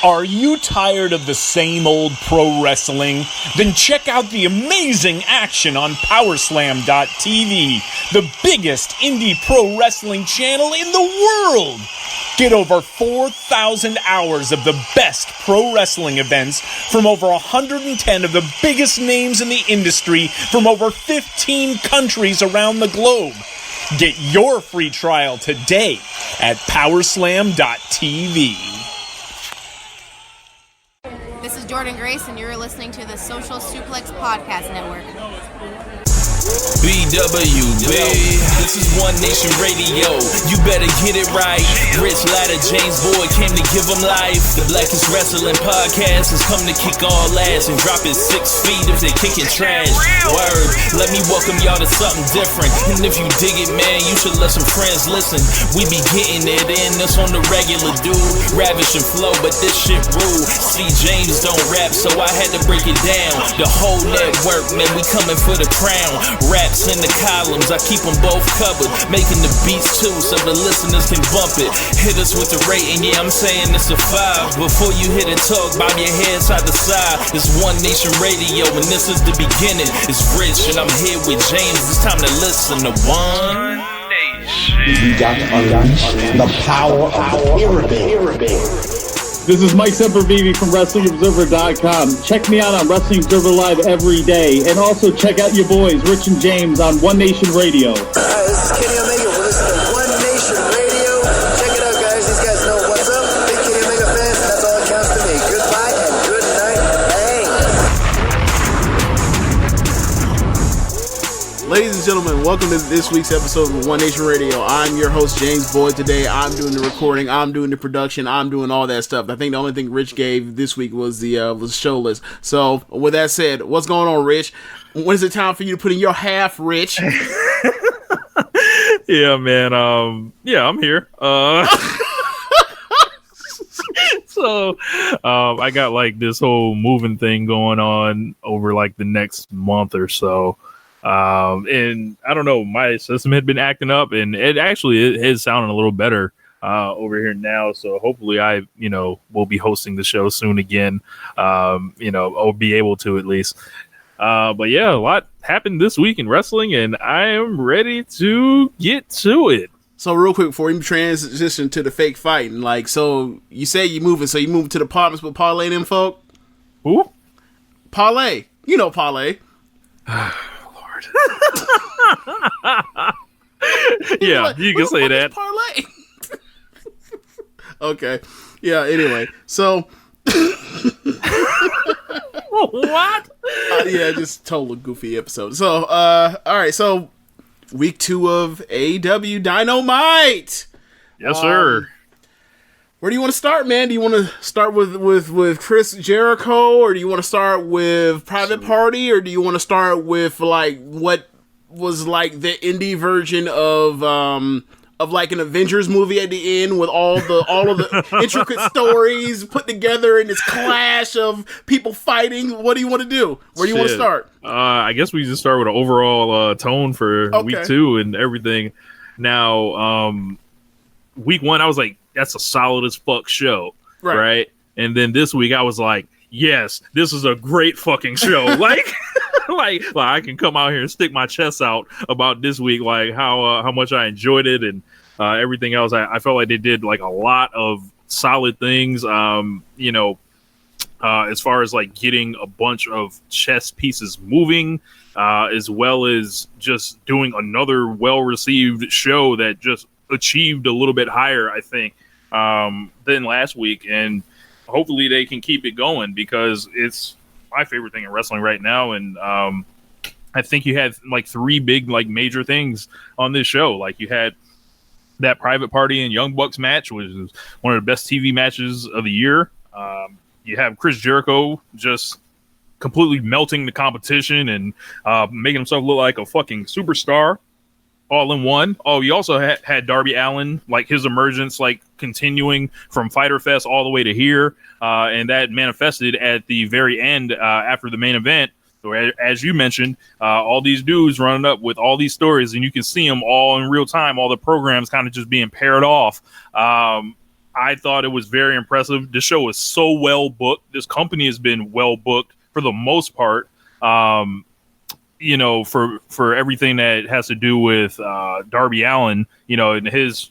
Are you tired of the same old pro wrestling? Then check out the amazing action on PowerSlam.tv, the biggest indie pro wrestling channel in the world. Get over 4,000 hours of the best pro wrestling events from over 110 of the biggest names in the industry from over 15 countries around the globe. Get your free trial today at PowerSlam.tv. This is Jordan Grace, and you're listening to the Social Suplex Podcast Network. BWB, this is One Nation Radio. You better get it right. Rich Latta, James Boyd came to give them life. The Blackest Wrestling Podcast has come to kick all ass and drop it 6 feet if they kicking trash. Word, let me welcome y'all to something different. And if you dig it, man, you should let some friends listen. We be getting it in, this on the regular, dude. Ravish and flow, but this shit rude. See, James don't rap, so I had to break it down. The whole network, man, we coming for the crown. Raps in the columns, I keep them both covered. Making the beats too, so the listeners can bump it. Hit us with the rating, yeah, I'm saying it's a 5. Before you hit it, talk, bob your head side to side. It's One Nation Radio, and this is the beginning. It's Rich, and I'm here with James. It's time to listen to One Nation. We got to unleash the power of the pyramid. This is Mike Sempervive from WrestlingObserver.com. Check me out on Wrestling Observer Live every day. And also check out your boys, Rich and James, on One Nation Radio. This is Kenny Omega. We're listening to One Nation Radio. Check it out, guys. These guys know what's up. Big Kenny Omega fans, and that's all that counts to me. Goodbye and good night. Bang. Ladies and gentlemen, welcome to this week's episode of One Nation Radio. I'm your host, James Boyd. Today, I'm doing the recording, I'm doing the production, I'm doing all that stuff. I think the only thing Rich gave this week was the show list. So, with that said, what's going on, Rich? When is it time for you to put in your half, Rich? Yeah, man. I'm here. So, I got like this whole moving thing going on over like the next month or so. And I don't know, my system had been acting up, and it is sounding a little better over here now. So hopefully I, will be hosting the show soon again. I'll be able to at least. But yeah, a lot happened this week in wrestling, and I am ready to get to it. So real quick, before we transition to the fake fighting, so you say you're moving, so you moving to the apartments with Parlay and them folk? Who? Parlay. You know Parlay. Yeah, you can say that. Parlay. Okay. Yeah, anyway. So what? Yeah, just total goofy episode. So, all right. So, week 2 of AEW Dynamite. Yes, sir. Where do you want to start, man? Do you want to start with Chris Jericho, or do you want to start with Private Party, or do you want to start with like what was like the indie version of like an Avengers movie at the end with all of the intricate stories put together in this clash of people fighting? What do you want to do? Where do you want to start? I guess we just start with an overall tone for week 2 and everything. Now, week 1, I was like, that's a solid as fuck show, right? And then this week, I was like, yes, this is a great fucking show. like I can come out here and stick my chest out about this week, like how much I enjoyed it and everything else. I felt like they did like a lot of solid things. As far as like getting a bunch of chess pieces moving, as well as just doing another well-received show that just achieved a little bit higher, I think, than last week, and hopefully they can keep it going because it's my favorite thing in wrestling right now. And I think you had like 3 big like major things on this show. Like you had that Private Party and Young Bucks match, which is one of the best TV matches of the year. You have Chris Jericho just completely melting the competition and making himself look like a fucking superstar. All in one. Oh, you also had Darby Allin, like his emergence, like continuing from Fyter Fest all the way to here. And that manifested at the very end after the main event. So as you mentioned, all these dudes running up with all these stories, and you can see them all in real time, all the programs kind of just being paired off. I thought it was very impressive. The show is so well booked. This company has been well booked for the most part. You know, for everything that has to do with Darby Allin, you know, and his,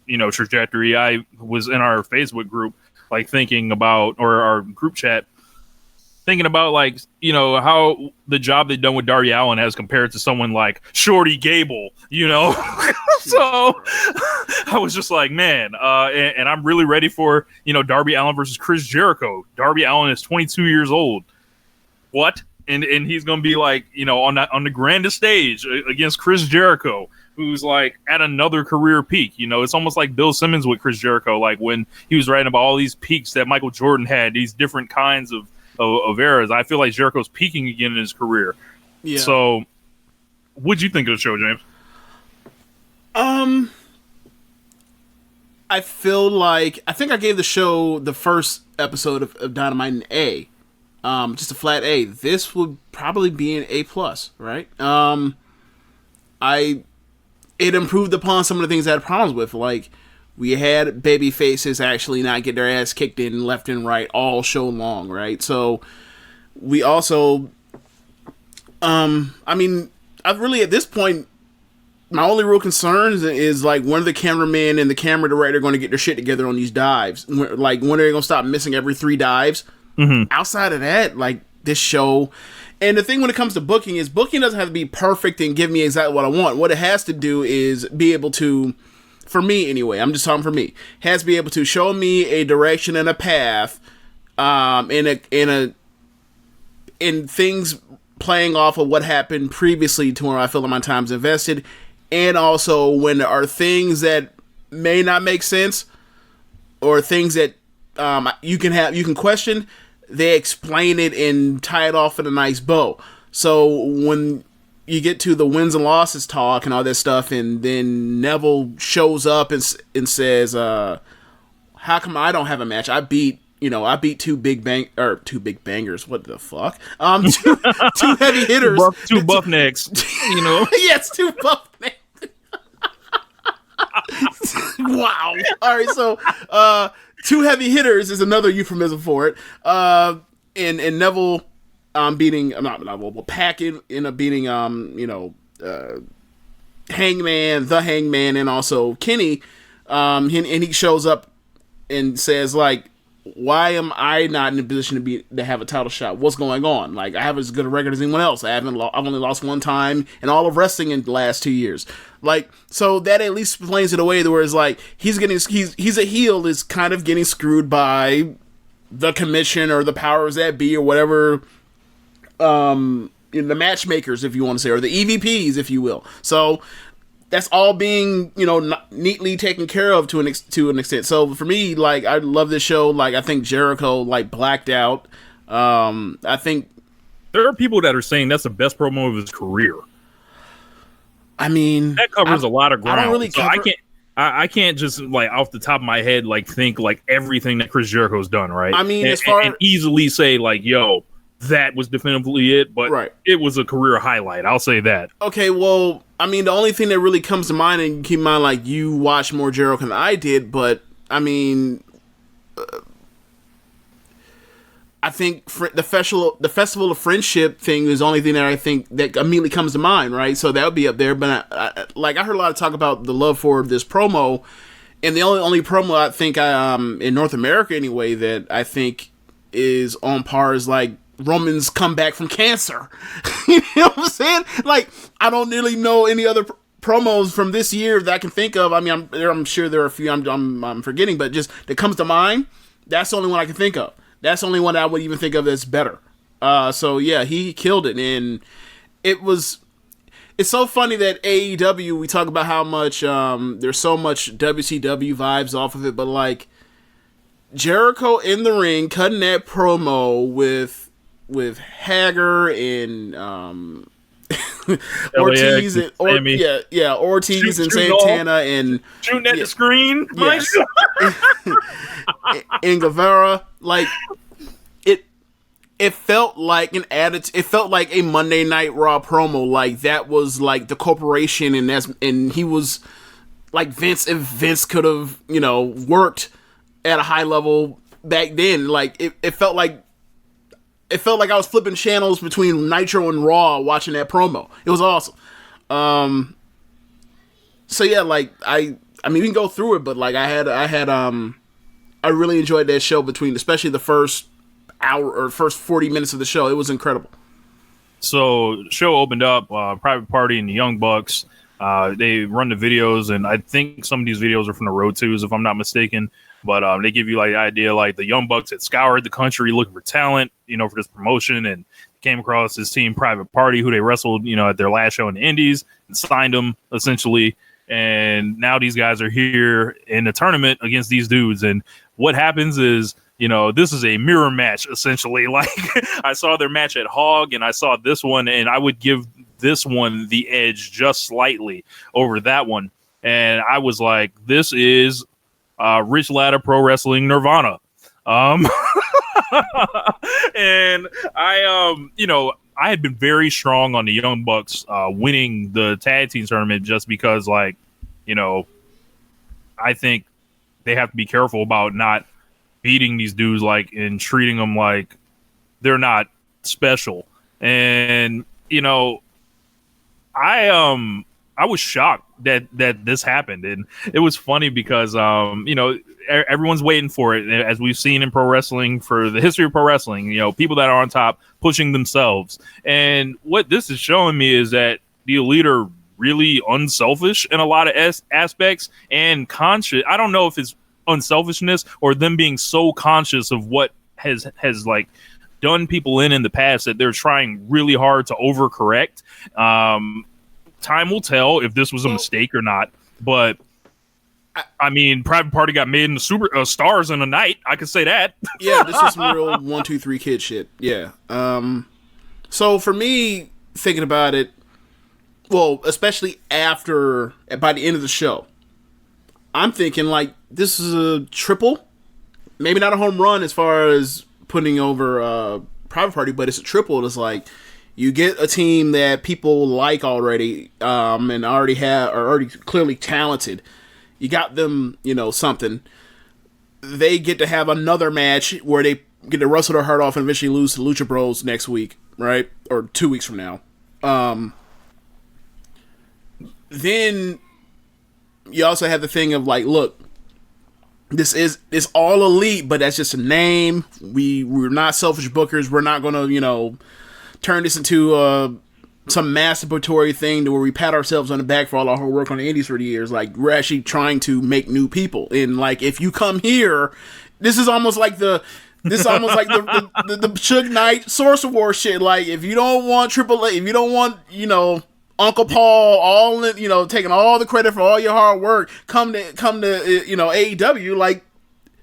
you know, trajectory. I was in our Facebook group, like thinking about, or our group chat, thinking about, like, you know, how the job they've done with Darby Allin has compared to someone like Shorty Gable, you know. So I was just like, man, and I'm really ready for, you know, Darby Allin versus Chris Jericho. Darby Allin is 22 years old. What? And he's gonna be like, you know, on the grandest stage against Chris Jericho, who's like at another career peak. You know, it's almost like Bill Simmons with Chris Jericho, like when he was writing about all these peaks that Michael Jordan had, these different kinds of eras. I feel like Jericho's peaking again in his career. Yeah. So, what'd you think of the show, James? I feel like, I think I gave the show, the first episode of Dynamite, an A. Just a flat A. This would probably be an A+, right? It improved upon some of the things I had problems with. Like, we had baby faces actually not get their ass kicked in left and right all show long, right? So, we also, I mean, I've really, at this point, my only real concerns is, like, when are the cameraman and the camera director going to get their shit together on these dives? Like, when are they going to stop missing every 3 dives? Mm-hmm. Outside of that, like, this show, and the thing when it comes to booking is booking doesn't have to be perfect and give me exactly what I want. What it has to do is be able to, for me anyway, I'm just talking for me, has to be able to show me a direction and a path, in things playing off of what happened previously to where I feel like my time's invested, and also when there are things that may not make sense or things that you can question, they explain it and tie it off in a nice bow. So when you get to the wins and losses talk and all that stuff, and then Neville shows up and says, how come I don't have a match? I beat two big bangers. What the fuck? Two heavy hitters. Two buff necks. You know? Yes, 2 buff necks. Wow. All right, so 2 heavy hitters is another euphemism for it. And Neville beating, not Neville, but Pac ended up beating Hangman, the Hangman, and also Kenny. And he shows up and says, like, why am I not in a position to have a title shot? What's going on? Like, I have as good a record as anyone else. I've only lost 1 time in all of wrestling in the last 2 years. Like, so that at least explains it away, where it's like he's a heel is kind of getting screwed by the commission or the powers that be or whatever, the matchmakers, if you want to say, or the EVPs, if you will. So that's all being, neatly taken care of to an extent. So for me, like, I love this show. Like, I think Jericho, like, blacked out. I think there are people that are saying that's the best promo of his career. I mean, that covers a lot of ground. I don't really I can't just, like, off the top of my head, like, think like everything that Chris Jericho's done, right? I mean, and easily say, like, yo, that was definitively it, but It was a career highlight. I'll say that. Okay, well, I mean, the only thing that really comes to mind, and keep in mind, like, you watched more Jericho than I did, but I mean, I think the Festival of Friendship thing is the only thing that I think that immediately comes to mind, right? So that would be up there. But I heard a lot of talk about the love for this promo, and the only promo I think in North America anyway that I think is on par is, like, Roman's comeback from cancer. You know what I'm saying? Like, I don't really know any other promos from this year that I can think of. I mean, I'm sure there are a few I'm forgetting, but just that comes to mind. That's the only one I can think of. That's the only one I would even think of that's better. So yeah, he killed it, and it's so funny that AEW, we talk about how much there's so much WCW vibes off of it, but, like, Jericho in the ring cutting that promo with Hager and Ortiz and Ortiz and Santana and shooting at the screen. Yes. And Guevara, like, it felt like an attitude. It felt like a Monday Night Raw promo. Like, that was like the corporation, and he was like Vince. If Vince could have, worked at a high level back then. Like it felt like I was flipping channels between Nitro and Raw watching that promo. It was awesome. So yeah, like I mean, we can go through it, but like I really enjoyed that show especially the first hour or first 40 minutes of the show. It was incredible. So show opened up, Private Party and the Young Bucks. They run the videos, and I think some of these videos are from the Road 2s, if I'm not mistaken. But they give you like the idea, like the Young Bucks had scoured the country looking for talent, for this promotion, and came across this team, Private Party, who they wrestled, at their last show in the Indies, and signed them essentially. And now these guys are here in a tournament against these dudes. And what happens is, this is a mirror match essentially. Like I saw their match at Hog, and I saw this one, and I would give this one the edge just slightly over that one. And I was like, this is Rich Latta Pro Wrestling Nirvana. And I had been very strong on the Young Bucks winning the tag team tournament just because, like, I think they have to be careful about not beating these dudes, like, and treating them like they're not special. And, I was shocked that this happened. And it was funny because, everyone's waiting for it, as we've seen in pro wrestling for the history of pro wrestling, people that are on top pushing themselves. And what this is showing me is that the Elite are really unselfish in a lot of aspects and conscious. I don't know if it's unselfishness or them being so conscious of what has like done people in the past that they're trying really hard to overcorrect. Time will tell if this was a mistake or not, but I mean, Private Party got made in the super stars in a night. I could say that. Yeah, this is some real 1, 2, 3 kid shit. Yeah. So for me, thinking about it, well, especially by the end of the show, I'm thinking like this is a triple, maybe not a home run as far as putting over Private Party, but it's a triple. It's like you get a team that people like already, and are already clearly talented. You got them, something. They get to have another match where they get to wrestle their heart off and eventually lose to Lucha Bros next week, right? Or 2 weeks from now. Then you also have the thing of like, look, it's all Elite, but that's just a name. We're not selfish bookers. We're not going to, turn this into some masturbatory thing to where we pat ourselves on the back for all our hard work on the indies for the years. Like, we're actually trying to make new people. And like, if you come here, this is almost like the Suge Knight Source of War shit. Like, if you don't want Triple A, if you don't want, Uncle Paul all in, taking all the credit for all your hard work, come to AEW. Like,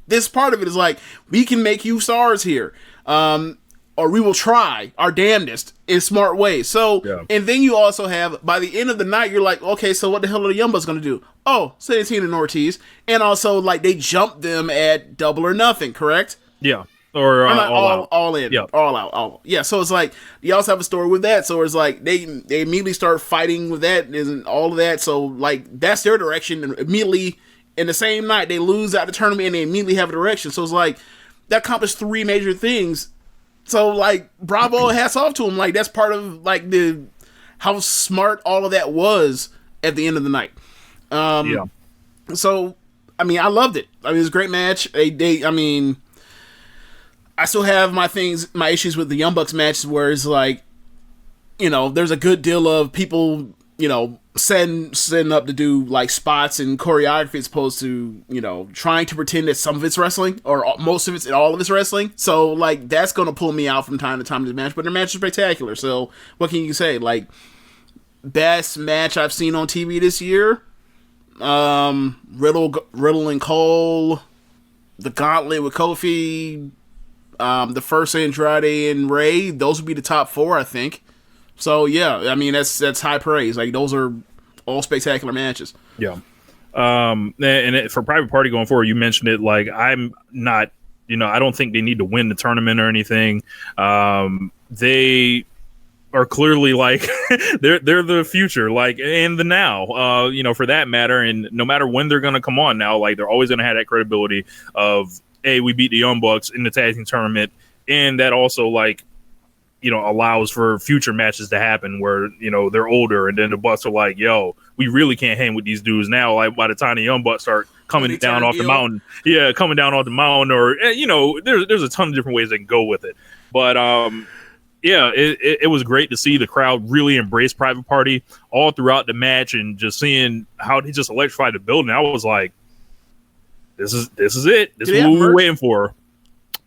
this part of it is like, we can make you stars here. Or we will try our damnedest in smart ways. So, yeah. And then you also have, by the end of the night, you're like, okay, so what the hell are the Young Bucks going to do? Oh, Santana and Ortiz. And also, like, they jumped them at Double or Nothing, correct? Yeah. Or all in. Yeah. All out. Yeah, so it's like, you also have a story with that. So it's like, they immediately start fighting with that and all of that. So, like, that's their direction. And immediately, in the same night, they lose out the tournament and they immediately have a direction. So it's like, that accomplished 3 major things. So, like, bravo, hats off to him. Like, that's part of, like, how smart all of that was at the end of the night. Yeah. So, I mean, I loved it. I mean, it was a great match. I mean, I still have my issues with the Young Bucks matches where it's like, there's a good deal of people, setting up to do like spots and choreography as opposed to, trying to pretend that some of it's wrestling or most of it's and all of it's wrestling. So like, that's going to pull me out from time to time in the match, but the match is spectacular. So what can you say? Like, best match I've seen on TV this year. Riddle and Cole, the Gauntlet with Kofi, the first Andrade and Ray. Those would be the top 4, I think. So yeah, I mean, that's high praise. Like, those are all spectacular matches. Yeah. And for Private Party going forward, you mentioned it. Like, I'm not, I don't think they need to win the tournament or anything. They are clearly like they're the future, like, and the now, for that matter. And no matter when they're gonna come on now, like, they're always gonna have that credibility of, hey, we beat the Young Bucks in the tag team tournament, and that also, like, allows for future matches to happen where they're older, and then the Bucks are like, yo, we really can't hang with these dudes now. Like, by the time the Young Bucks start coming down off the mountain, or there's a ton of different ways they can go with it, but it was great to see the crowd really embrace Private Party all throughout the match, and just seeing how he just electrified the building. I was like, this is it. This is what we were waiting for.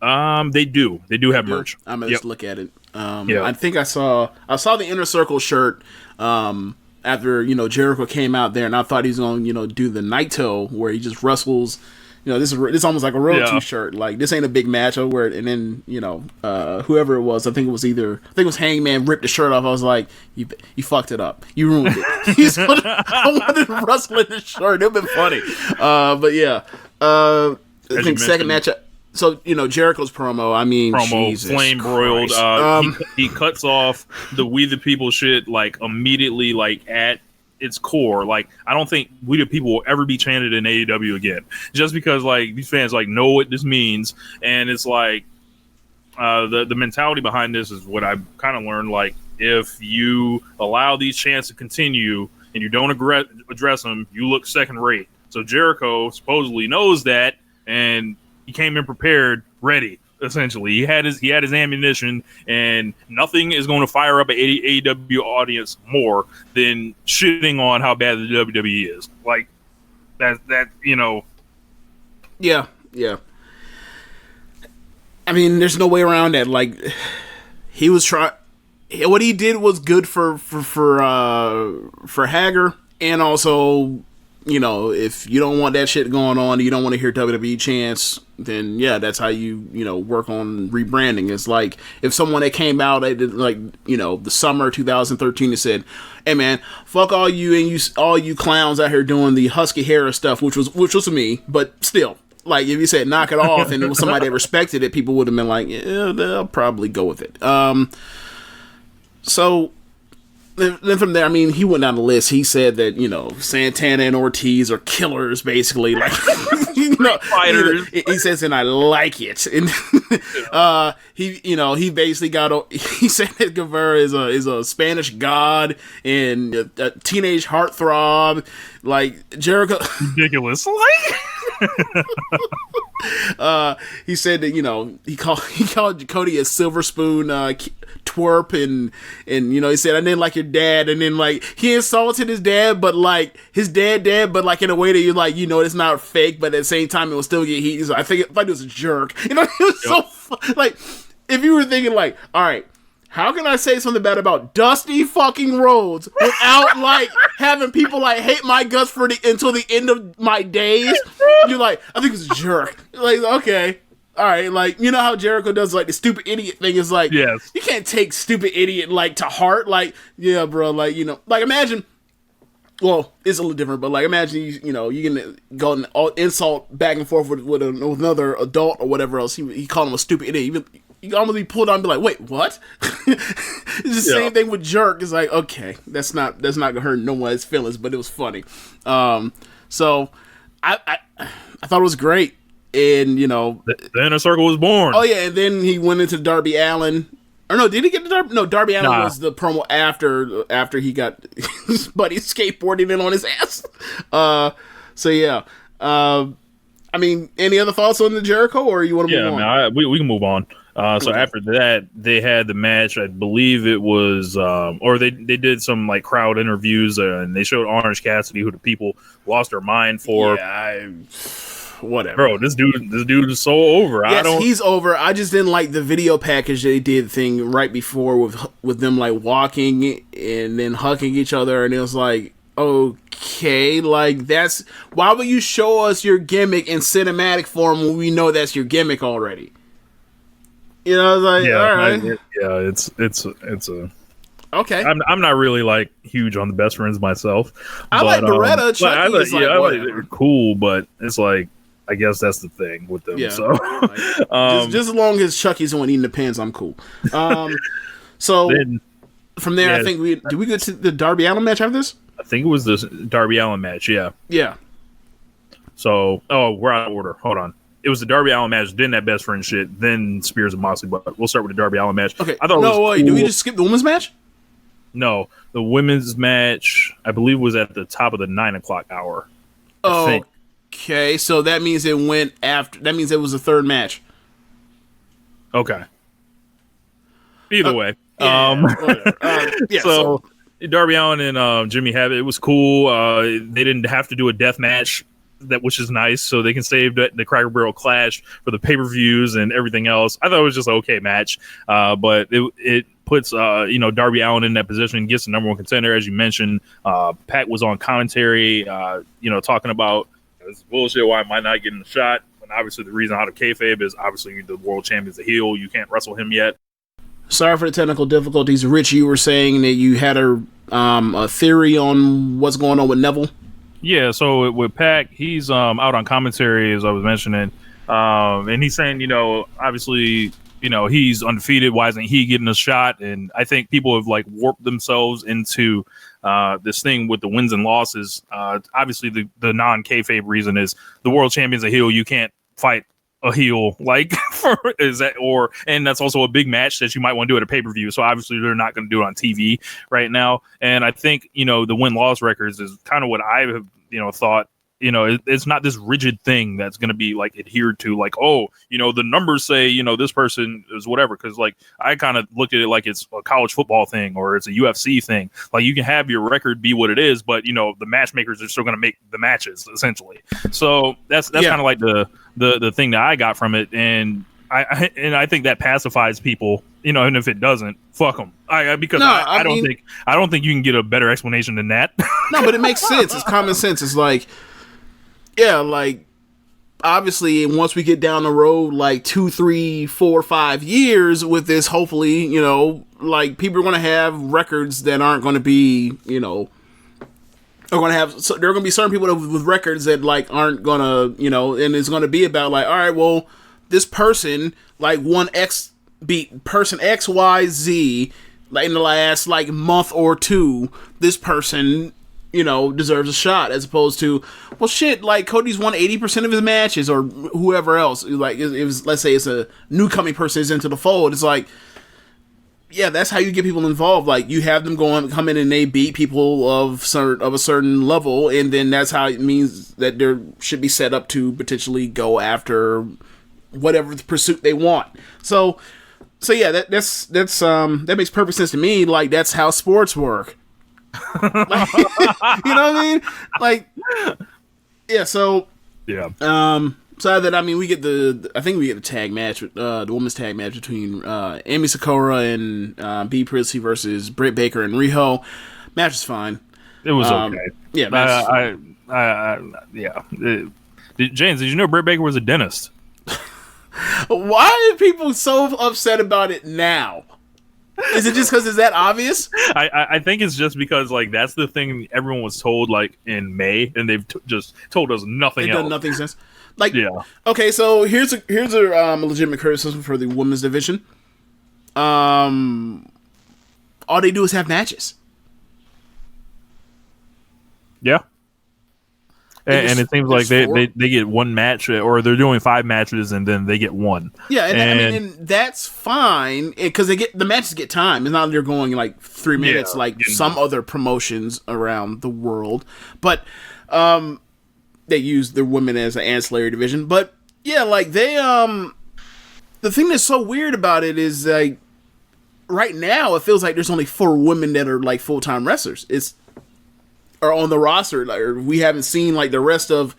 They do have merch. I'm gonna just look at it. I think I saw the Inner Circle shirt after Jericho came out there, and I thought he was gonna do the Naito where he just wrestles. This is almost like a royalty shirt. Like, this ain't a big match. I'll wear it, and then whoever it was, I think it was Hangman, ripped the shirt off. I was like, you fucked it up. You ruined it. I wanted to wrestle in this shirt. It'd been funny. But yeah, I think second match. So Jericho's promo. I mean, Jesus flame broiled. He cuts off the We the People shit like immediately, like at its core. Like, I don't think We the People will ever be chanted in AEW again, just because like these fans like know what this means, and it's like the mentality behind this is what I've kind of learned. Like, if you allow these chants to continue and you don't address them, you look second rate. So Jericho supposedly knows that, and he came in prepared, ready. Essentially, he had his ammunition, and nothing is going to fire up an AEW audience more than shitting on how bad the WWE is. Like that. Yeah. I mean, there's no way around that. Like, he was what he did was good for Hager, and also, if you don't want that shit going on, you don't want to hear WWE chants, then yeah, that's how you work on rebranding. It's like if someone that came out the summer 2013 and said, "Hey man, fuck all you clowns out here doing the Husky Harris stuff," which was me, but still, like, if you said knock it off and it was somebody that respected it, people would have been like, yeah, they'll probably go with it. So then from there, I mean, he went down the list. He said that, Santana and Ortiz are killers, basically. Like, fighters. He says, and I like it. And he basically he said that Guevara is a Spanish god and a teenage heartthrob. Like, Jericho. Ridiculous. He said that, he called Cody a silver spoon twerp, and he said, I didn't like your dad, and then like he insulted his dad, but like his dad, but like in a way that you're like, it's not fake, but at the same time it will still get heat. He's like, I think it was a jerk. It was so like, if you were thinking like, all right, how can I say something bad about Dusty fucking Rhodes without like having people like hate my guts until the end of my days? You're like, I think it's a jerk. Like, okay. All right, like, how Jericho does, like, the stupid idiot thing is, like, yes. You can't take stupid idiot, like, to heart. Like, yeah, bro, like, like, imagine, well, it's a little different, but, like, imagine, you can go and insult back and forth with another adult or whatever else. He called him a stupid idiot. You almost be pulled on and be like, wait, what? It's the same thing with jerk. It's like, okay, that's not going to hurt no one's feelings, but it was funny. So, I thought it was great. And, the Inner Circle was born. Oh, yeah, and then he went into Darby Allin. Or no, did he get to Darby? No, Darby Allin was the promo after he got his buddy skateboarding in on his ass. So, yeah. I mean, any other thoughts on the Jericho, or you want to move on? Yeah, we can move on. So after that, they had the match. I believe it was, or they did some like crowd interviews, and they showed Orange Cassidy, who the people lost their mind for. Yeah, whatever. Bro, this dude is so over. Yes, he's over. I just didn't like the video package they did thing right before with them like walking and then hugging each other, and it was like, okay, like that's why would you show us your gimmick in cinematic form when we know that's your gimmick already? All right. It's a. Okay. I'm not really like huge on the Best Friends myself. I like Beretta. Chucky they're cool, but it's like, I guess that's the thing with them. Yeah. So just as long as Chucky's the one eating the pins, I'm cool. So then from there, I think did we go to the Darby Allin match after this? I think it was the Darby Allin match. Yeah. Yeah. So, we're out of order. Hold on. It was the Darby Allin match, then that best friend shit, then Spears and Moxley. But we'll start with the Darby Allin match. Okay. I thought wait. Did we just skip the women's match? No, the women's match, I believe, was at the top of the 9 o'clock hour. Okay, so that means it went after. That means it was the third match. Okay. Either way. So Darby Allin and Jimmy Havoc, it was cool. They didn't have to do a death match, which is nice, so they can save the Cracker Barrel Clash for the pay-per-views and everything else. I thought it was just an okay match, but it puts Darby Allin in that position, gets the number one contender, as you mentioned. Pat was on commentary, talking about this bullshit. Why am I not getting the shot? And obviously, the reason out of kayfabe is obviously the world champion's a heel. You can't wrestle him yet. Sorry for the technical difficulties, Rich. You were saying that you had a theory on what's going on with Neville. Yeah, so with Pac, he's out on commentary, as I was mentioning, and he's saying, obviously, he's undefeated. Why isn't he getting a shot? And I think people have warped themselves into this thing with the wins and losses. Obviously, the non-kayfabe reason is the world champion's a heel. You can't fight a heel and that's also a big match that you might want to do at a pay-per-view. So obviously they're not going to do it on TV right now. And I think, the win-loss records is kind of what I have, thought, it's not this rigid thing that's going to be adhered to, the numbers say, this person is whatever. Cause I kind of looked at it like it's a college football thing or it's a UFC thing. You can have your record be what it is, but the matchmakers are still going to make the matches essentially. So that's kind of like the thing that I got from it. And I think that pacifies people, and if it doesn't, fuck them. I don't think you can get a better explanation than that. No, but it makes sense. It's common sense. It's obviously once we get down the road 2, 3, 4, 5 years with this, hopefully, people are going to have records that aren't going to be, are going to have, so there are going to be certain people with records that aren't going to, and it's going to be about all right, well, this person won beat person X, Y, Z in the last month or two. This person deserves a shot, as opposed to, well, shit, Cody's won 80% of his matches, or whoever else. It was, let's say it's a new coming person is into the fold. It's yeah, that's how you get people involved. You have them come in and they beat people of a certain level, and then that's how it means that there should be set up to potentially go after whatever the pursuit they want. So yeah, that makes perfect sense to me. That's how sports work. You know what I mean? Yeah. So yeah. So that we get the tag match, the women's tag match between Amy Sakura and Bea Priestley versus Britt Baker and Riho. Match is fine. It was okay. Yeah. James, did you know Britt Baker was a dentist? Why are people so upset about it now? Is it just because it's that obvious? I think it's just because that's the thing everyone was told in May, and they've just told us nothing else. It does nothing sense. Okay, so here's a legitimate criticism for the women's division. All they do is have matches. Yeah. And it seems like they get one match, or they're doing 5 matches and then they get one. Yeah, and that's fine because the matches get time. It's not they're going 3 minutes some other promotions around the world. But they use their women as an ancillary division. But yeah, they the thing that's so weird about it is right now it feels like there's only 4 women that are full-time wrestlers. Are on the roster. We haven't seen the rest of,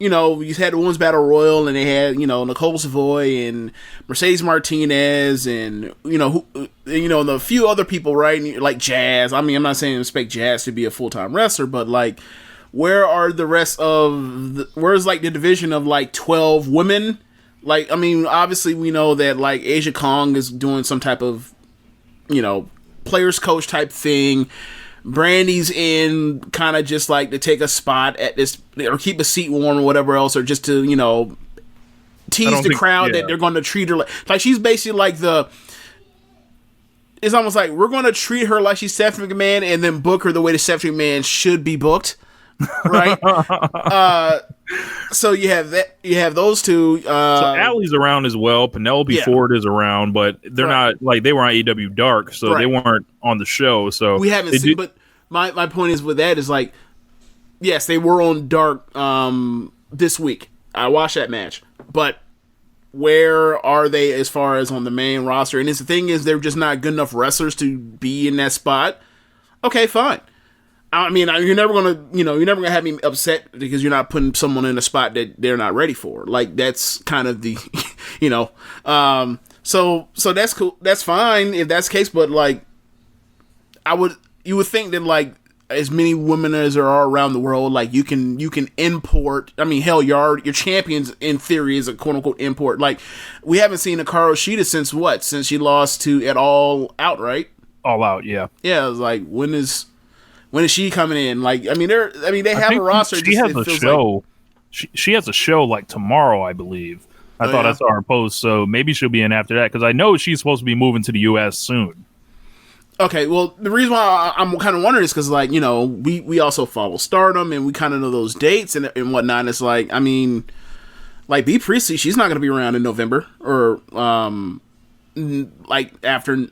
you had the women's battle royal, and they had Nicole Savoy and Mercedes Martinez, and and a few other people, right? Jazz. I'm not saying expect Jazz to be a full-time wrestler, but where are the rest of where's the division of 12 women? Obviously we know that Asia Kong is doing some type of players coach type thing. Brandy's in kind of just to take a spot at this, or keep a seat warm or whatever else, or just to tease the crowd that they're going to treat her like she's basically it's almost like we're going to treat her like she's Stephanie McMahon and then book her the way the Stephanie McMahon should be booked, right? So you have that. You have those two. So Allie's around as well. Penelope Ford is around, but they're not like they were on AEW Dark, so they weren't on the show. So we haven't seen. But my point is with that is like, yes, they were on Dark this week. I watched that match, but where are they as far as on the main roster? And the thing is, they're just not good enough wrestlers to be in that spot. Okay, fine. I mean, you're never gonna have me upset because you're not putting someone in a spot that they're not ready for. Like that's kind of the, so that's cool. That's fine if that's the case. But like, you would think that like as many women as there are around the world, like you can import. I mean, hell, your champions in theory is a quote unquote import. Like we haven't seen Hikaru Shida since she lost to at All Out, right? All Out, yeah. Yeah, it was like when is she coming in? Like, I mean, they have a roster. She has a show. Like, she has a show like tomorrow, I believe. I thought I saw her post, so maybe she'll be in after that because I know she's supposed to be moving to the U.S. soon. Okay, well, the reason why I'm kind of wondering is because, like, we also follow Stardom and we kind of know those dates and whatnot. It's like, I mean, like Bea Priestley, she's not going to be around in November or like after.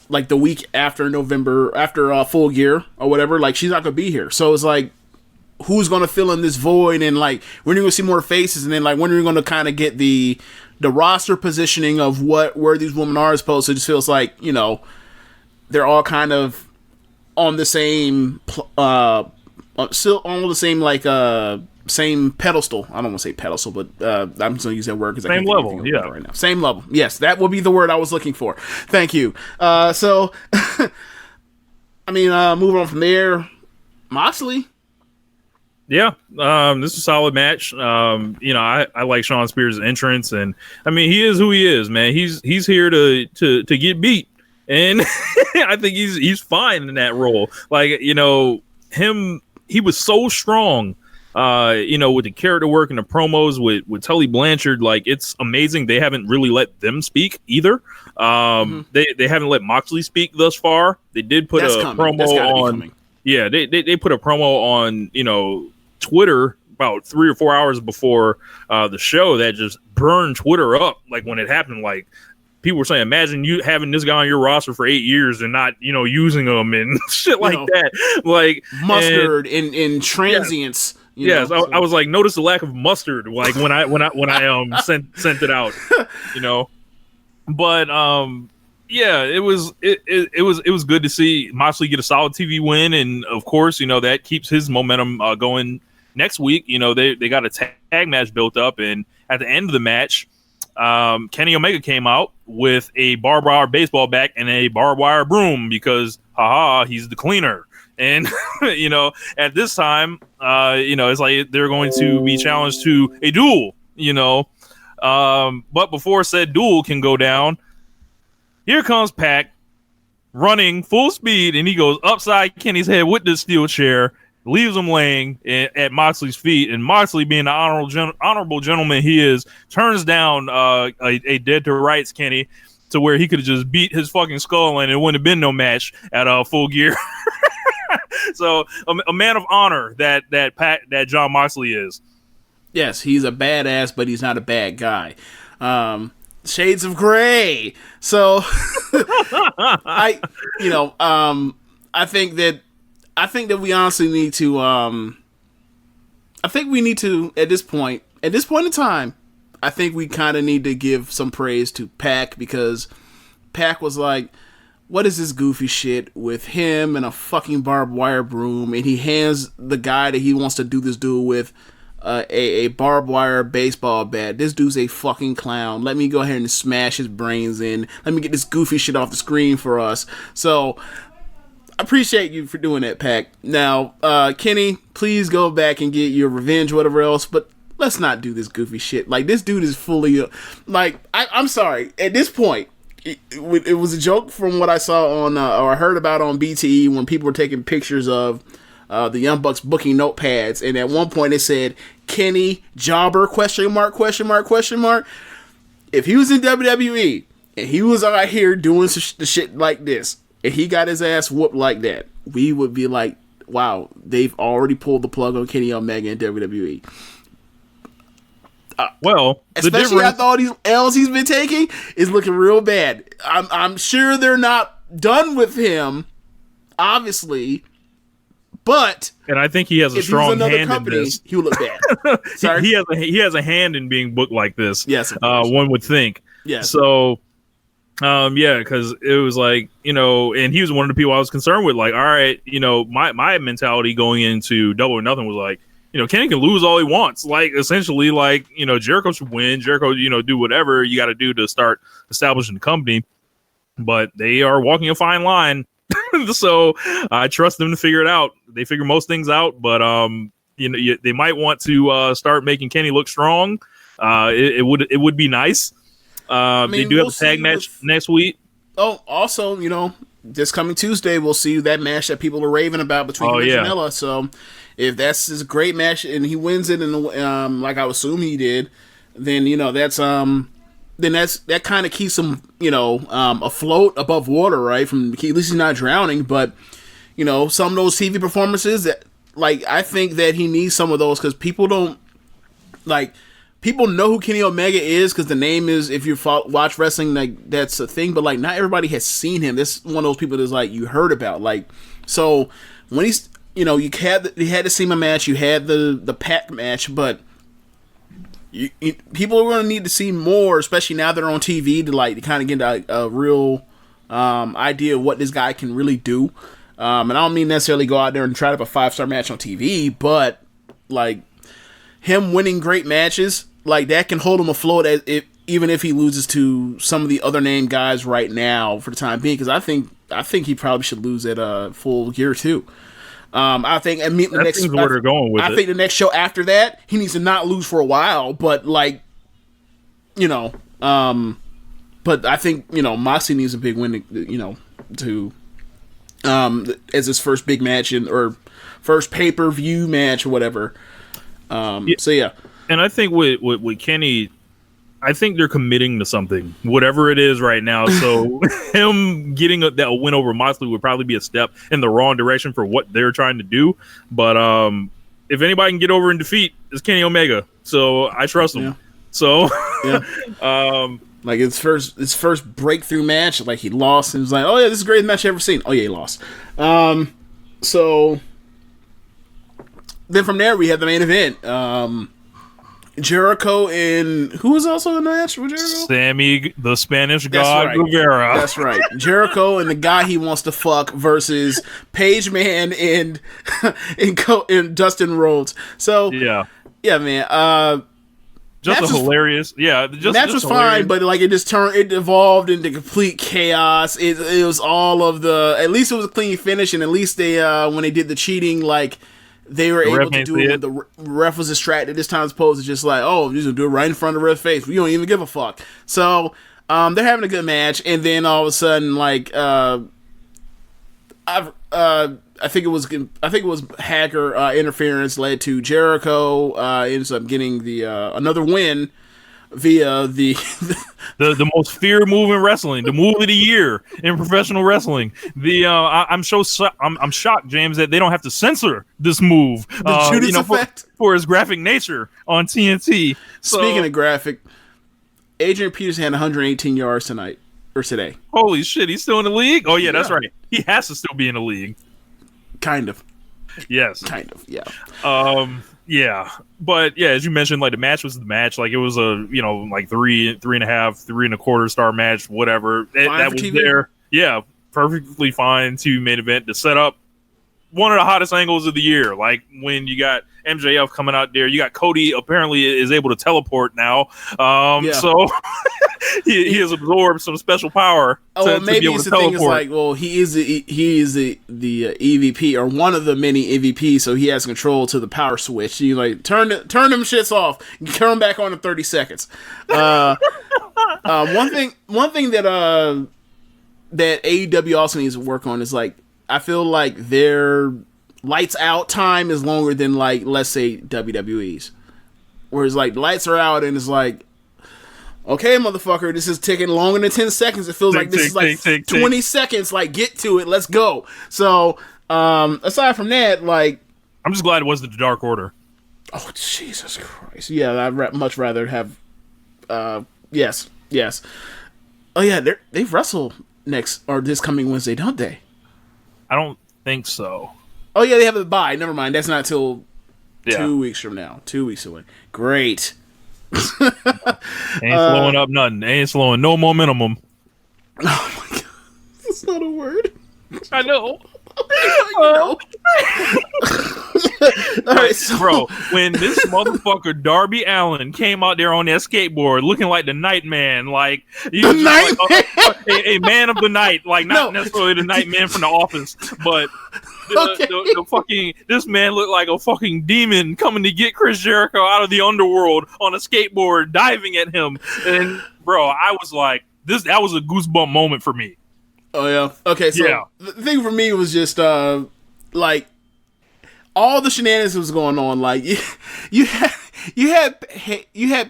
Like the week after November, after Full Gear or whatever, like she's not gonna be here. So it's like, who's gonna fill in this void? And like, when are you gonna see more faces? And then like, when are you gonna kind of get the roster positioning of where these women are supposed to? It just feels like they're all kind of on the same, still on the same like same pedestal. I don't want to say pedestal, but I'm just gonna use that word because I can't level, think of it right now. Same level. Yes, that would be the word I was looking for. Thank you. So, I mean, moving on from there, Moxley. Yeah, this is a solid match. I like Shawn Spears' entrance, and I mean, he is who he is, man. He's here to get beat, and I think he's fine in that role. Like, him, he was so strong. With the character work and the promos with Tully Blanchard, like it's amazing. They haven't really let them speak either. They haven't let Moxley speak thus far. They did put promo on. Yeah, they put a promo on Twitter about 3 or 4 hours before the show that just burned Twitter up. Like when it happened, like people were saying, imagine you having this guy on your roster for 8 years and not using him and shit like that. Like mustard in transients. Yeah. Yes, I was like, notice the lack of mustard, like when I sent it out, But it was good to see Moxley get a solid TV win, and of course, that keeps his momentum going next week. They got a tag match built up, and at the end of the match, Kenny Omega came out with a barbed wire baseball bat and a barbed wire broom because, he's the cleaner. And, at this time, it's like they're going to be challenged to a duel, But before said duel can go down, here comes Pac running full speed, and he goes upside Kenny's head with the steel chair, leaves him laying at Moxley's feet. And Moxley, being the honorable gentleman he is, turns down a dead to rights Kenny to where he could have just beat his fucking skull in and it wouldn't have been no match at Full Gear. So a man of honor that Jon Moxley is. Yes, he's a badass, but he's not a bad guy. Shades of gray. So I think that we honestly need to. I think we need to at this point in time. I think we kind of need to give some praise to Pac because Pac was like, what is this goofy shit with him and a fucking barbed wire broom, and he hands the guy that he wants to do this duel with a barbed wire baseball bat. This dude's a fucking clown. Let me go ahead and smash his brains in. Let me get this goofy shit off the screen for us. So, I appreciate you for doing that, Pac. Now, Kenny, please go back and get your revenge, whatever else, but let's not do this goofy shit. Like, this dude is fully... I'm sorry. At this point, it was a joke from what I saw on or I heard about on BTE when people were taking pictures of the Young Bucks booking notepads, and at one point it said Kenny Jobber ? If he was in WWE and he was out here doing the shit like this, and he got his ass whooped like that, we would be like, wow, they've already pulled the plug on Kenny Omega in WWE. Well, especially after all these L's he's been taking, is looking real bad. I'm sure they're not done with him, obviously, but and I think he has a strong hand in this. He would look bad. Sorry, he has a hand in being booked like this. Yes, one would think. Yes. So, because it was like, and he was one of the people I was concerned with. Like, all right, my mentality going into Double or Nothing was like, Kenny can lose all he wants. Like, essentially, like, Jericho should win. Jericho, do whatever you got to do to start establishing the company. But they are walking a fine line. So I trust them to figure it out. They figure most things out. But, they might want to start making Kenny look strong. It would be nice. They do have a tag match next week. Oh, also, this coming Tuesday, we'll see that match that people are raving about between Rich and Janela. So if that's his great match and he wins it, and like I assume he did, then that kind of keeps him afloat above water, right? At least he's not drowning. But some of those TV performances that, like, I think that he needs some of those because people don't like. People know who Kenny Omega is because the name is, if you watch wrestling, like, that's a thing. But, like, not everybody has seen him. This is one of those people that's, like, you heard about. Like, so when he's, you had to see my match. You had the Pac match, but people are going to need to see more, especially now they're on TV, to kind of get a real idea of what this guy can really do. And I don't mean necessarily go out there and try to have a 5-star match on TV, but, like, him winning great matches, like, that can hold him afloat even if he loses to some of the other name guys right now for the time being. Because I think he probably should lose at Full Gear too. I think the next show after that, he needs to not lose for a while. But, like, but I think Moxley needs a big win to as his first big match or first pay-per-view match or whatever. So yeah. And I think with Kenny, I think they're committing to something, whatever it is right now. So him getting that win over Moxley would probably be a step in the wrong direction for what they're trying to do. But if anybody can get over and defeat, it's Kenny Omega. So I trust him. Yeah. So like his first breakthrough match, like he lost and was like, oh yeah, this is the greatest match I've ever seen. Oh yeah, he lost. So then from there we had the main event. Jericho and who was also in the match with Jericho? Sammy, the Spanish God Rivera. That's right. Jericho and the guy he wants to fuck versus Page Man and Dustin Rhodes. So yeah, man. Just hilarious. Yeah, the match was fine, but like it evolved into complete chaos. It was all of the. At least it was a clean finish, and at least they when they did the cheating, like. They were able to do it when the ref was distracted this time, as opposed to just like, oh, you're going to do it right in front of the ref's face. We don't even give a fuck. So, they're having a good match, and then all of a sudden, like, I think it was hacker interference led to Jericho ends up getting the another win via the most fear-moving wrestling, the move of the year in professional wrestling. I'm shocked, James, that they don't have to censor this move. The Judas effect for its graphic nature on TNT. Speaking of graphic, Adrian Peterson had 118 yards tonight or today. Holy shit, he's still in the league? Oh yeah, that's right. He has to still be in the league. Kind of. Yes. Kind of. Yeah. Yeah, but yeah, as you mentioned, like the match was the match. Like it was a like 3.5, 3.25 star match, whatever. That was TV. There. Yeah, perfectly fine to main event to set up one of the hottest angles of the year. Like when you got MJF coming out there, you got Cody apparently is able to teleport now. So he has absorbed some special power. Maybe it's the thing is like, well, he is the EVP or one of the many EVPs, so he has control to the power switch. You like turn them shits off, and turn them back on in 30 seconds. One thing that AEW also needs to work on is like, I feel like their lights out time is longer than like, let's say WWE's, whereas like lights are out and it's like, okay, motherfucker, this is taking longer than 10 seconds. It feels like this is like 20 seconds. Like, get to it. Let's go. So, aside from that, like, I'm just glad it wasn't the Dark Order. Oh, Jesus Christ. Yeah, I'd much rather have, yes. Oh, yeah, they wrestle this coming Wednesday, don't they? I don't think so. Oh, yeah, they have a bye. Never mind. That's not till 2 weeks from now. 2 weeks away. Great. Ain't slowing up nothing. Ain't slowing no momentum. Oh, my God. That's not a word. I know. All right, so, bro, when this motherfucker Darby Allin came out there on that skateboard looking like the Night Man, like the Night Man, a man of the night, like not necessarily the Night Man from The Office, but the fucking this man looked like a fucking demon coming to get Chris Jericho out of the underworld on a skateboard, diving at him, and bro, I was like, that was a goosebump moment for me. Oh yeah. Okay. So the thing for me was just like all the shenanigans was going on. Like you had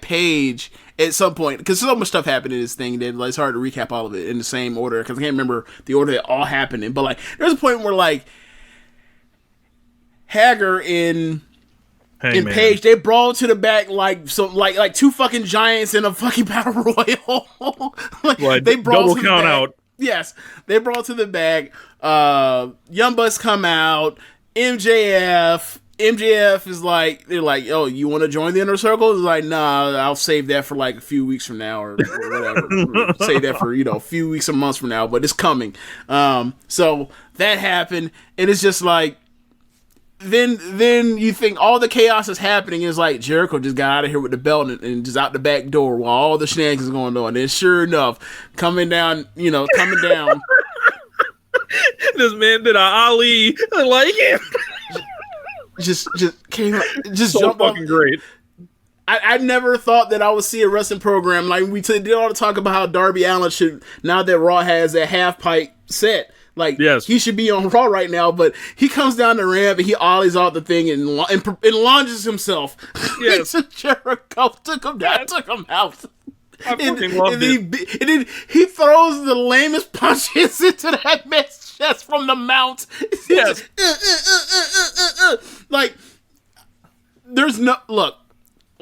Paige at some point because so much stuff happened in this thing that like, it's hard to recap all of it in the same order because I can't remember the order that all happened in. But like there's a point where like Hager and Paige, they brawled to the back like two fucking giants in a fucking battle royal. like they brawled double to the count back. out. Yes, they brought to the bag. Young Bucks come out. MJF is like, they're like, oh, you want to join the Inner Circle? It's like, nah, I'll save that for like a few weeks from now or whatever. Save that for, a few weeks or months from now, but it's coming. So that happened, and it's just like, then you think all the chaos is happening is like Jericho just got out of here with the belt and just out the back door while all the shenanigans going on. And sure enough, coming down. This man did a Ali like him. just came, just so jumped fucking off. great. I never thought that I would see a wrestling program like we did all the talk about how Darby Allin should, now that Raw has that half pipe set. Like, he should be on Raw right now, but he comes down the ramp and he ollies out the thing and launches himself. Yes. Jericho took him down, took him out. I fucking loved it. And then he throws the lamest punches into that man's chest from the mount. Yes. Like, there's no... Look,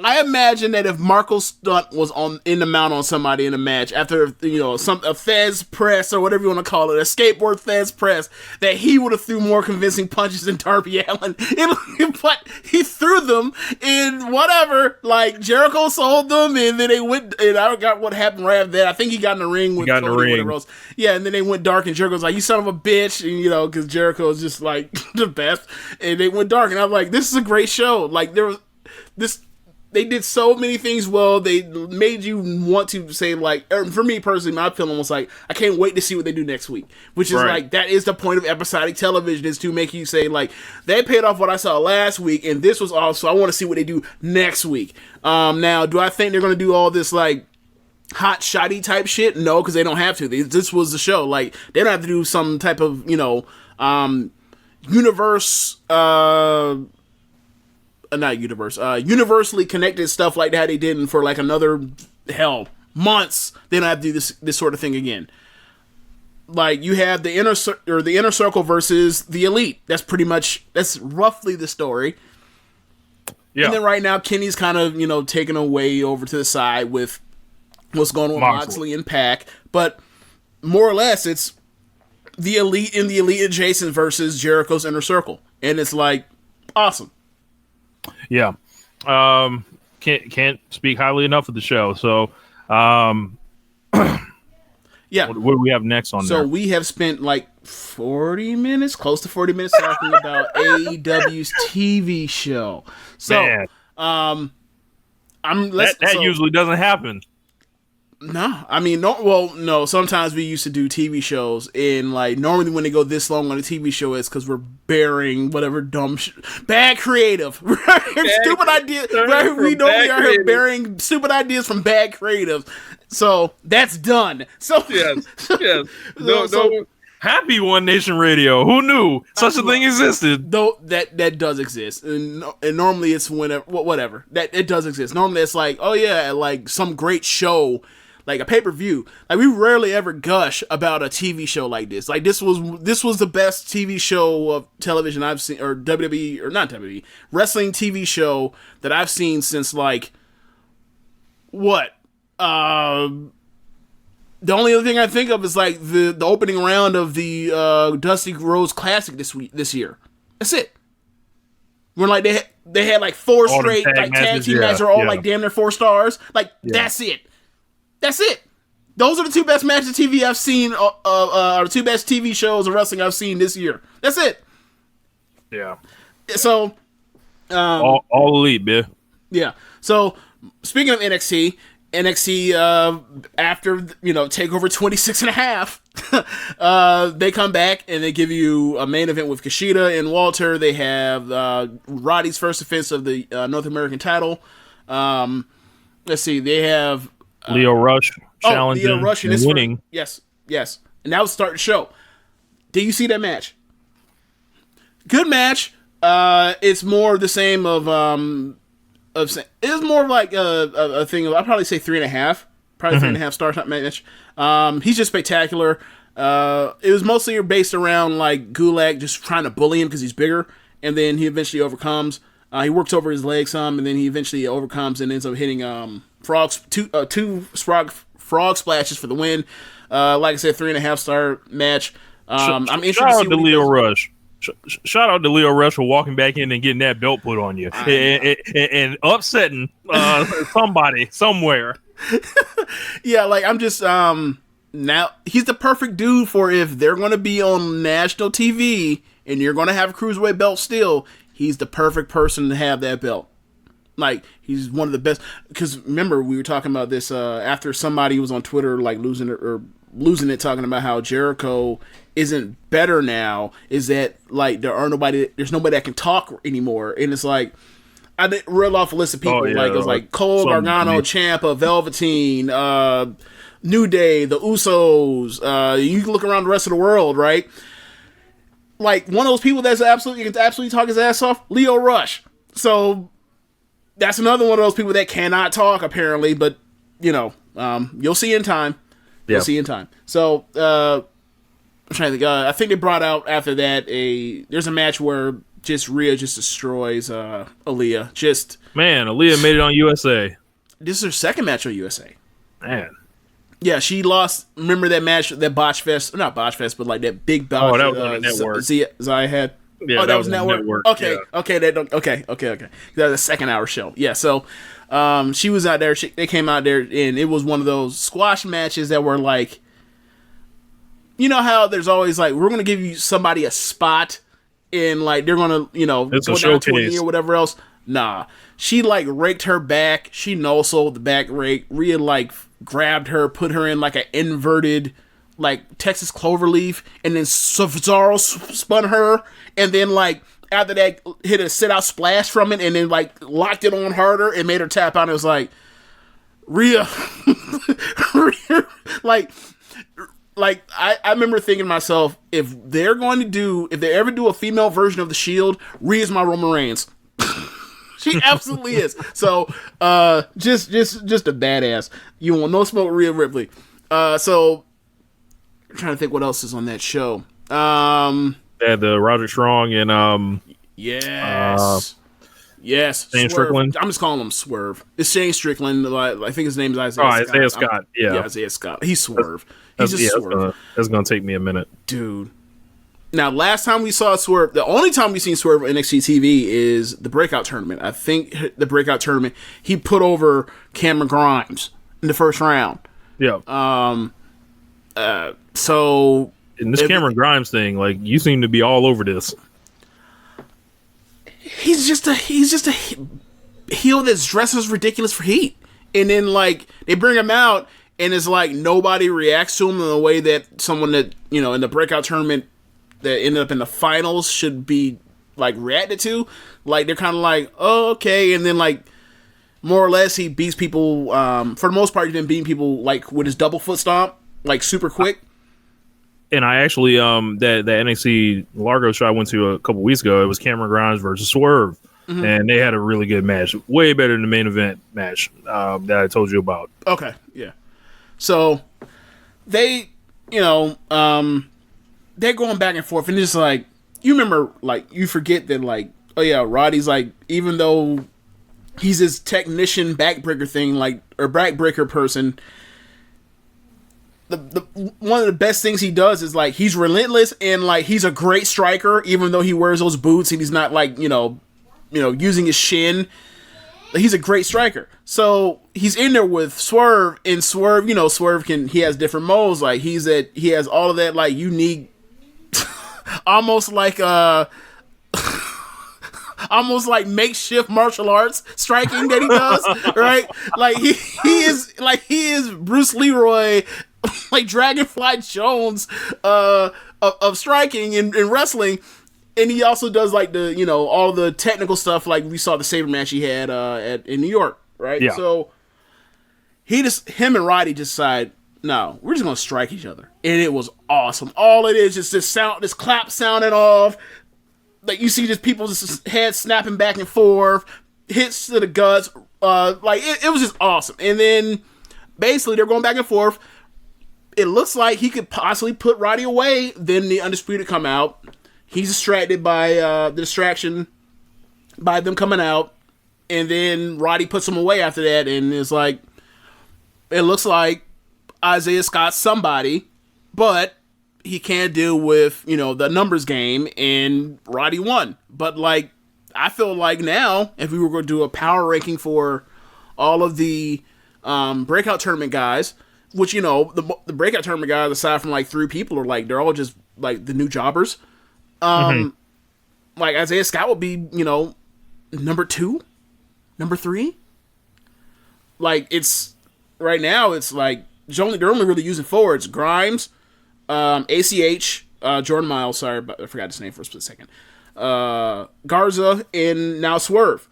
I imagine that if Marco Stunt was in the mount on somebody in a match after a Fez press or whatever you want to call it, a skateboard Fez press, that he would have threw more convincing punches than Darby Allin. But he threw them and whatever. Like Jericho sold them, and then they went. And I forgot what happened right after that. I think he got in the ring with Cody, whatever else. Yeah, and then they went dark, and Jericho's like, "You son of a bitch," and because Jericho is just like the best. And they went dark, and I'm like, "This is a great show." Like there was this. They did so many things well. They made you want to say, like, for me personally, my feeling was like, I can't wait to see what they do next week. Which is like, that is the point of episodic television, is to make you say, like, they paid off what I saw last week, and this was also, I want to see what they do next week. Now, do I think they're going to do all this, like, hot, shoddy type shit? No, because they don't have to. This was the show. Like, they don't have to do some type of, universally connected stuff like that they did for like another months. They don't have to do this sort of thing again. Like you have the inner circle versus the elite. That's roughly the story. Yeah. And then right now Kenny's kind of taken away over to the side with what's going on with Moxley and Pac, but more or less it's the elite and the elite adjacent versus Jericho's inner circle, and it's like awesome. Yeah. Can't speak highly enough of the show. So, yeah. What do we have next on there? So we have spent like 40 minutes, close to 40 minutes talking about AEW's TV show. So, man. That usually doesn't happen. No, I mean, no. Sometimes we used to do TV shows, and like normally when they go this long on a TV show, it's because we're bearing whatever dumb, bad creative, stupid ideas. Right? We normally are here bearing stupid ideas from bad creatives. So that's done. So yes. Happy One Nation Radio. Who knew such a thing existed? Though that does exist, and normally it's whatever that it does exist. Normally it's like, oh yeah, like some great show, like a pay-per-view. Like we rarely ever gush about a TV show like this. Like this was the best TV show of television I've seen, or WWE, or not WWE, wrestling TV show that I've seen since like what? The only other thing I think of is like the opening round of the Dusty Rhodes Classic this year. That's it. When like they had like four all straight tag team matches are all like damn near 4 stars. Like that's it. That's it. Those are the 2 best matches of TV I've seen. Or 2 best TV shows of wrestling I've seen this year. That's it. Yeah. So all elite, man. Yeah. So speaking of NXT after TakeOver 26.5, they come back and they give you a main event with Kushida and Walter. They have Roddy's first defense of the North American title. Let's see, they have Leo Rush challenging Leo Rush and winning. Yes, and that was starting the show. Did you see that match? Good match. It's more of the same of it was more of like a thing of, I'd probably say 3.5, probably 3.5 star type match. He's just spectacular. It was mostly based around like Gulak just trying to bully him because he's bigger, and then he eventually overcomes. He works over his leg some, and then he eventually overcomes and ends up hitting two frog splashes for the win. Like I said, 3.5 star match. I'm interested to see Leo Rush. Shout out to Leo Rush for walking back in and getting that belt put on you and upsetting somebody somewhere. Yeah, like I'm just now he's the perfect dude for if they're going to be on national TV and you're going to have a cruiserweight belt still. He's the perfect person to have that belt. Like he's one of the best. Because remember we were talking about this after somebody was on Twitter like losing it, talking about how Jericho isn't better now, is that like there's nobody that can talk anymore, and it's like I didn't reel off a list of people like it was like Cole, Gargano, Ciampa, Velveteen, New Day, the Usos. You can look around the rest of the world, right? Like one of those people that's absolutely talk his ass off, Leo Rush. So that's another one of those people that cannot talk apparently, but you'll see in time. You'll see in time. So I'm trying to think. I think they brought out after that there's a match where just Rhea just destroys Aaliyah. Aaliyah made it on USA. This is her second match on USA. Man. Yeah, she lost. Remember that match, that botch fest? Not botch fest, but like that big botch. Oh, that was on the network. Zaya had. Yeah, that was network. Okay, yeah. Okay. That was a 2-hour show. Yeah, so she was out there. They came out there, and it was one of those squash matches that were like, you know how there's always like, we're gonna give you somebody a spot, and like they're gonna it's go a down to a knee showcase or whatever else. Nah, she like raked her back. She no-sold the back rake. Rhea like grabbed her, put her in like an inverted like Texas cloverleaf, and then Cesaro spun her, and then like after that hit a sit-out splash from it, and then like locked it on harder and made her tap out. And it was like, Rhea, like I remember thinking to myself, if they ever do a female version of the Shield, Rhea's my Roman Reigns. She absolutely is. So just a badass. You want no smoke, Rhea Ripley. So I'm trying to think what else is on that show. They had the Roderick Strong and yes, Shane Swerve. Strickland. I'm just calling him Swerve. It's Shane Strickland. I think his name is Isaiah. Isaiah Scott. Yeah, Isaiah Scott. He's Swerve. He's just Swerve. That's gonna take me a minute, dude. Now, last time we saw Swerve, the only time we've seen Swerve on NXT TV is the Breakout Tournament. I think the Breakout Tournament, he put over Cameron Grimes in the first round. Yeah. So in this Cameron Grimes thing, like you seem to be all over this. He's just a heel that's dressed as ridiculous for heat, and then like they bring him out, and it's like nobody reacts to him in the way that someone that in the Breakout Tournament that ended up in the finals should be like reacted to. Like they're kind of like, oh, okay, and then like more or less he beats people. For the most part, he's been beating people like with his double foot stomp, like super quick. And I actually that NXT Largo show I went to a couple weeks ago, it was Cameron Grimes versus Swerve, and they had a really good match, way better than the main event match that I told you about. Okay, yeah. So they, they're going back and forth, and it's like, you remember, like, you forget that, like, oh yeah, Roddy's like, even though he's this technician backbreaker thing, like, or backbreaker person, the one of the best things he does is, like, he's relentless, and, like, he's a great striker, even though he wears those boots and he's not, like, using his shin. He's a great striker. So he's in there with Swerve, and Swerve, Swerve he has different modes. Like, he has all of that, like, unique, almost like makeshift martial arts striking that he does, right? Like, he is Bruce Leroy, like Dragonfly Jones of striking and wrestling. And he also does, like, the, all the technical stuff, like we saw the Sabre match he had in New York, right? Yeah. So him and Roddy just decided, no, we're just gonna strike each other, and it was awesome. All it is this sound, this clap sounding off, like, you see just people's heads snapping back and forth, hits to the guts, like, it was just awesome. And then basically they're going back and forth. It looks like he could possibly put Roddy away. Then the Undisputed come out. He's distracted by the distraction by them coming out, and then Roddy puts him away after that, and it's like, it looks like Isaiah Scott's somebody, but he can't deal with, the numbers game, and Roddy won. But, like, I feel like now, if we were going to do a power ranking for all of the breakout tournament guys, which, the breakout tournament guys, aside from, like, 3 people, are, like, they're all just, like, the new jobbers. Like, Isaiah Scott would be, number 2, number 3. Like, it's, right now, it's like, they're only really using forwards. Grimes, ACH, Jordan Miles, sorry, but I forgot his name for a split second. Garza, and now Swerve.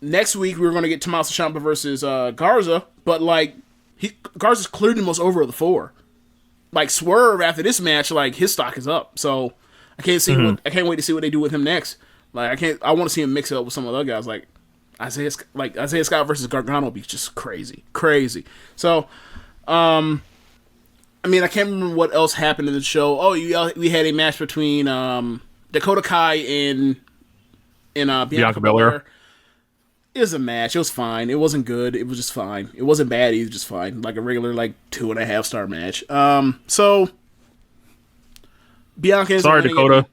Next week, we're going to get Tommaso Ciampa versus Garza, but, like, Garza's clearly the most over of the 4. Like, Swerve, after this match, like, his stock is up, so I can't wait to see what they do with him next. Like, I want to see him mix it up with some of the other guys. Like Isaiah Scott versus Gargano will be just crazy. So, I can't remember what else happened in the show. Oh, we had a match between Dakota Kai and Bianca Belair. It was a match. It was fine. It wasn't good. It was just fine. It wasn't bad either. Just fine. Like a regular, like, 2.5-star match. So Bianca. Sorry, Dakota.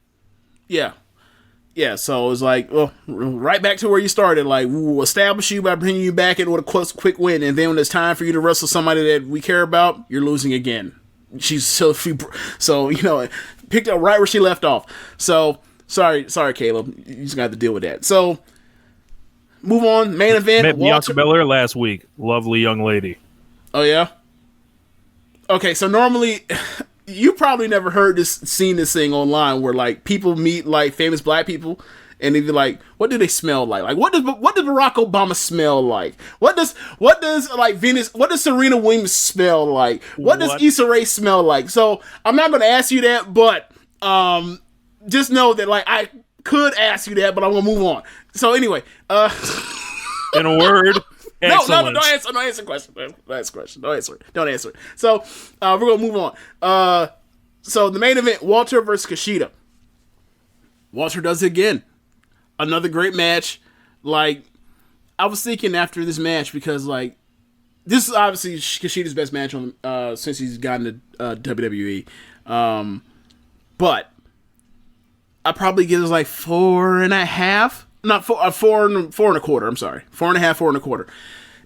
Yeah. So it was like, well, right back to where you started. Like, we'll establish you by bringing you back in with a quick win, and then when it's time for you to wrestle somebody that we care about, you're losing again. She's so picked up right where she left off. So sorry, Caleb. You just got to deal with that. So move on. Main event. Met Bianca Belair last week. Lovely young lady. Oh yeah. Okay, so normally. You probably never seen this thing online where, like, people meet, like, famous black people, and they're like, what do they smell like? Like, what does Barack Obama smell like? What does like Venus? What does Serena Williams smell like? What does Issa Rae smell like? So I'm not going to ask you that, but just know that, like, I could ask you that, but I'm going to move on. So anyway, in a word. No, don't answer the question. Don't answer it. So, we're going to move on. So, the main event, Walter versus Kushida. Walter does it again. Another great match. Like, I was thinking after this match, because, like, this is obviously Kushida's best match on since he's gotten to WWE. But I probably give it, like, 4.5. Not 4.25. I'm sorry, 4.5, 4.25.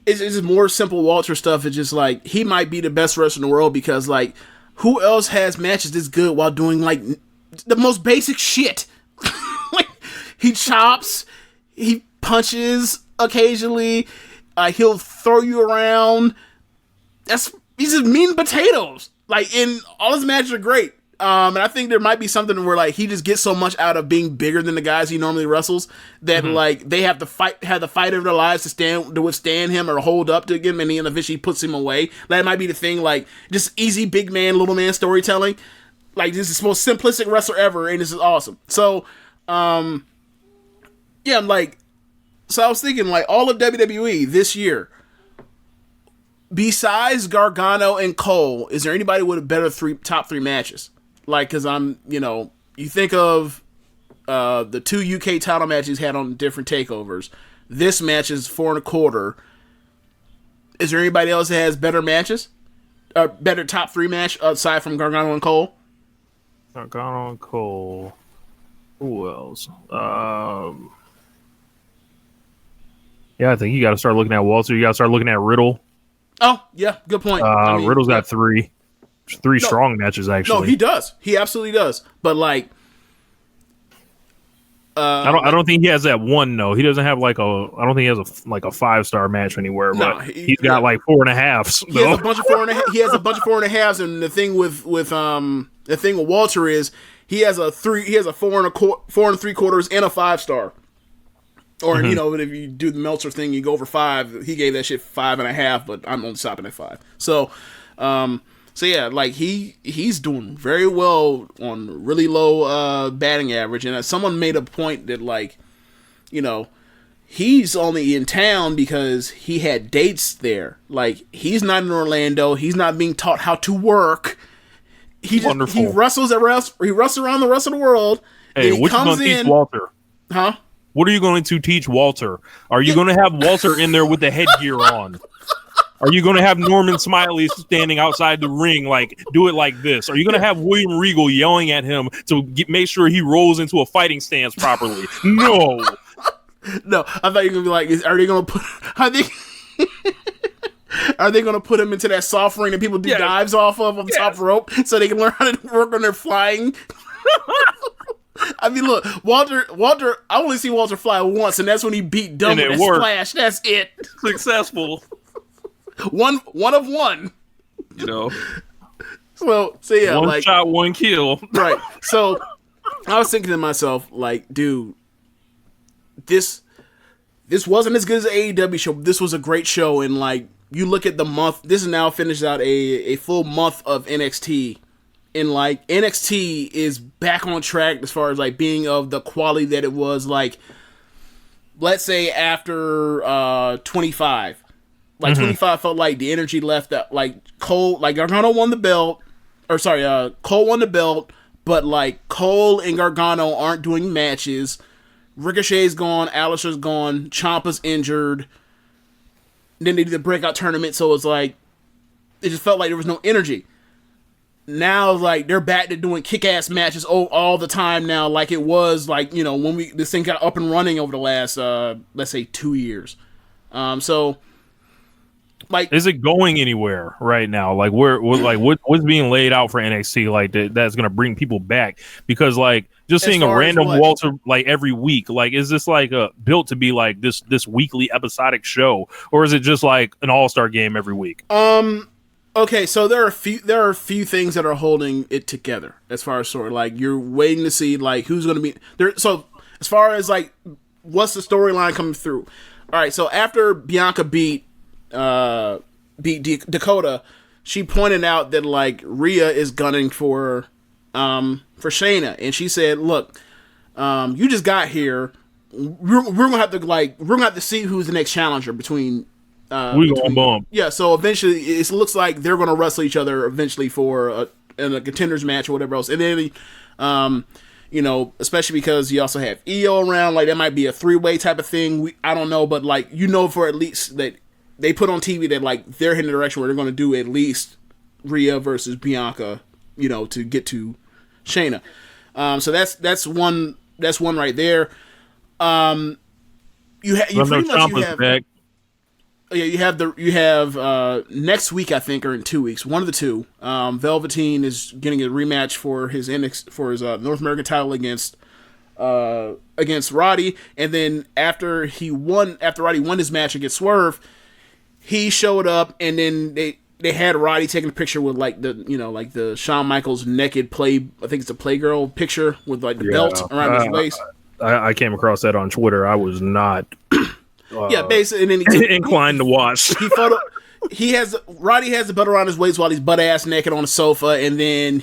It's just more simple Walter stuff. It's just like, he might be the best wrestler in the world, because, like, who else has matches this good while doing, like, the most basic shit? Like, he chops, he punches occasionally, he'll throw you around. He's just mean potatoes. Like, and all his matches are great. And I think there might be something where, like, he just gets so much out of being bigger than the guys he normally wrestles that like, they have the fight of their lives to withstand him or hold up to him, and then eventually puts him away. That might be the thing, like, just easy big man, little man storytelling. Like, this is the most simplistic wrestler ever, and this is awesome. So, yeah, like, so I was thinking, like, all of WWE this year, besides Gargano and Cole, is there anybody with a better top three matches? Like, because you think of the 2 UK title matches had on different takeovers. This match is 4 1/4. Is there anybody else that has better matches? Better top three match aside from Gargano and Cole? Gargano and Cole. Who else? Yeah, I think you got to start looking at Walter. You got to start looking at Riddle. Oh, yeah, good point. Riddle's got three strong matches, actually. No, he does. He absolutely does. But, like... I don't think he has that one, though. He doesn't have, like, I don't think he has a 5-star match anywhere, but he's got, like, 4.5s. He has a bunch of 4.5. He has a bunch of 4.5s, and the thing with Walter is he has a 4 3/4 and a 5-star. Or, if you do the Meltzer thing, you go over 5. He gave that shit 5.5, but I'm only stopping at 5. So yeah, like, he's doing very well on really low batting average. And someone made a point that, like, he's only in town because he had dates there. Like, he's not in Orlando. He's not being taught how to work. He wrestles around the rest of the world. Hey, what you gonna teach Walter? Huh? What are you going to teach Walter? Are you going to have Walter in there with the headgear on? Are you going to have Norman Smiley standing outside the ring, like, do it like this? Are you going to have William Regal yelling at him to make sure he rolls into a fighting stance properly? No. No, I thought you were going to be like, are they going to put him into that soft ring that people do dives off of on the top rope so they can learn how to work on their flying? I mean, look, Walter. I only see Walter fly once, and that's when he beat Dumb with a splash. That's it. Successful. One of one. So yeah, one shot, one kill. Right. So I was thinking to myself, like, dude, this wasn't as good as an AEW show. This was a great show, and, like, you look at the month. This is now finished out a full month of NXT. And, like, NXT is back on track as far as, like, being of the quality that it was, like, let's say after 25. Like, 25 felt like the energy left that, like, Gargano won the belt. Cole won the belt, but, like, Cole and Gargano aren't doing matches. Ricochet's gone, Aleister's gone, Ciampa's injured. Then they did the breakout tournament, so it's like, it just felt like there was no energy. Now, like, they're back to doing kick-ass matches all the time now, like it was, like, when this thing got up and running over the last, let's say, 2 years. So, like, is it going anywhere right now? Like, what's being laid out for NXT, like, that's going to bring people back? Because, like, just seeing a random Walter, like, every week, like, is this, like, built to be, like, this weekly episodic show? Or is it just, like, an all-star game every week? Okay, so there are a few things that are holding it together as far as sort of, like, you're waiting to see, like, who's going to be there. So as far as, like, what's the storyline coming through? All right, so after Bianca beat Dakota, she pointed out that, like, Rhea is gunning for Shayna, and she said, "Look, you just got here. We're gonna have to see who's the next challenger between." We gonna bump. Yeah, so eventually it looks like they're gonna wrestle each other eventually for in a contenders match or whatever else, and then especially because you also have EO around, like, that might be a 3-way type of thing. I don't know, but, like, for at least that they put on TV that, like, they're heading in the direction where they're gonna do at least Rhea versus Bianca, to get to Shayna. So that's one right there. You pretty much have. Back. Yeah, you have next week, I think, or in 2 weeks, one of the two. Velveteen is getting a rematch for his North American title against Roddy, and then after Roddy won his match against Swerve, he showed up, and then they had Roddy taking a picture with, like, the Shawn Michaels naked I think it's a Playgirl picture with, like, the belt around his waist. I came across that on Twitter. I was not. Basically, and then inclined to watch. Roddy has the belt around his waist while he's butt ass naked on the sofa, and then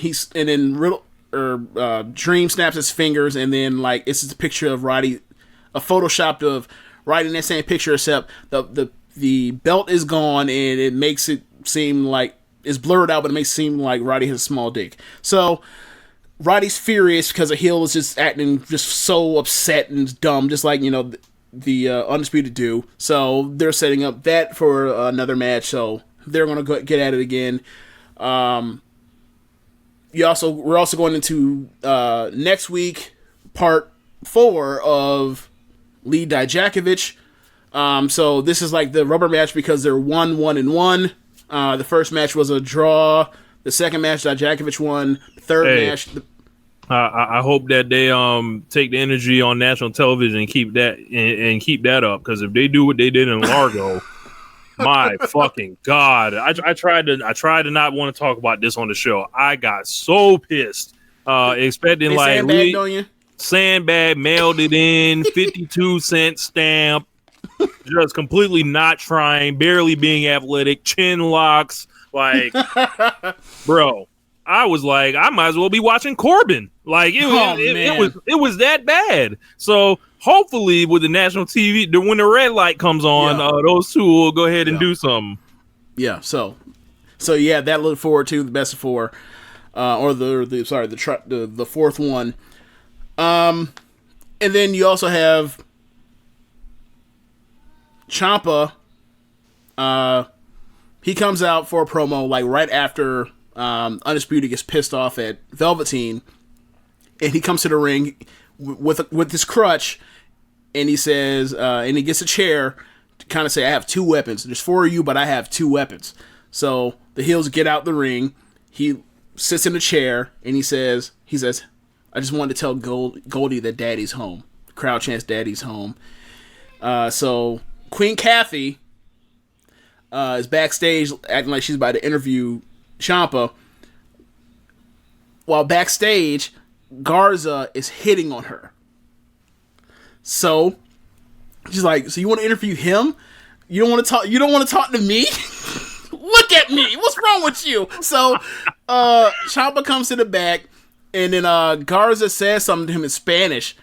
Dream snaps his fingers, and then like it's just a picture of Roddy, a photoshopped of Roddy in that same picture, except the belt is gone, and it makes it seem like it's blurred out, but it makes it seem like Roddy has a small dick. So Roddy's furious because the heel is just acting just so upset and dumb, just like, you know, the Undisputed do. So they're setting up that for another match. So they're gonna get at it again. We're also going into next week, part 4 of Lee Dijakovic. So this is like the rubber match because they're 1-1-1. The first match was a draw. The second match, Dijakovic won. The third match. I hope that they take the energy on national television and keep that up, because if they do what they did in Largo, my fucking God, I tried to not want to talk about this on the show. I got so pissed, expecting they like sandbagged on you? Sandbag mailed it in 52-cent stamp, just completely not trying, barely being athletic, chin locks, like, bro. I was like, I might as well be watching Corbin. Like it was that bad. So hopefully with the national TV, when the red light comes on, those two will go ahead and do something. Yeah. So yeah, that look forward to the best of 4, or the fourth one. And then you also have Ciampa. He comes out for a promo like right after Undisputed gets pissed off at Velveteen, and he comes to the ring with his crutch, and he says, and he gets a chair to kind of say, I have 2 weapons. There's 4 of you, but I have 2 weapons. So the heels get out the ring. He sits in a chair, and he says, I just wanted to tell Goldie that Daddy's home. The crowd chants Daddy's home. So Queen Kathy is backstage acting like she's about to interview Ciampa, while backstage Garza is hitting on her. So she's like, so you want to interview him? You don't want to talk to me? Look at me. What's wrong with you? So Ciampa comes to the back, and then Garza says something to him in Spanish,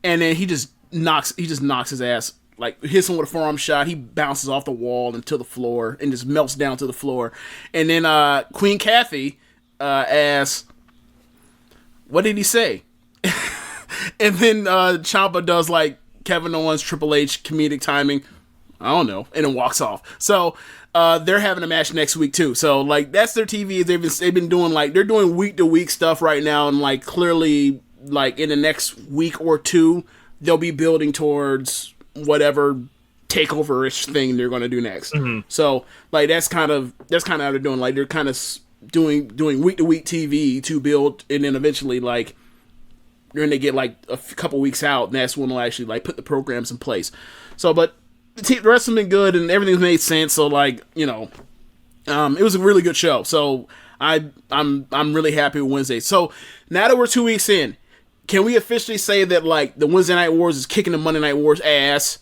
and then he just knocks his ass. Like, hits him with a forearm shot. He bounces off the wall into the floor and just melts down to the floor. And then Queen Kathy asks, what did he say? And then Ciampa does like Kevin Owens, Triple H comedic timing. I don't know. And then walks off. So they're having a match next week too. So like that's their TV. They've been doing like, they're doing week to week stuff right now. And like clearly like in the next week or 2, they'll be building towards whatever takeover-ish thing they're going to do next. Mm-hmm. So like that's kind of how they're doing. Like they're kind of doing week-to-week TV to build, and then eventually like when they get like a couple weeks out, and that's when they'll actually like put the programs in place. So but the rest have been good and everything's made sense. So like, you know, it was a really good show. So I'm really happy with Wednesday. So now that we're 2 weeks in, can we officially say that like the Wednesday Night Wars is kicking the Monday Night Wars ass?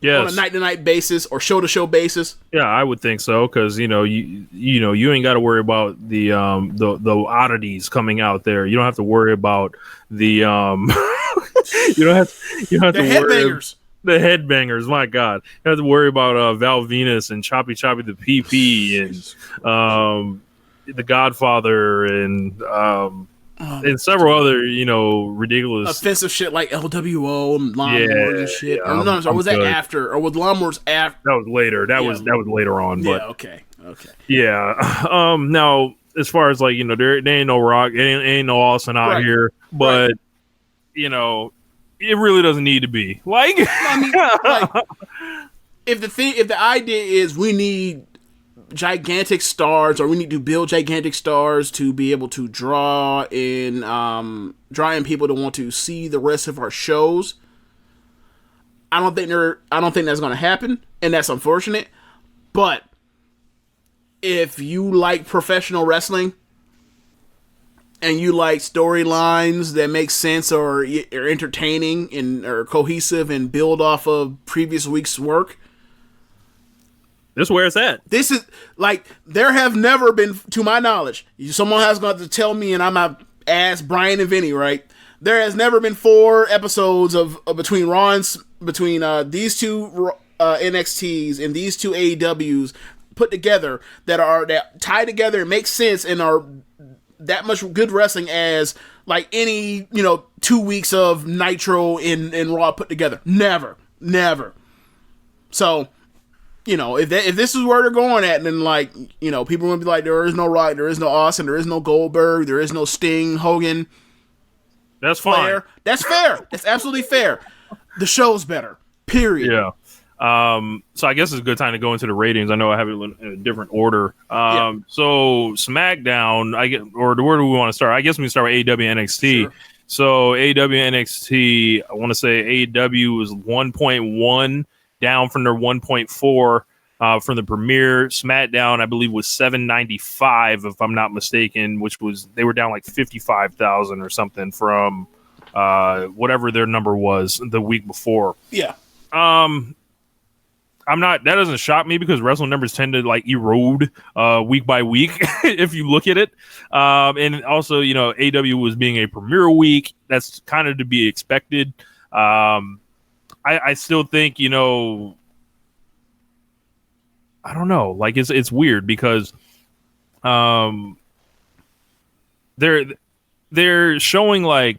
Yes. On a night-to-night basis or show-to-show basis? Yeah, I would think so, because you ain't got to worry about the oddities coming out there. You don't have to worry about the you don't have to headbangers. The headbangers, my God. You don't have to worry about Val Venus and Choppy the PP and the Godfather and several other, ridiculous offensive shit like LWO and Lawnmowers and shit. Or was that after? Or was Lawnmowers after? That was later. That was later on. But okay. Yeah. Now, as far as like, there ain't no Rock, ain't no Austin out here, but it really doesn't need to be. Like, I mean, if the idea is we need gigantic stars, or we need to build gigantic stars to be able to draw in people to want to see the rest of our shows, I don't think that's going to happen, and that's unfortunate. But if you like professional wrestling and you like storylines that make sense or are entertaining and are cohesive and build off of previous week's work, this is where it's at. This is like, there have never been, to my knowledge, someone has got to tell me, and I'm not as Brian and Vinny, right? There has never been 4 episodes of between these two NXTs and these two AEWs put together that tie together and make sense and are that much good wrestling as like any 2 weeks of Nitro in Raw put together. Never. So if this is where they're going at, then people are gonna be like, there is no Rock, there is no Austin, there is no Goldberg, there is no Sting, Hogan. That's fine. Flair. That's fair. That's absolutely fair. The show's better. Period. Yeah. So I guess it's a good time to go into the ratings. I know I have it in a different order. So SmackDown, where do we want to start? I guess we can start with AEW and NXT. Sure. So AEW and NXT, I want to say AEW was 1.1 down from their 1.4 from the premiere. SmackDown, I believe, was 795, if I'm not mistaken, which was, they were down like 55,000 or something from whatever their number was the week before. Yeah. That doesn't shock me because wrestling numbers tend to like erode week by week if you look at it. And also, AW was being a premiere week. That's kind of to be expected. I still think, I don't know. Like it's weird because they're showing like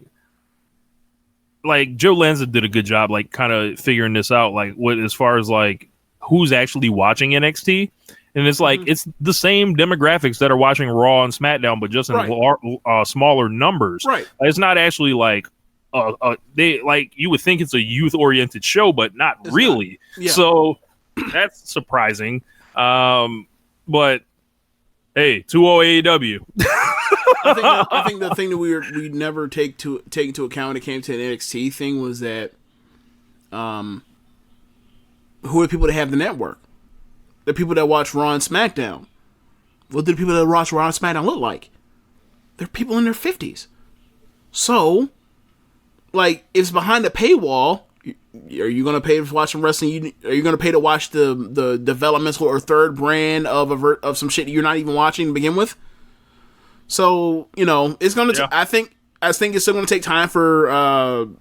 Joe Lanza did a good job, like kind of figuring this out, like what as far as like who's actually watching NXT, and it's like it's the same demographics that are watching Raw and SmackDown, but just in smaller numbers. Right, it's not actually like they like you would think it's a youth oriented show, but not it's really. Not. Yeah. So that's surprising. But hey, 2-0 AEW. I think the thing that we never take into account when it came to an NXT thing was that who are the people that have the network? The people that watch Raw and SmackDown. What do the people that watch Raw and SmackDown look like? They're people in their 50s. So, like, if it's behind a paywall, are you going to pay to watch some wrestling? Are you going to pay to watch the developmental or third brand of some shit you're not even watching to begin with? So, it's going to... I think it's still going to take time for...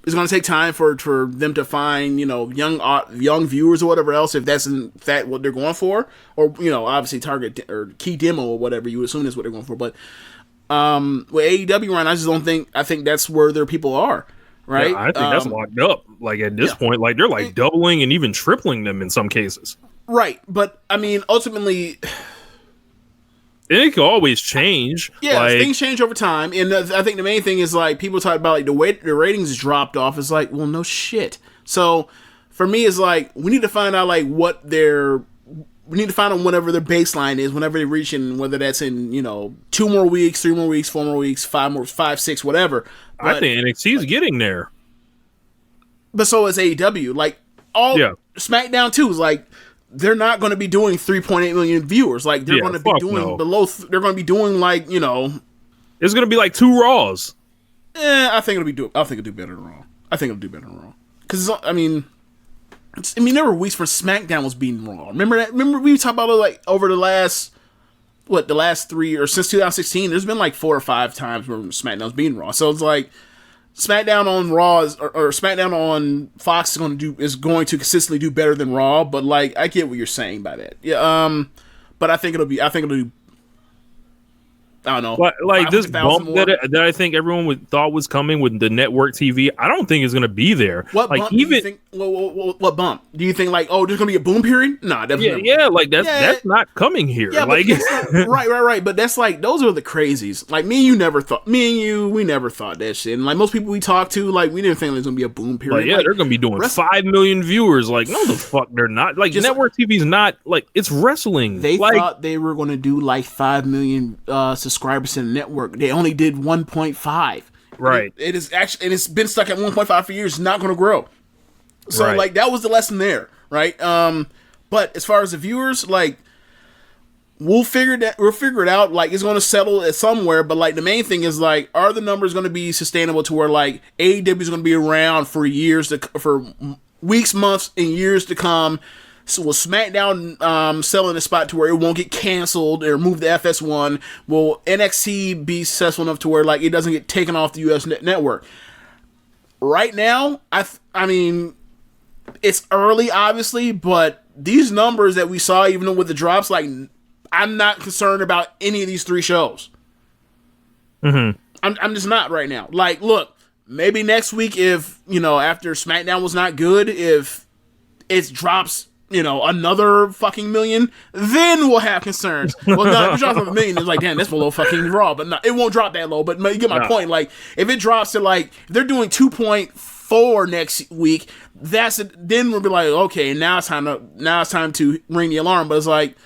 it's going to take time for them to find, young viewers or whatever else, if that's in fact what they're going for, or obviously target or key demo or whatever you would assume is what they're going for. But with AEW right now, I think that's where their people are, right? Yeah, I think that's locked up. Like at this point, like they're like doubling and even tripling them in some cases. Right, but I mean, ultimately. It can always change. Yeah, things change over time, and I think the main thing is like people talk about like the ratings dropped off. It's like, well, no shit. So for me, it's like we need to find out like we need to find out whatever their baseline is, whenever they reach, and whether that's in 2 more weeks, 3 more weeks, 4 more weeks, 5, 6, whatever. But, I think NXT is getting there, but so is AEW. Like SmackDown too is like. They're not going to be doing 3.8 million viewers. Like they're going to be doing below. They're going to be doing like it's going to be like 2 Raws. I think it'll do better than Raw. Because there were weeks where SmackDown was beating Raw. Remember that? Remember we talked about it like over the last 3 or since 2016. There's been like 4 or 5 times where SmackDown's beating Raw. So it's like. SmackDown on Raw or SmackDown on Fox is going to consistently do better than Raw, but like I get what you're saying by that. Yeah, but I think it'll do. I don't know. Like this bump that I think everyone thought was coming with the network TV, I don't think it's going to be there. What bump? What bump? Do you think like, there's going to be a boom period? Nah, definitely. Yeah, that's not coming here. Yeah, like right. But that's like those are the crazies. Like me and you, we never thought that shit. And like most people we talked to, like we didn't think there's going to be a boom period. Like, they're going to be doing 5 million viewers. Like no, the fuck they're not. Like network TV's not like it's wrestling. They thought they were going to do like 5 million subscribers in the network. They only did 1.5. Right. It is actually, and it's been stuck at 1.5 for years. It's not going to grow. So like that was the lesson there, right? But as far as the viewers, like we'll figure it out. Like it's going to settle at somewhere. But like the main thing is like, are the numbers going to be sustainable to where like AEW is going to be around for years for weeks, months, and years to come? So will SmackDown sell in a spot to where it won't get canceled or move the FS1? Will NXT be successful enough to where like it doesn't get taken off the US network? Right now, I mean, it's early, obviously, but these numbers that we saw, even with the drops, like, I'm not concerned about any of these 3 shows. Mm-hmm. I'm just not right now. Like, look, maybe next week if, after SmackDown was not good, if it drops, another fucking million, then we'll have concerns. Well, no, if it drops a million, it's like, damn, that's below fucking Raw. But no, it won't drop that low. But you get my point. Like, if it drops to, like, if they're doing 2.4 next week, then we'll be like, okay, now it's time to ring the alarm. But it's like,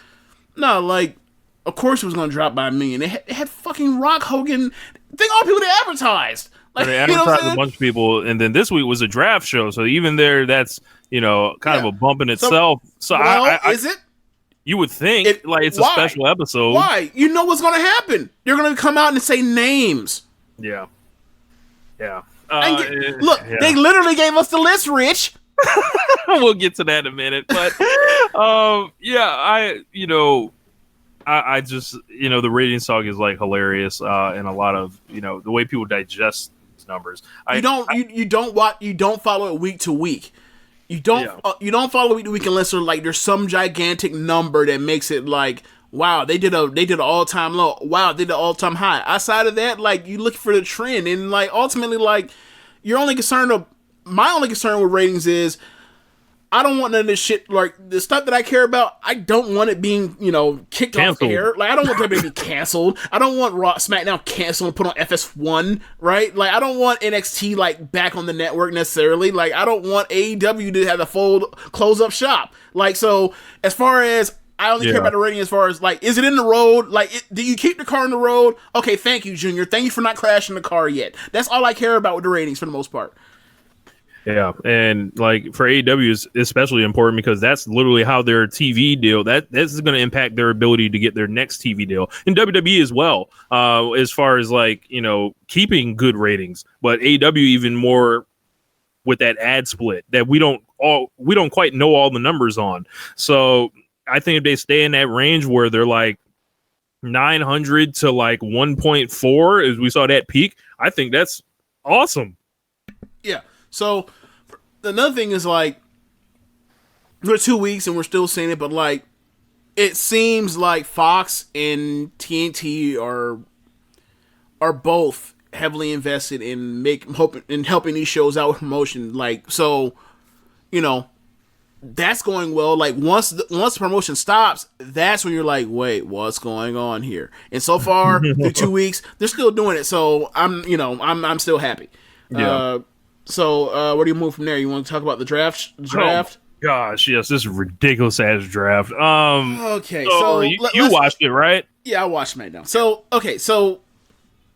no, like, of course it was going to drop by $1 million. It had fucking Rock, Hogan. Think all the people they advertised. Like, they advertised a bunch of people, and then this week was a draft show. So even there, that's kind of a bump in itself. So is it? You would think it's a special episode. Why? You know what's going to happen. You're going to come out and say names. Yeah. They literally gave us the list, Rich. We'll get to that in a minute, but I just the rating song is like hilarious, and a lot of the way people digest these numbers. You don't follow it week to week. You don't follow week to week unless there's some gigantic number that makes it like, wow, they did an all-time low. Wow, they did an all-time high. Outside of that, like, you look for the trend, and like ultimately, like, my only concern with ratings is I don't want none of this shit, like, the stuff that I care about, I don't want it being, kicked canceled off air. Like, I don't want that to be canceled. I don't want Raw, SmackDown canceled and put on FS1, right? Like, I don't want NXT, like, back on the network necessarily. Like, I don't want AEW to have to close up shop. Like, so, as far as, I only care about the rating as far as, like, is it in the road? Like, do you keep the car in the road? Okay, thank you, Junior. Thank you for not crashing the car yet. That's all I care about with the ratings for the most part. Yeah, and like for AEW is especially important because that's literally how their TV deal this is going to impact their ability to get their next TV deal, and WWE as well, as far as like keeping good ratings, but AEW even more with that ad split that we don't quite know all the numbers on. So I think if they stay in that range where they're like 900 to like 1.4 as we saw that peak, I think that's awesome. Yeah. So, another thing is, like, we're 2 weeks and we're still seeing it, but, like, it seems like Fox and TNT are both heavily invested in helping these shows out with promotion. Like, so, that's going well. Like, once the promotion stops, that's when you're like, wait, what's going on here? And so far, through 2 weeks, they're still doing it. So, I'm still happy. Yeah. So, where do you move from there? You want to talk about the draft? Oh, gosh, yes, this is a ridiculous ass draft. Okay, so you watched it, right? Yeah, I watched SmackDown. So, okay, so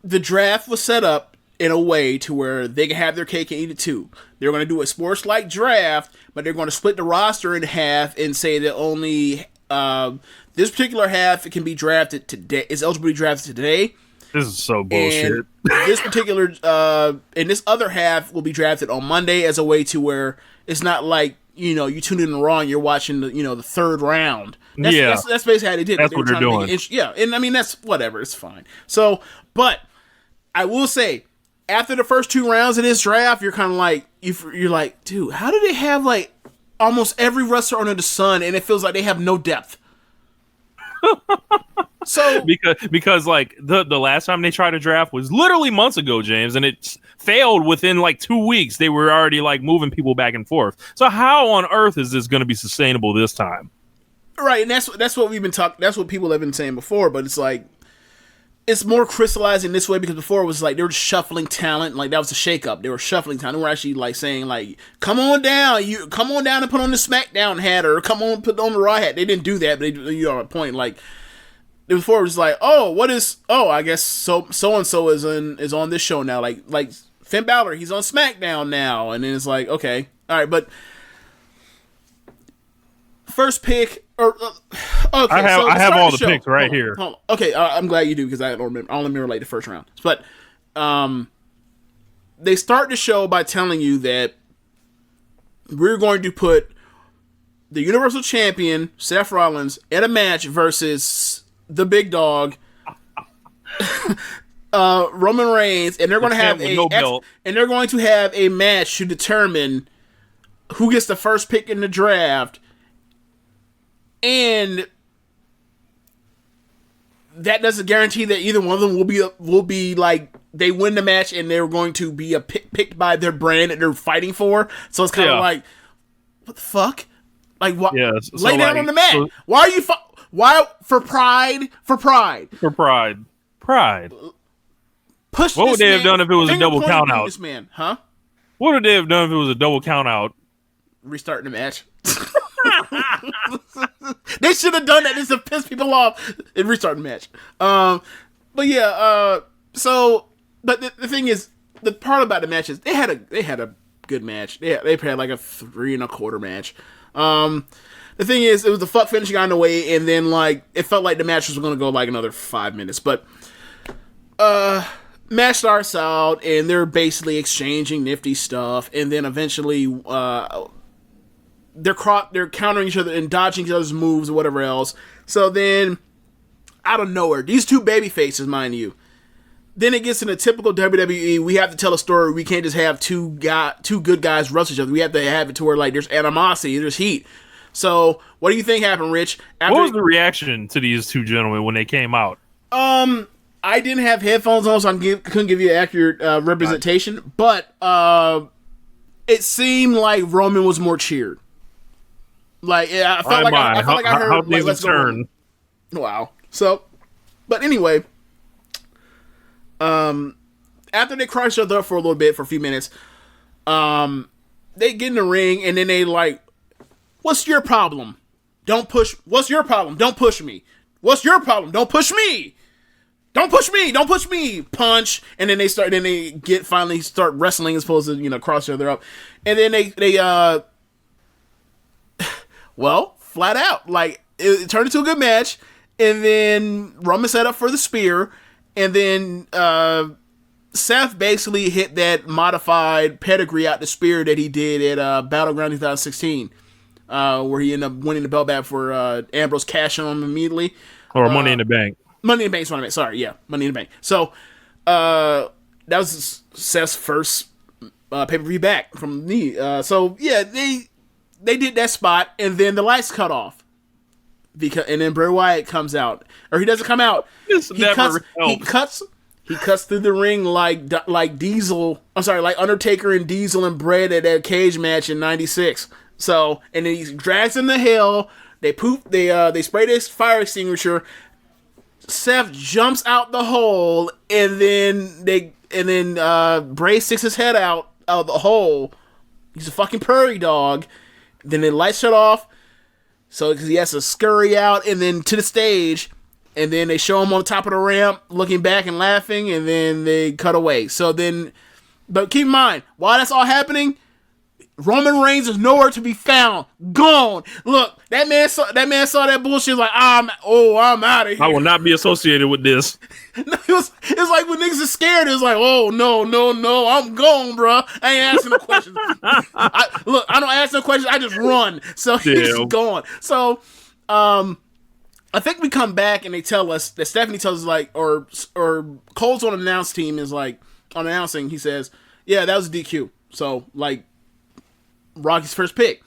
the draft was set up in a way to where they can have their cake and eat it too. They're going to do a sports-like draft, but they're going to split the roster in half and say that only this particular half can be drafted today. Is eligible to be drafted today. This is so bullshit. And this particular, and this other half will be drafted on Monday as a way to where it's not like, you tune in Raw and you're watching the third round. That's basically how they did it. That's what they're doing. And I mean, that's whatever. It's fine. So, but I will say, after the first 2 rounds of this draft, you're kind of like, you're like, dude, how do they have like almost every wrestler under the sun and it feels like they have no depth? So because like the last time they tried to draft was literally months ago, James, and it failed within like 2 weeks. They were already like moving people back and forth. So how on earth is this going to be sustainable this time? Right, and that's what we've been talking. That's what people have been saying before. But it's like it's more crystallizing this way because before it was like they were shuffling talent. Like that was a shakeup. They were shuffling talent. They were actually like saying like, "Come on down, come on down and put on the SmackDown hat or come on and put on the Raw hat." They didn't do that, but they are at a point like. Before it was like, I guess so and so is on this show now. Like Finn Balor, he's on SmackDown now, and then it's like, okay, all right, but first pick or okay, I have all the picks right here. Okay, I'm glad you do because I don't remember like the first round, but they start the show by telling you that we're going to put the Universal Champion, Seth Rollins, in a match versus the big dog, Roman Reigns, and they're going to have a match to determine who gets the first pick in the draft, and that doesn't guarantee that either one of them will be like they win the match and they're going to be picked by their brand that they're fighting for. So it's kind of like, what the fuck? Like, what? Yeah, lay down on the mat. Why are you? Why for pride? Pride. Push. What would they have done if it was a double count out? This man, huh? What would they have done if it was a double count out? Restarting the match. They should have done that just to piss people off and restart the match. But yeah. But the thing is, the part about the match is they had a good match. They had like a 3 1/4 match. The thing is, it was the fuck finishing on the way, and then like it felt like the match was going to go like another 5 minutes. But match starts out, and they're basically exchanging nifty stuff, and then eventually they're countering each other and dodging each other's moves or whatever else. So then, out of nowhere, these two baby faces, mind you. Then it gets in a typical WWE. We have to tell a story. We can't just have two good guys wrestle each other. We have to have it to where like there's animosity, there's heat. So, what do you think happened, Rich? What was the reaction to these two gentlemen when they came out? I didn't have headphones on, so I couldn't give you accurate representation. But it seemed like Roman was more cheered. Like, yeah, I felt like I heard. How like, let's turn? Wow. So, but anyway, after they crush each other up for a little bit, for a few minutes, they get in the ring and then they like, "What's your problem? Don't push. What's your problem? Don't push me. What's your problem? Don't push me. Don't push me. Don't push me." Punch, and then they finally start wrestling as opposed to cross each other up, and then they well, flat out, like, it turned into a good match, and then Roman set up for the spear, and then Seth basically hit that modified pedigree out the spear that he did at Battleground 2016, where he ended up winning the belt back for Ambrose cashing on him immediately. Or Money in the Bank. Money in the Bank's what I meant. Sorry, yeah, Money in the Bank. So, that was Seth's first pay-per-view back from me. So, yeah, they did that spot, and then the lights cut off. And then Bray Wyatt comes out. Or he doesn't come out. He cuts through the ring like Diesel. I'm sorry, like Undertaker and Diesel and Bray at that cage match in '96. So, and then he drags them to hell. They spray this fire extinguisher. Seth jumps out the hole, and then Bray sticks his head out of the hole. He's a fucking prairie dog. Then the lights shut off, so because he has to scurry out and then to the stage, and then they show him on top of the ramp looking back and laughing, and then they cut away. So then, but keep in mind, while that's all happening, Roman Reigns is nowhere to be found. Gone. Look, that man saw that bullshit. Like, I'm out of here. I will not be associated with this. It's like when niggas are scared. It's like, oh no, I'm gone, bro. I ain't asking no questions. I don't ask no questions. I just run. So he's gone. So, I think we come back and they tell us that Stephanie tells us like, or Cole's on the announce team is like on announcing. He says, yeah, that was a DQ. So like. Rocky's first pick,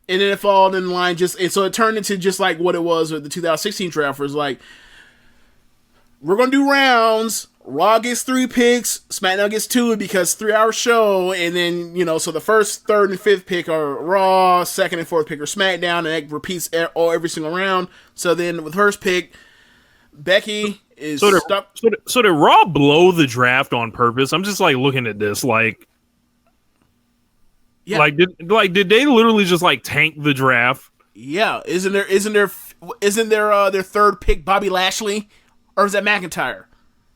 and then it followed in line and so it turned into just like what it was with the 2016 draft, where it's like, we're gonna do rounds. Raw gets 3 picks, SmackDown gets 2 because 3-hour show, and then so the first, third, and fifth pick are Raw, second and fourth pick are SmackDown, and that repeats every single round. So then with first pick, Becky is stuck. So did Raw blow the draft on purpose? I'm just like looking at this like. Yeah. Did they literally just like tank the draft? Yeah, isn't there their third pick Bobby Lashley, or is that McIntyre?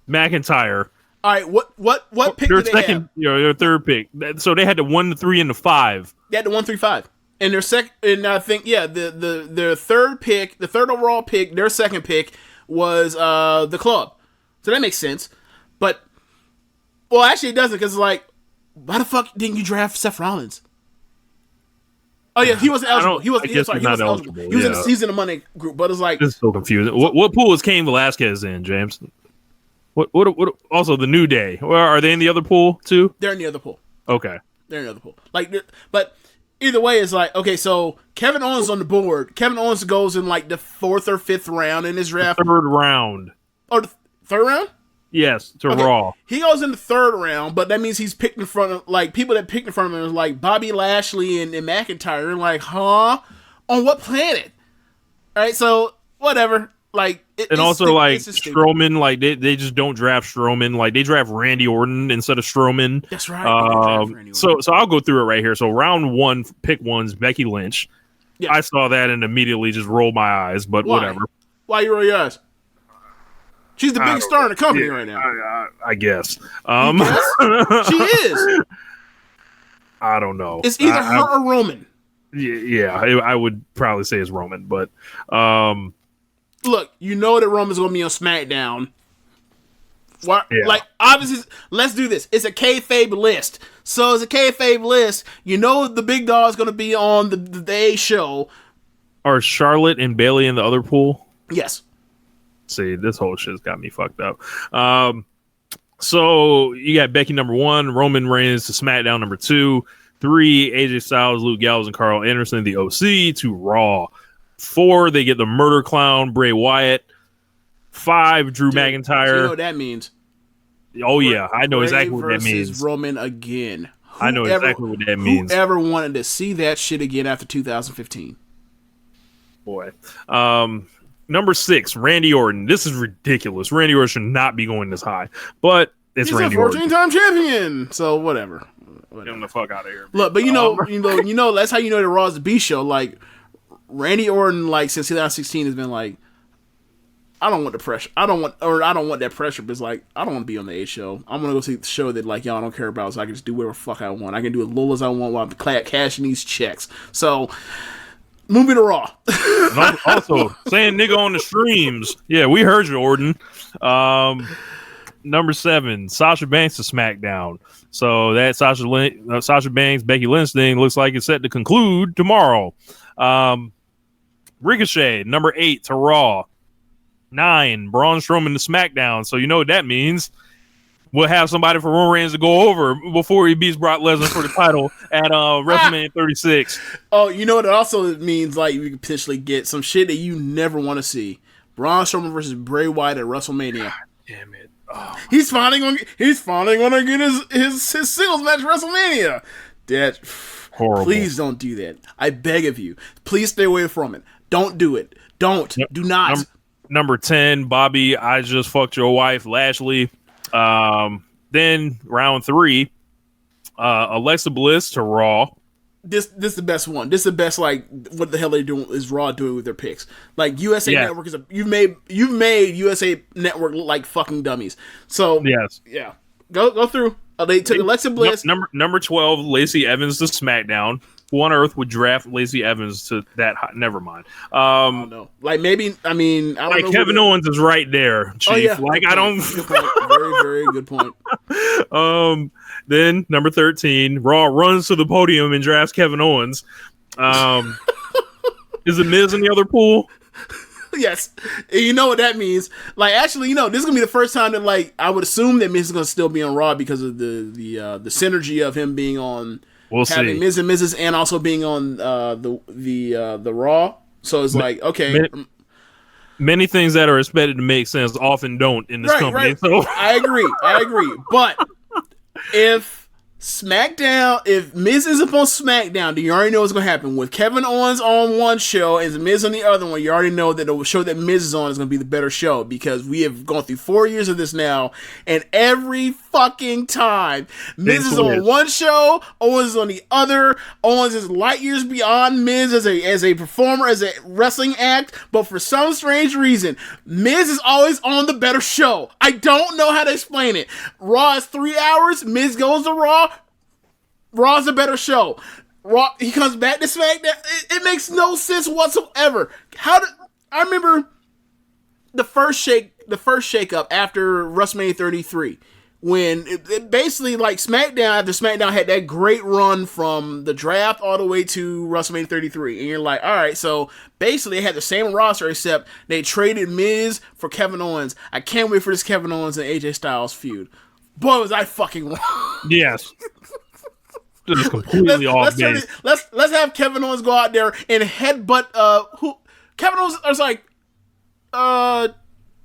McIntyre. All right, what pick did they have? Their third pick. So they had the 1, the 3, and the 5. They had the 1, 3, 5, and their second. And I think their third pick, the third overall pick, their second pick was the Club. So that makes sense, but actually it doesn't, because like. Why the fuck didn't you draft Seth Rollins? Oh yeah, he wasn't eligible. He was not eligible. He's in the Monday group, but it's like this is so confusing. What pool is Cain Velasquez in, James? What? Also, the New Day. Are they in the other pool too? They're in the other pool. Okay, they're in the other pool. But either way, it's like okay. So Kevin Owens on the board. Kevin Owens goes in like the 4th or 5th round in his draft. The 3rd round. Oh, the 3rd round. Yes, to Raw. He goes in the 3rd round, but that means he's picked in front of, like, people that picked in front of him is like Bobby Lashley and McIntyre. And like, huh? On what planet? All right, so whatever. Like, Strowman, like they just don't draft Strowman. Like they draft Randy Orton instead of Strowman. That's right. So I'll go through it right here. So round 1, pick 1's Becky Lynch. Yeah. I saw that and immediately just rolled my eyes, but whatever. Why you roll your eyes? She's the biggest star in the company right now. I guess. She is. I don't know. It's either her or Roman. Yeah, I would probably say it's Roman, but look, you know that Roman's going to be on SmackDown. What? Yeah. Like, obviously, let's do this. It's a kayfabe list. So it's a kayfabe list. You know the big dog is going to be on the A show. Are Charlotte and Bayley in the other pool? Yes. See, this whole shit's got me fucked up. So you got Becky number 1, Roman Reigns to SmackDown number 2, 3, AJ Styles, Luke Gallows, and Carl Anderson, the OC, to Raw. 4, they get the Murder Clown, Bray Wyatt. 5, Drew McIntyre. So you know what that means? Oh yeah, I know exactly what that means. Roman again. I know exactly what that means. Whoever wanted to see that shit again after 2015? Boy. Number 6, Randy Orton. This is ridiculous. Randy Orton should not be going this high, but it's Randy Orton. He's a 14-time champion, so whatever. Get him the fuck out of here. Look, but you know, that's how you know the Raw's the B show. Like Randy Orton, like since 2016, has been like, I don't want the pressure. I don't want that pressure. But it's like I don't want to be on the A show. I'm gonna go see the show that like y'all don't care about, so I can just do whatever the fuck I want. I can do as little as I want while I'm cashing these checks. So. Moving to Raw. Also, saying nigga on the streams. Yeah, we heard you, Orton. Number 7, Sasha Banks to SmackDown. So that Sasha Banks, Becky Lynch thing looks like it's set to conclude tomorrow. Ricochet, number 8 to Raw. 9, Braun Strowman to SmackDown. So you know what that means. We'll have somebody for Roman Reigns to go over before he beats Brock Lesnar for the title at WrestleMania 36. Oh, you know what it also means? Like, you could potentially get some shit that you never want to see. Braun Strowman versus Bray Wyatt at WrestleMania. God damn it. Oh. He's finally gonna get his singles match at WrestleMania. That horrible. Please don't do that. I beg of you. Please stay away from it. Don't do it. Don't. Do not. Number 10, Bobby, I just fucked your wife, Lashley. Then round 3, Alexa Bliss to Raw. This is the best one. This is the best. Like, what the hell they doing is Raw doing with their picks? Like USA Network is you've made USA Network look like fucking dummies. So yes, yeah. Go through. They took Alexa Bliss. Number 12, Lacey Evans to SmackDown. Who on earth would draft Lacey Evans to that high? Never mind. I don't know. Like maybe I don't know. Kevin Owens is right there, Chief. Oh, yeah. Like I don't. Good point. Very, very good point. Then number 13, Raw runs to the podium and drafts Kevin Owens. Is the Miz in the other pool? Yes. And you know what that means. Like, actually, this is gonna be the first time that, like, I would assume that Miz is gonna still be on Raw because of the synergy of him being on. We'll having see. Miz and Mrs. and also being on the Raw. So it's like, okay. Many things that are expected to make sense often don't in this company. Right. So. I agree. But if Miz is up on SmackDown, then you already know what's going to happen. With Kevin Owens on one show and Miz on the other one, you already know that the show that Miz is on is going to be the better show because we have gone through 4 years of this now, and every fucking time Miz is on one show, Owens is on the other. Owens is light years beyond Miz as a performer, as a wrestling act, but for some strange reason, Miz is always on the better show. I don't know how to explain it. Raw is 3 hours, Miz goes to Raw. Raw's a better show. Raw, he comes back to SmackDown. It makes no sense whatsoever. I remember the first shake up after WrestleMania 33 when it basically like SmackDown, after SmackDown had that great run from the draft all the way to WrestleMania 33, and you're like, all right, so basically they had the same roster except they traded Miz for Kevin Owens. I can't wait for this Kevin Owens and AJ Styles feud. Boy, was I fucking wrong. Yes. This is completely off base. Let's have Kevin Owens go out there and headbutt who Kevin Owens was like oh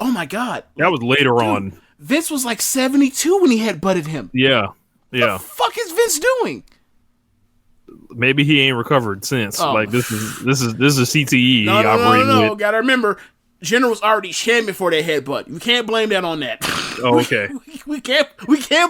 my god. That was later on. Vince was like 72 when he headbutted him. Yeah. What the fuck is Vince doing? Maybe he ain't recovered since. Like this is CTE operating with. No. Gotta remember, Jenner was already champion for that headbutt. We can't blame that on that. Oh, okay. we can't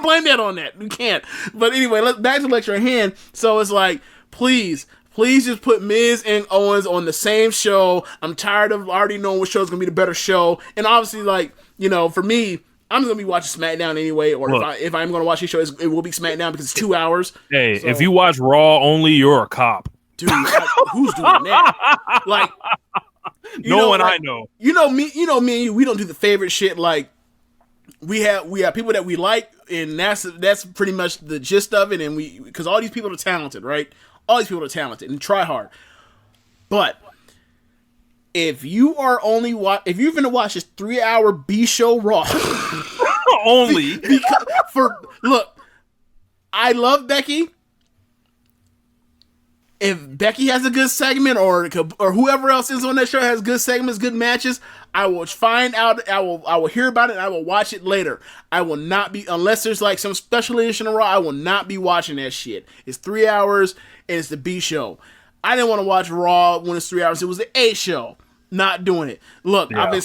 blame that on that. We can't. But anyway, back to lecture at hand. So it's like, please just put Miz and Owens on the same show. I'm tired of already knowing what show's gonna be the better show. And obviously, like, you know, for me, I'm gonna be watching SmackDown anyway. Or if I'm gonna watch this show, it will be SmackDown because it's 2 hours. Hey, so, if you watch Raw only, you're a cop, dude. Who's doing that? Like, no one I know. You know me and you. We don't do the favorite shit. Like, we have people that we like, and that's pretty much the gist of it. And because all these people are talented, right? All these people are talented and try hard. But if you are if you're gonna watch this 3-hour B show Raw, only look, I love Becky. If Becky has a good segment, or whoever else is on that show has good segments, good matches, I will find out. I will hear about it, and I will watch it later. I will not be, unless there's like some special edition of Raw, I will not be watching that shit. It's 3 hours, and it's the B show. I didn't want to watch Raw when it's 3 hours. It was the A show. Not doing it. Look, yeah. Me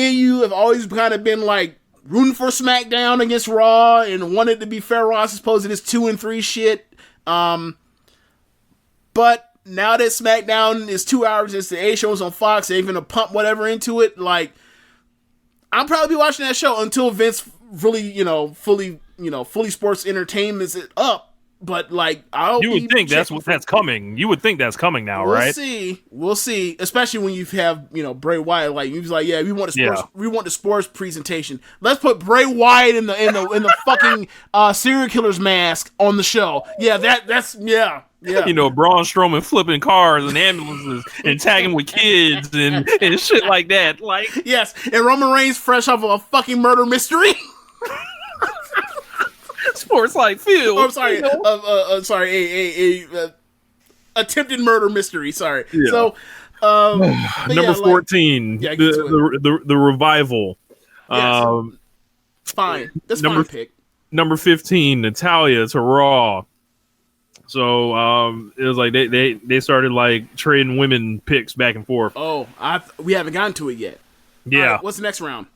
and you have always kind of been like rooting for SmackDown against Raw and wanted to be fair. Raw, I suppose it is 2 and 3 shit. But now that SmackDown is 2 hours, it's the A shows on Fox, they're gonna pump whatever into it. Like, I'll probably be watching that show until Vince really, fully sports entertainment is up. But like, you would think that's coming. You would think that's coming now, right? We'll see. Especially when you have Bray Wyatt. Like, he was like, yeah, we want the sports presentation. Let's put Bray Wyatt in the fucking serial killer's mask on the show. Yeah, that's. Yeah. Braun Strowman flipping cars and ambulances and tagging with kids and shit like that. Like, yes, and Roman Reigns fresh off of a fucking murder mystery. Sports like Phil. Oh, I'm sorry. A attempted murder mystery. Sorry. Yeah. So, number 14, the revival. Yes. Fine. That's fine pick. Number 15, Natalya to Raw. So it was like they started like trading women picks back and forth. Oh, we haven't gotten to it yet. Yeah. Right, what's the next round?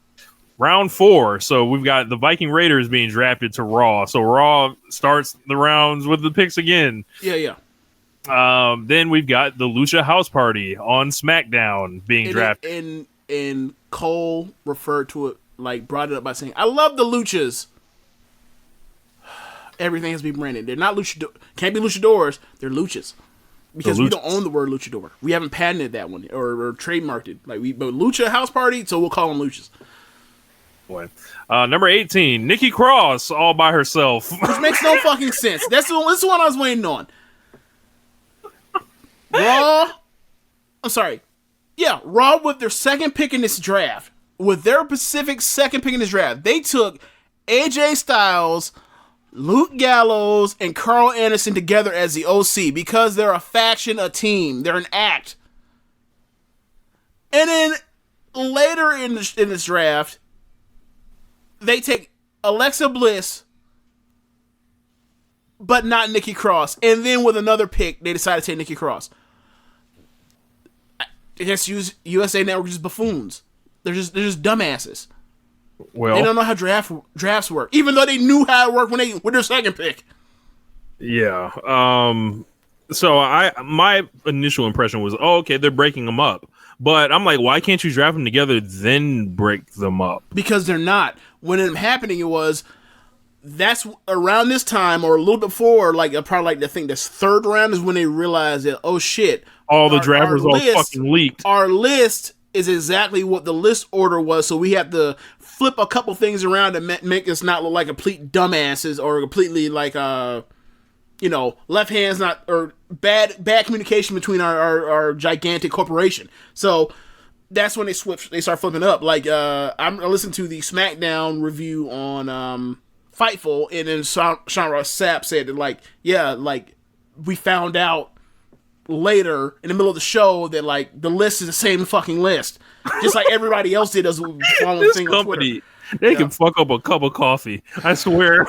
Round 4. So we've got the Viking Raiders being drafted to Raw. So Raw starts the rounds with the picks again. Yeah. Then we've got the Lucha House Party on SmackDown being drafted. And Cole referred to it, like, brought it up by saying, I love the Luchas. Everything has to be branded. They're not can't be luchadors. They're luchas. Because we don't own the word luchador. We haven't patented that one or trademarked it. But Lucha House Party, so we'll call them luchas. Boy. Number 18, Nikki Cross all by herself. Which makes no fucking sense. This is the one I was waiting on. Raw. I'm sorry. Yeah, Raw with their second pick in this draft. With their Pacific second pick in this draft. They took AJ Styles, Luke Gallows, and Carl Anderson together as the OC because they're a faction, a team. They're an act. And then later in this draft, they take Alexa Bliss, but not Nikki Cross. And then with another pick, they decide to take Nikki Cross. I guess USA Network is just buffoons. They're just dumbasses. Well, they don't know how drafts work, even though they knew how it worked with their second pick. Yeah. So my initial impression was, okay, they're breaking them up. But I'm like, why can't you draft them together then break them up? Because they're not. When it happening, that's around this time or a little before, like probably like I think this third round is when they realized that, oh shit, the drafters all fucking leaked. Our list is exactly what the list order was, so we have to flip a couple things around to make us not look like complete dumbasses or completely like left hands not or bad communication between our gigantic corporation. So that's when they start flipping up. Like I listened to the SmackDown review on Fightful, and then Sean Ross Sapp said that like we found out later in the middle of the show that like the list is the same fucking list, just like everybody else did as following this thing company. They can fuck up a cup of coffee. I swear.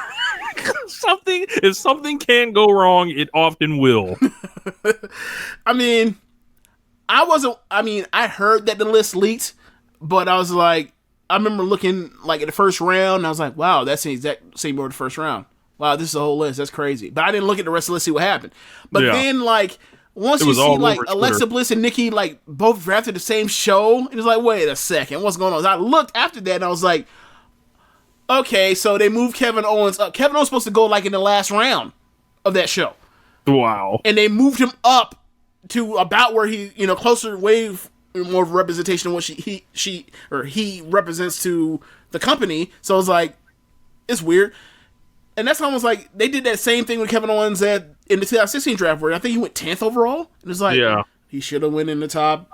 If something can go wrong, it often will. I heard that the list leaked, but I was like, I remember looking like at the first round, and I was like, wow, that's the exact same order the first round. Wow, this is a whole list. That's crazy. But I didn't look at the rest of the list to see what happened. But then, like, once you see, like, Alexa Bliss and Nikki, like, both drafted the same show, it was like, wait a second, what's going on? I looked after that, and I was like, okay, so they moved Kevin Owens up. Kevin Owens was supposed to go, like, in the last round of that show. Wow. And they moved him up to about where he, closer, way more of a representation of what he represents to the company. So it's like, it's weird. And that's almost like they did that same thing with Kevin Owens in the 2016 draft where I think he went 10th overall. And it's like, he should have went in the top,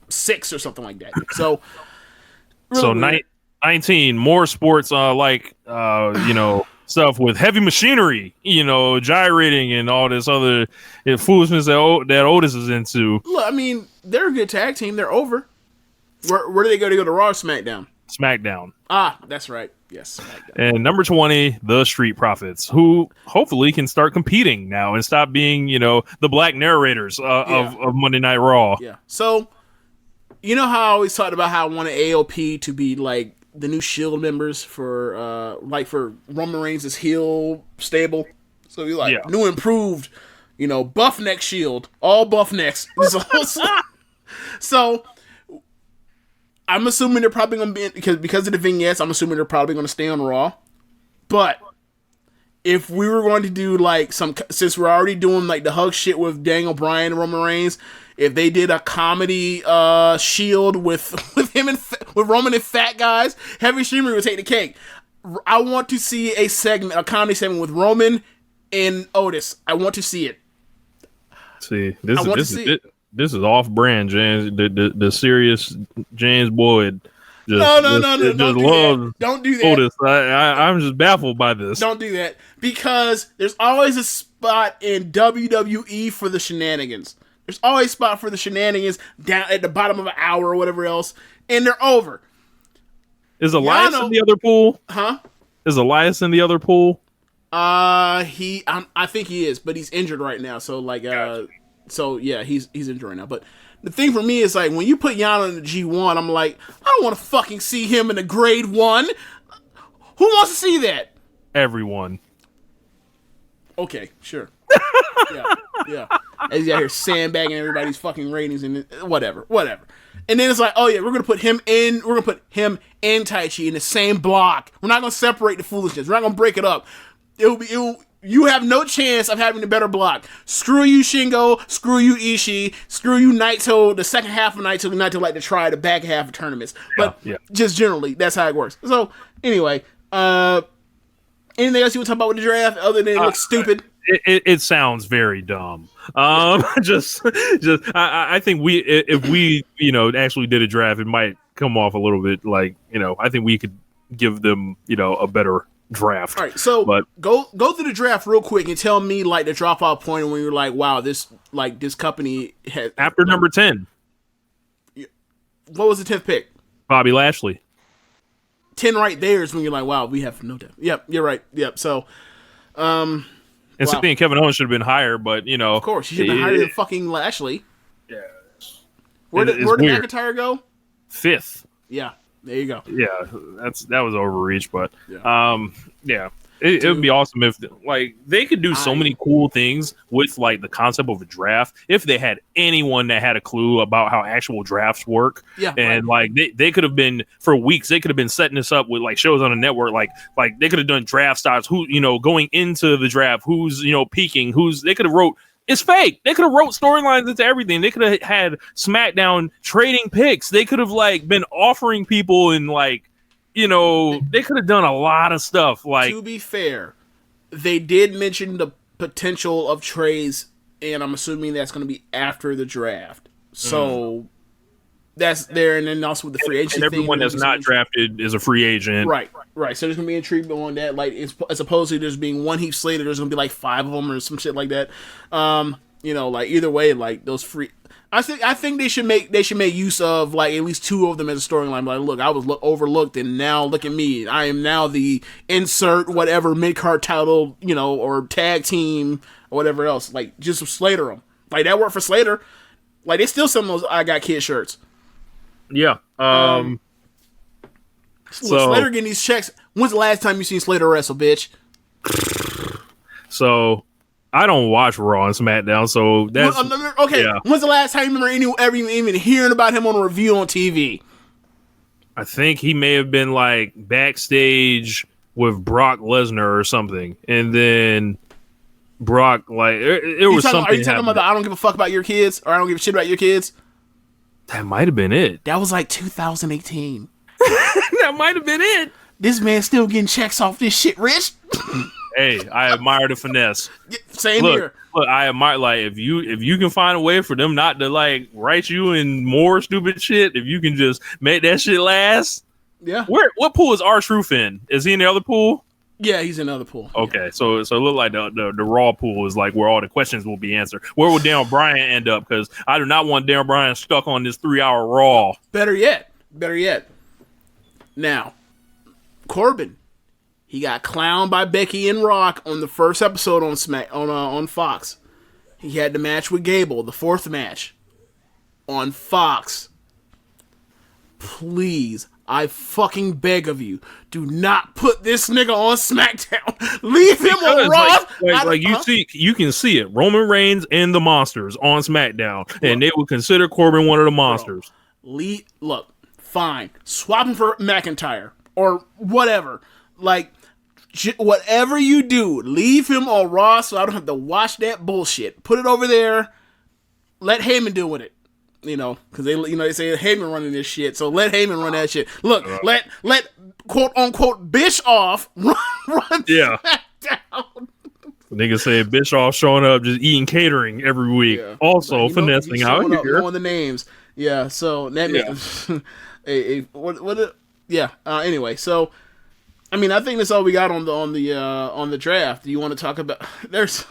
6 or something like that. So, really 19 more sports stuff with heavy machinery, gyrating and all this other foolishness that Otis is into. Look, I mean, they're a good tag team. They're over. Where do they go? To go to Raw or SmackDown? SmackDown. Ah, that's right. Yes, SmackDown. And number 20, the Street Profits, who hopefully can start competing now and stop being, the black narrators of Monday Night Raw. Yeah. So, you know how I always talked about how I wanted AOP to be like the new Shield members for Roman Reigns' heel stable. So you're like new improved, buff neck Shield, all buff necks. So I'm assuming they're probably going to be because of the vignettes. I'm assuming they're probably going to stay on Raw. But if we were going to do like since we're already doing like the hug shit with Daniel Bryan and Roman Reigns, if they did a comedy Shield with him and with Roman and fat guys, Heavy Streamer would take the cake. I want to see a comedy segment with Roman and Otis. I want to see it. See, this is off brand, James. The serious James Boyd. No. Don't do that. Otis. I'm just baffled by this. Don't do that because there's always a spot in WWE for the shenanigans. There's always a spot for the shenanigans down at the bottom of an hour or whatever else, and they're over. Is Elias in the other pool? Huh? Is Elias in the other pool? I think he is, but he's injured right now. So like, he's injured right now. But the thing for me is like when you put Yano in the G1, I'm like, I don't want to fucking see him in the grade 1. Who wants to see that? Everyone. Okay, sure. Yeah. As he's out here sandbagging everybody's fucking ratings and whatever. And then it's like, oh yeah, we're gonna put him and Taichi in the same block. We're not gonna separate the foolishness. We're not gonna break it up. You have no chance of having a better block. Screw you, Shingo. Screw you, Ishii. Screw you, Naito. The second half of Naito like to try the back half of tournaments. But just generally, that's how it works. So anyway, anything else you want to talk about with the draft other than it looks stupid? It sounds very dumb. I think if we actually did a draft, it might come off a little bit like I think we could give them a better draft. All right, so go through the draft real quick and tell me like the drop off point when you're like, wow, this company has after number 10. What was the 10th pick? Bobby Lashley. 10 right there is when you're like, wow, we have no depth. Yep, you're right. Yep. So, and something Kevin Owens should have been higher, but of course he should have been higher than fucking Lashley. Yeah. Where did McIntyre go? 5th. Yeah. There you go. Yeah, that was overreach, but it would be awesome if they could do so many cool things with like the concept of a draft if they had anyone that had a clue about how actual drafts work. Yeah, and they could have been for weeks. They could have been setting this up with like shows on the network. Like they could have done draft styles. Who going into the draft? Who's peaking? They could have wrote It's fake. They could have wrote storylines into everything. They could have had SmackDown trading picks. They could have like been offering people and like, you know, they could have done a lot of stuff. Like, to be fair, they did mention the potential of trades, and I'm assuming that's going to be after the draft. So that's there, and then also with the free agent and everyone thing, that's not drafted is a free agent. Right. So there's going to be intrigue on that. Like, as opposed to there's being one Heath Slater, there's going to be like 5 of them or some shit like that. You know, like either way, like those free. I think they should make use of like at least 2 of them as a storyline. Like, look, I was overlooked, and now look at me. I am now the insert whatever mid-card title, you know, or tag team or whatever else. Like, just Slater them. Like, that worked for Slater. Like, they still some of those I Got Kid shirts. Yeah. So Slater getting these checks. When's the last time you seen Slater wrestle, bitch? So I don't watch Raw and SmackDown, so that's okay. Yeah. When's the last time you remember ever even hearing about him on a review on TV? I think he may have been like backstage with Brock Lesnar or something, and then Brock like it was something. Are you talking about the I don't give a fuck about your kids, or I don't give a shit about your kids? That might have been it. That was like 2018. That might have been it. This man's still getting checks off this shit, Rich. Hey, I admire the finesse. Same here. Look, I admire like if you can find a way for them not to like write you in more stupid shit, if you can just make that shit last. Yeah. What pool is R-Truth in? Is he in the other pool? Yeah, he's in the other pool. Okay, yeah. So it looked like the Raw pool is like where all the questions will be answered. Where will Daniel Bryan end up? Because I do not want Daniel Bryan stuck on this 3-hour Raw. Better yet. Now, Corbin, he got clowned by Becky and Rock on the first episode on Fox. He had the match with Gable, the 4th match on Fox. Please, I fucking beg of you, do not put this nigga on SmackDown. Leave him on Raw. You can see it. Roman Reigns and the Monsters on SmackDown, and they would consider Corbin one of the Monsters. Look, fine. Swap him for McIntyre or whatever. Like, whatever you do, leave him on Raw so I don't have to watch that bullshit. Put it over there. Let Heyman do with it. You know, because they say Heyman running this shit, so let Heyman run that shit. Look, let quote unquote Bischoff run SmackDown. Niggas say Bischoff showing up just eating catering every week. Yeah. Also finessing out here. Knowing the names. Yeah, so that anyway, so I mean, I think that's all we got on the draft. Do you want to talk about?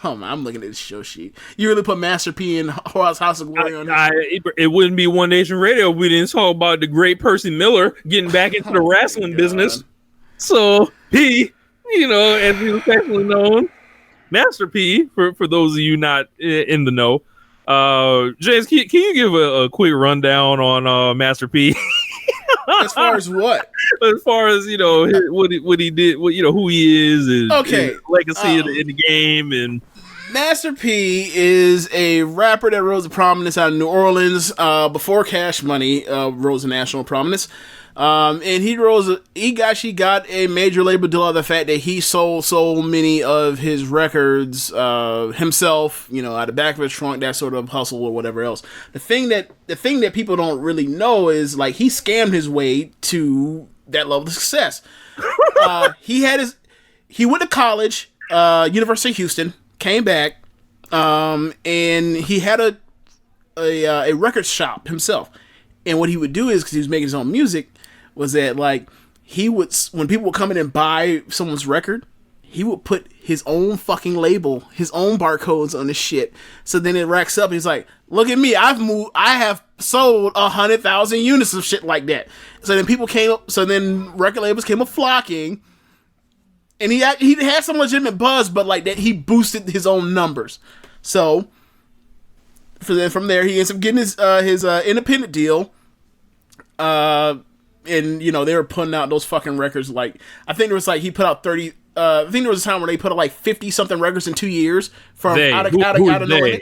I'm looking at this show sheet. You really put Master P and House of Glory on this? It wouldn't be One Nation Radio if we didn't talk about the great Percy Miller getting back into the wrestling business. So P, as he's affectionately known, Master P, for those of you not in the know. James, can you give a quick rundown on Master P? As far as what? As far as what he did, who he is, and his legacy in the game, and Master P is a rapper that rose to prominence out of New Orleans before Cash Money rose to national prominence. And he got a major label deal out of the fact that he sold so many of his records himself, out the back of his trunk, that sort of hustle or whatever else. The thing that people don't really know is like he scammed his way to that level of success. He went to college, University of Houston, came back, and he had a record shop himself. And what he would do is, because he was making his own music, was that like when people would come in and buy someone's record, he would put his own fucking label, his own barcodes on the shit. So then it racks up and he's like, look at me, I have sold 100,000 units of shit like that. So then record labels came flocking, and he had some legitimate buzz, but like that he boosted his own numbers. So from there he ends up getting his independent deal. And they were putting out those fucking records. Like, I think there was like he put out 30. I think there was a time where they put out like 50 something records in 2 years from out of No Limit.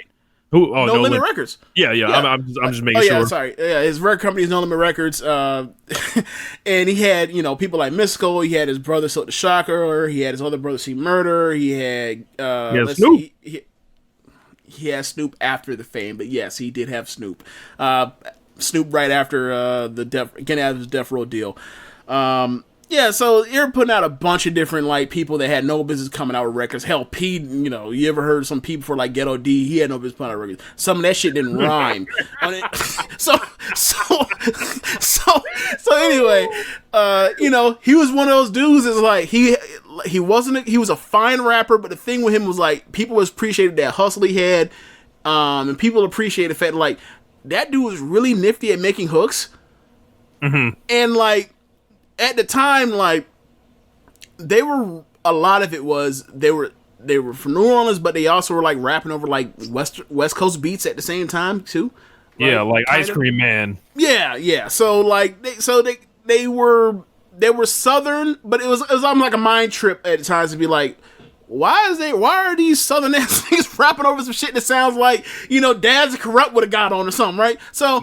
No Limit Records. Yeah. I'm just making sure. Yeah, sorry. Yeah, his record company is No Limit Records. And he had people like Mystical. He had his brother Silk the Shocker. He had his other brother C Murder. He had Snoop. he has Snoop after the fame, but yes, he did have Snoop. Snoop right after getting out of his Death Row deal. Yeah, so you're putting out a bunch of different like people that had no business coming out with records. Hell, P, you ever heard some people for like Ghetto D? He had no business putting out records. Some of that shit didn't rhyme. So anyway, he was one of those dudes. Is like he was a fine rapper, but the thing with him was like people appreciated that hustle he had, and people appreciated the fact that, like that dude was really nifty at making hooks, and like. At the time, like, a lot of it was, they were from New Orleans, but they also were, like, rapping over, like, West Coast beats at the same time, too. Yeah, like Ice Cream Man. Yeah. So, like, they were Southern, but it was almost like a mind trip at times to be like, why are these Southern ass niggas rapping over some shit that sounds like, Dad's a Corrupt would have got on or something, right? So,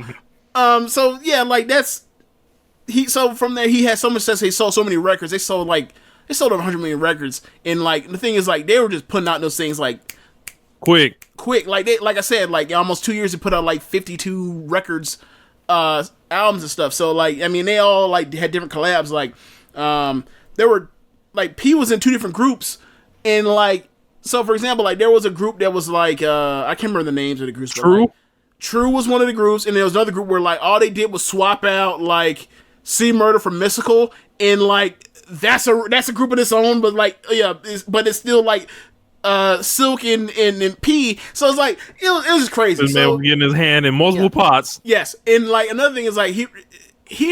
yeah, like, so from there he had so much success. He sold so many records. They sold over 100 million records. And like the thing is, like they were just putting out those things like quick. Like I said, like almost 2 years to put out like 52 records, albums and stuff. So like I mean they all like had different collabs. Like there were like P was in 2 different groups, and like so for example like there was a group that was like I can't remember the names of the groups. True. True was one of the groups, and there was another group where like all they did was swap out like See Murder from Mystical, and like that's a group of its own, but like but it's still like Silk and P. So it's like it was just crazy. This man was getting his hand in multiple pots. Yes, and like another thing is like he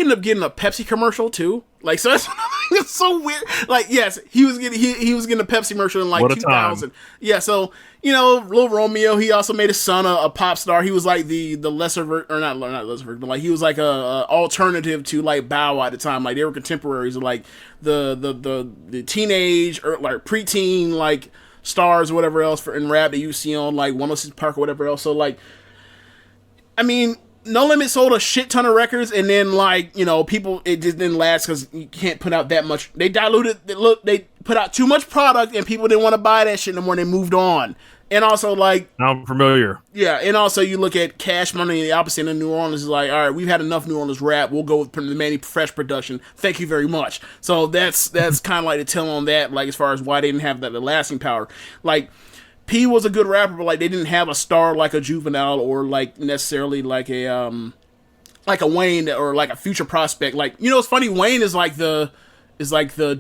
ended up getting a Pepsi commercial too. Like so it's so weird. Like yes, he was getting a Pepsi commercial in like 2000. Yeah, so Lil Romeo, he also made his son a pop star. He was like the lesser or not lesser version, but like he was like a alternative to like Bow Wow at the time. Like they were contemporaries of like the teenage or like preteen like stars or whatever else in rap that you see on like 106 Park or whatever else. So like I mean No Limit sold a shit ton of records, and then like people, it just didn't last because you can't put out that much. They diluted. They put out too much product, and people didn't want to buy that shit anymore. They moved on, and also like I'm familiar. Yeah, and also you look at Cash Money, the opposite in New Orleans is like, all right, we've had enough New Orleans rap. We'll go with the Manny Fresh production. Thank you very much. So that's kind of like the tell on that, like as far as why they didn't have the lasting power, like. P was a good rapper, but like they didn't have a star like a Juvenile or like necessarily like a Wayne or like a future prospect. Like it's funny, Wayne is like the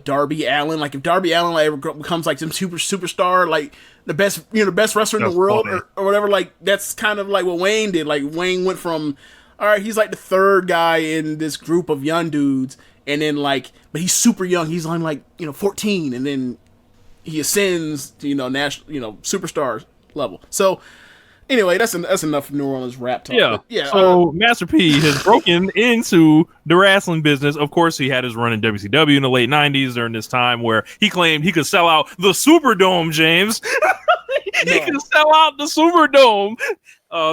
Darby Allin. Like if Darby Allin like ever becomes like some superstar, like the best wrestler in the world or whatever. Like that's kind of like what Wayne did. Like Wayne went from all right, he's like the third guy in this group of young dudes, and then like but he's super young. He's on like 14, and then he ascends to national superstar level. So anyway, that's enough New Orleans rap talk. Yeah, yeah. So Master P has broken into the wrestling business. Of course, he had his run in WCW in the late '90s during this time where he claimed he could sell out the Superdome. James, he could sell out the Superdome.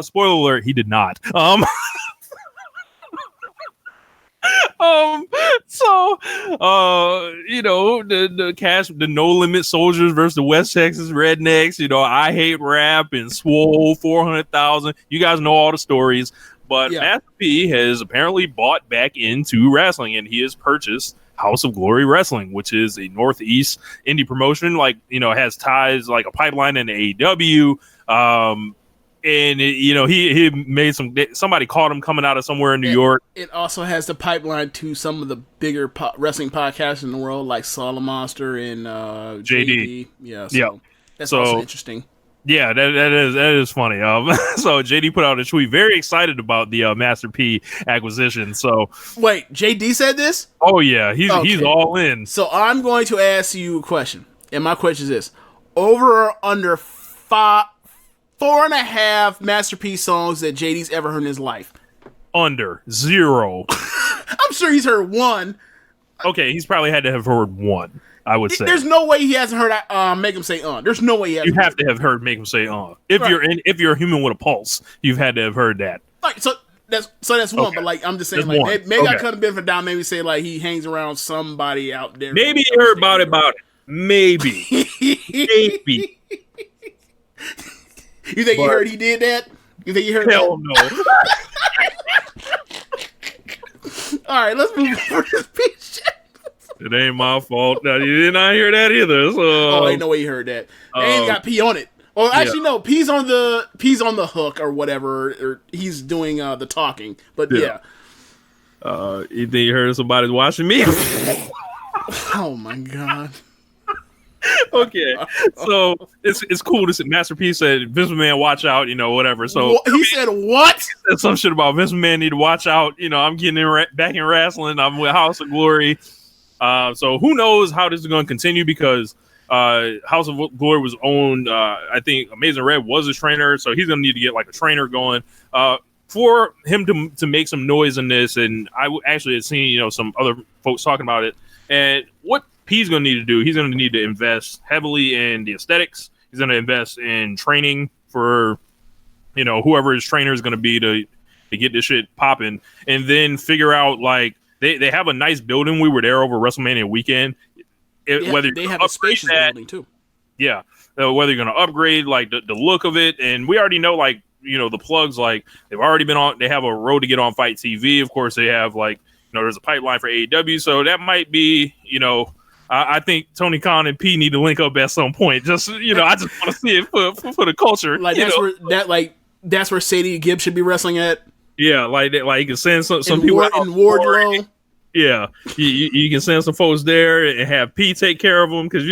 Spoiler alert: he did not. The No Limit Soldiers versus the West Texas Rednecks, I Hate Rap and Swole 400,000. You guys know all the stories, but Master P has apparently bought back into wrestling, and he has purchased House of Glory Wrestling, which is a Northeast indie promotion, has ties like a pipeline in AEW. And he made somebody caught him coming out of somewhere in New York. It also has the pipeline to some of the bigger wrestling podcasts in the world, like Solid Monster and JD. Yeah, so that's also interesting. Yeah, that is funny. So JD put out a tweet, very excited about the Master P acquisition. So wait, JD said this? Oh yeah, he's all in. So I'm going to ask you a question, and my question is this: over or under 4.5 masterpiece songs that JD's ever heard in his life? Under 0. I'm sure he's heard one. Okay, he's probably had to have heard one, I would say. There's no way he hasn't heard Make Him Say There's no way he hasn't. You have to have heard Make Him Say If you're a human with a pulse, you've had to have heard that. Right, so that's one, okay. But like I'm just saying, that's like maybe I could have been for Dom. Maybe say like he hangs around somebody out there. Maybe he heard about it. Maybe. Maybe. You think you heard he did that? You think you heard hell that? no. All right, let's move on to this piece of shit. It ain't my fault. No, you did not hear that either. So, ain't no way you heard that. They ain't got P on it. Well, actually, no. P's on the hook or whatever. Or he's doing the talking. But yeah. You think you heard somebody's watching me? Oh my god. Okay, so it's cool to see. Master P said Vince McMahon watch out, whatever. So he said what? He said some shit about Vince McMahon need to watch out. I'm getting back in wrestling. I'm with House of Glory. So who knows how this is going to continue, because House of Glory was owned. I think Amazing Red was his trainer, so he's going to need to get like a trainer going for him to make some noise in this. And I actually had seen some other folks talking about it, and what P's going to need to do, he's going to need to invest heavily in the aesthetics. He's going to invest in training for, whoever his trainer is going to be to get this shit popping, and then figure out like they have a nice building. We were there over WrestleMania weekend. Whether they have a spacious building too. Yeah, whether you're going to upgrade like the look of it, and we already know like the plugs, like they've already been on. They have a road to get on Fight TV. Of course, they have like there's a pipeline for AEW, so that might be I think Tony Khan and P need to link up at some point. Just I just want to see it for the culture. Like that's where Sadie Gibbs should be wrestling at. Yeah, like you can send some people out in Wardlow. Yeah, you can send some folks there and have P take care of them, because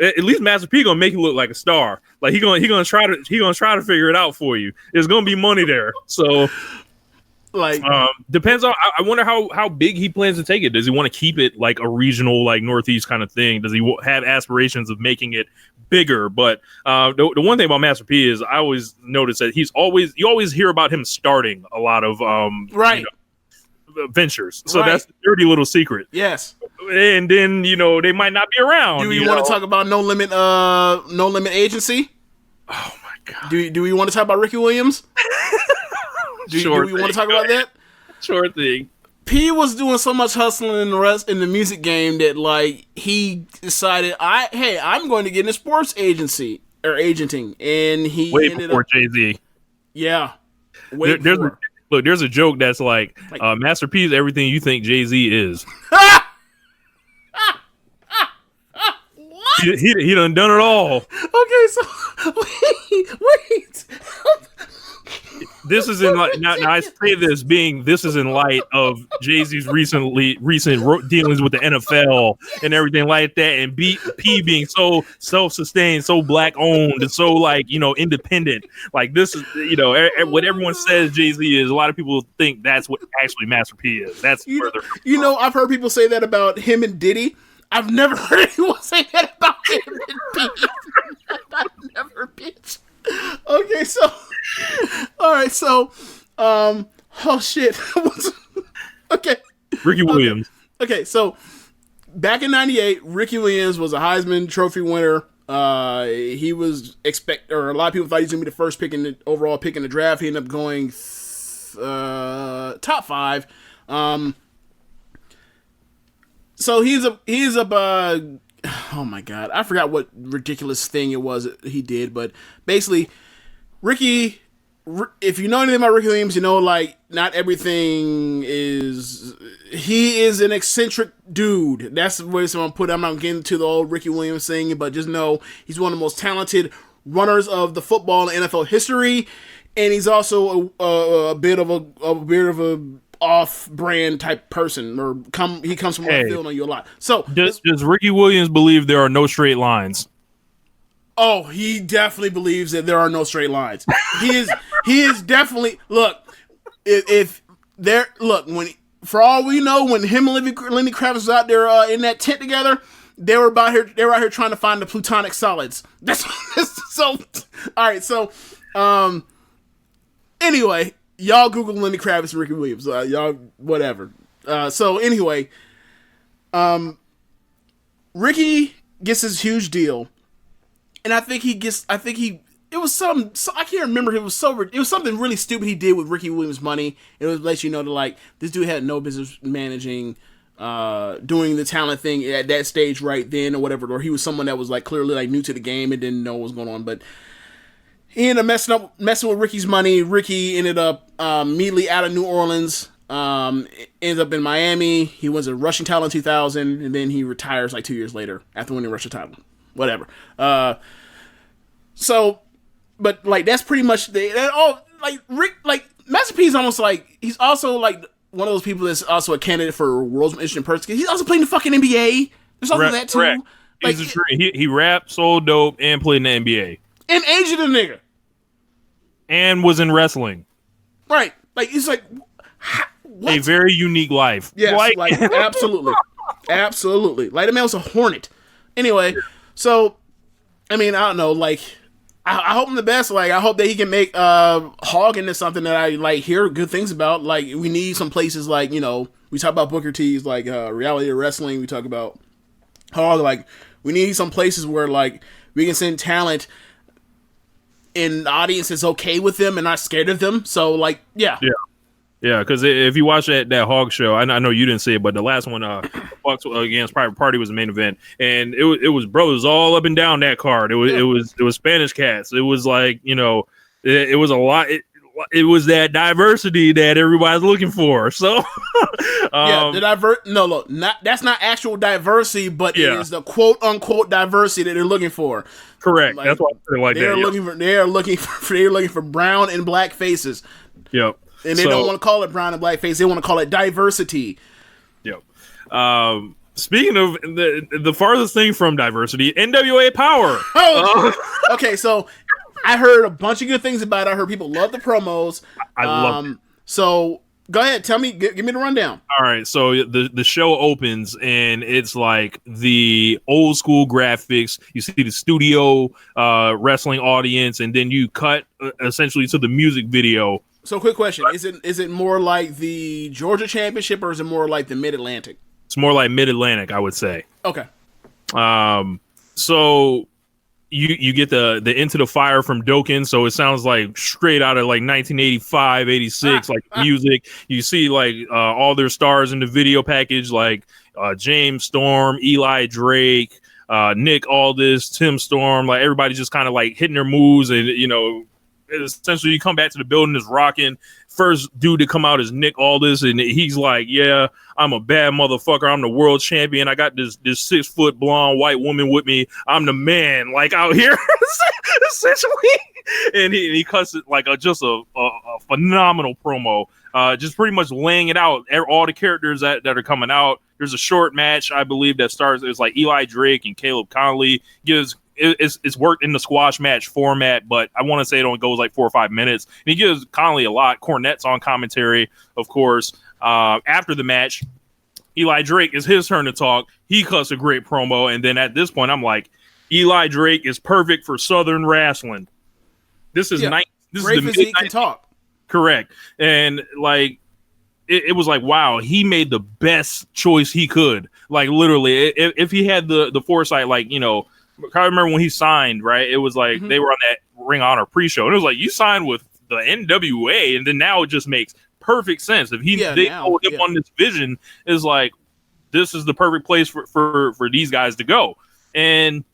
at least Master P gonna make you look like a star. Like he gonna try to figure it out for you. There's gonna be money there, so. Like depends on. I wonder how big he plans to take it. Does he want to keep it like a regional, like Northeast kind of thing? Does he have aspirations of making it bigger? But the one thing about Master P is I always notice that you always hear about him starting a lot of ventures. So that's a dirty little secret. Yes. And then they might not be around. Do you want to talk about No Limit Agency? Oh my god. Do we want to talk about Ricky Williams? Do we want to talk about that? Sure thing. P was doing so much hustling in the music game that like he decided, I'm going to get in a sports agency or agenting, and he way before Jay-Z. Yeah, there's a joke that's like Master P is everything you think Jay-Z is. What? He done it all. Okay, so wait. This is in light. Now I say this is in light of Jay-Z's recent dealings with the NFL and everything like that, and P being so self-sustained, so black-owned, and so independent. Like this is what everyone says Jay-Z is. A lot of people think that's what actually Master P is. That's further. I've heard people say that about him and Diddy. I've never heard anyone say that about him and P. I've never, bitch. Okay, so. All right, so, oh shit. Okay. Ricky Williams. Okay, so back in '98, Ricky Williams was a Heisman Trophy winner. He was a lot of people thought he was gonna be the first overall pick in the draft. He ended up going top 5. So he's up. Oh my god, I forgot what ridiculous thing it was he did, but basically. Ricky, if you know anything about Ricky Williams, not everything is. He is an eccentric dude. That's the way I'm going to put it. I'm not getting into the old Ricky Williams thing, but just know he's one of the most talented runners of the football and NFL history, and he's also a bit of a off-brand type person, or he comes from left field on you a lot. So does Ricky Williams believe there are no straight lines? Oh, he definitely believes that there are no straight lines. He is definitely for all we know, when him and Lenny Kravitz was out there in that tent together, they were out here trying to find the plutonic solids. That's so. All right, so anyway, y'all Google Lenny Kravitz and Ricky Williams. Y'all whatever. So anyway, Ricky gets this huge deal. And I think it was some, I can't remember. It was something really stupid he did with Ricky Williams' money. It was let you know that this dude had no business managing, doing the talent thing at that stage right then or whatever. Or he was someone that was clearly new to the game and didn't know what was going on. But he ended up messing with Ricky's money. Ricky ended up immediately out of New Orleans. Ends up in Miami. He was a Russian title in 2000, and then he retires like 2 years later after winning Russian title. Whatever. So, but like that's pretty much Master P is almost like he's also like one of those people that's also a candidate for World's Most Interesting Person. He's also playing the fucking NBA. There's also that too. Correct. Like, he rapped, sold dope, and played in the NBA. And aged the nigga. And was in wrestling. Right. Like it's like what? A very unique life. Yes, like absolutely. Absolutely. Like the man was a hornet. Anyway, so I mean, I don't know, like I hope him the best. Like I hope that he can make Hog into something that I like hear good things about. Like we need some places like, you know, we talk about Booker T's like reality wrestling, we talk about Hog, like we need some places where like we can send talent and the audience is okay with them and not scared of them. So like yeah. Yeah, because if you watch that Hog show, I know you didn't see it, but the last one, Bucks against Private Party was the main event, and it was brothers all up and down that card. It was Spanish cats. It was like, you know, it was a lot. It was that diversity that everybody's looking for. So that's not actual diversity, but it is the quote unquote diversity that they're looking for. Correct. Like, that's why I feel like they're looking for brown and black faces. Yep. And they don't want to call it brown and black face. They want to call it diversity. Yep. Speaking of the farthest thing from diversity, NWA Powerrr. Okay, so I heard a bunch of good things about it. I heard people love the promos. I love it. So go ahead, tell me, give me the rundown. All right, so the show opens and it's like the old school graphics. You see the studio wrestling audience, and then you cut essentially to the music video. So quick question, is it more like the Georgia Championship or is it more like the Mid-Atlantic? It's more like Mid-Atlantic, I would say. Okay. So you get the Into the Fire from Dokken, so it sounds like straight out of like 1985, 86, like music. You see like all their stars in the video package, like James Storm, Eli Drake, Nick Aldis, Tim Storm, like everybody just kind of like hitting their moves, and you know, essentially you come back to the building is rocking. First dude to come out is Nick Aldis, and he's like, yeah, I'm a bad motherfucker. I'm the world champion. I got this 6 foot blonde white woman with me. I'm the man, like out here, essentially. And he cuts it like just a phenomenal promo. Just pretty much laying it out. All the characters that are coming out. There's a short match, I believe, that starts. It's like Eli Drake and Caleb Conley. It's worked in the squash match format, but I want to say it only goes like 4 or 5 minutes. And he gives Conley a lot. Cornette's on commentary, of course. After the match, Eli Drake, is his turn to talk. He cuts a great promo, and then at this point, I'm like, Eli Drake is perfect for Southern wrestling. This is nice. This great is the physique can talk. Correct, and like it was like, wow, he made the best choice he could. Like literally, if he had the foresight, like, you know. I remember when he signed, right? It was like they were on that Ring of Honor pre-show, and it was like, you signed with the NWA, and then now it just makes perfect sense. If they told him on this vision, is like, this is the perfect place for these guys to go. And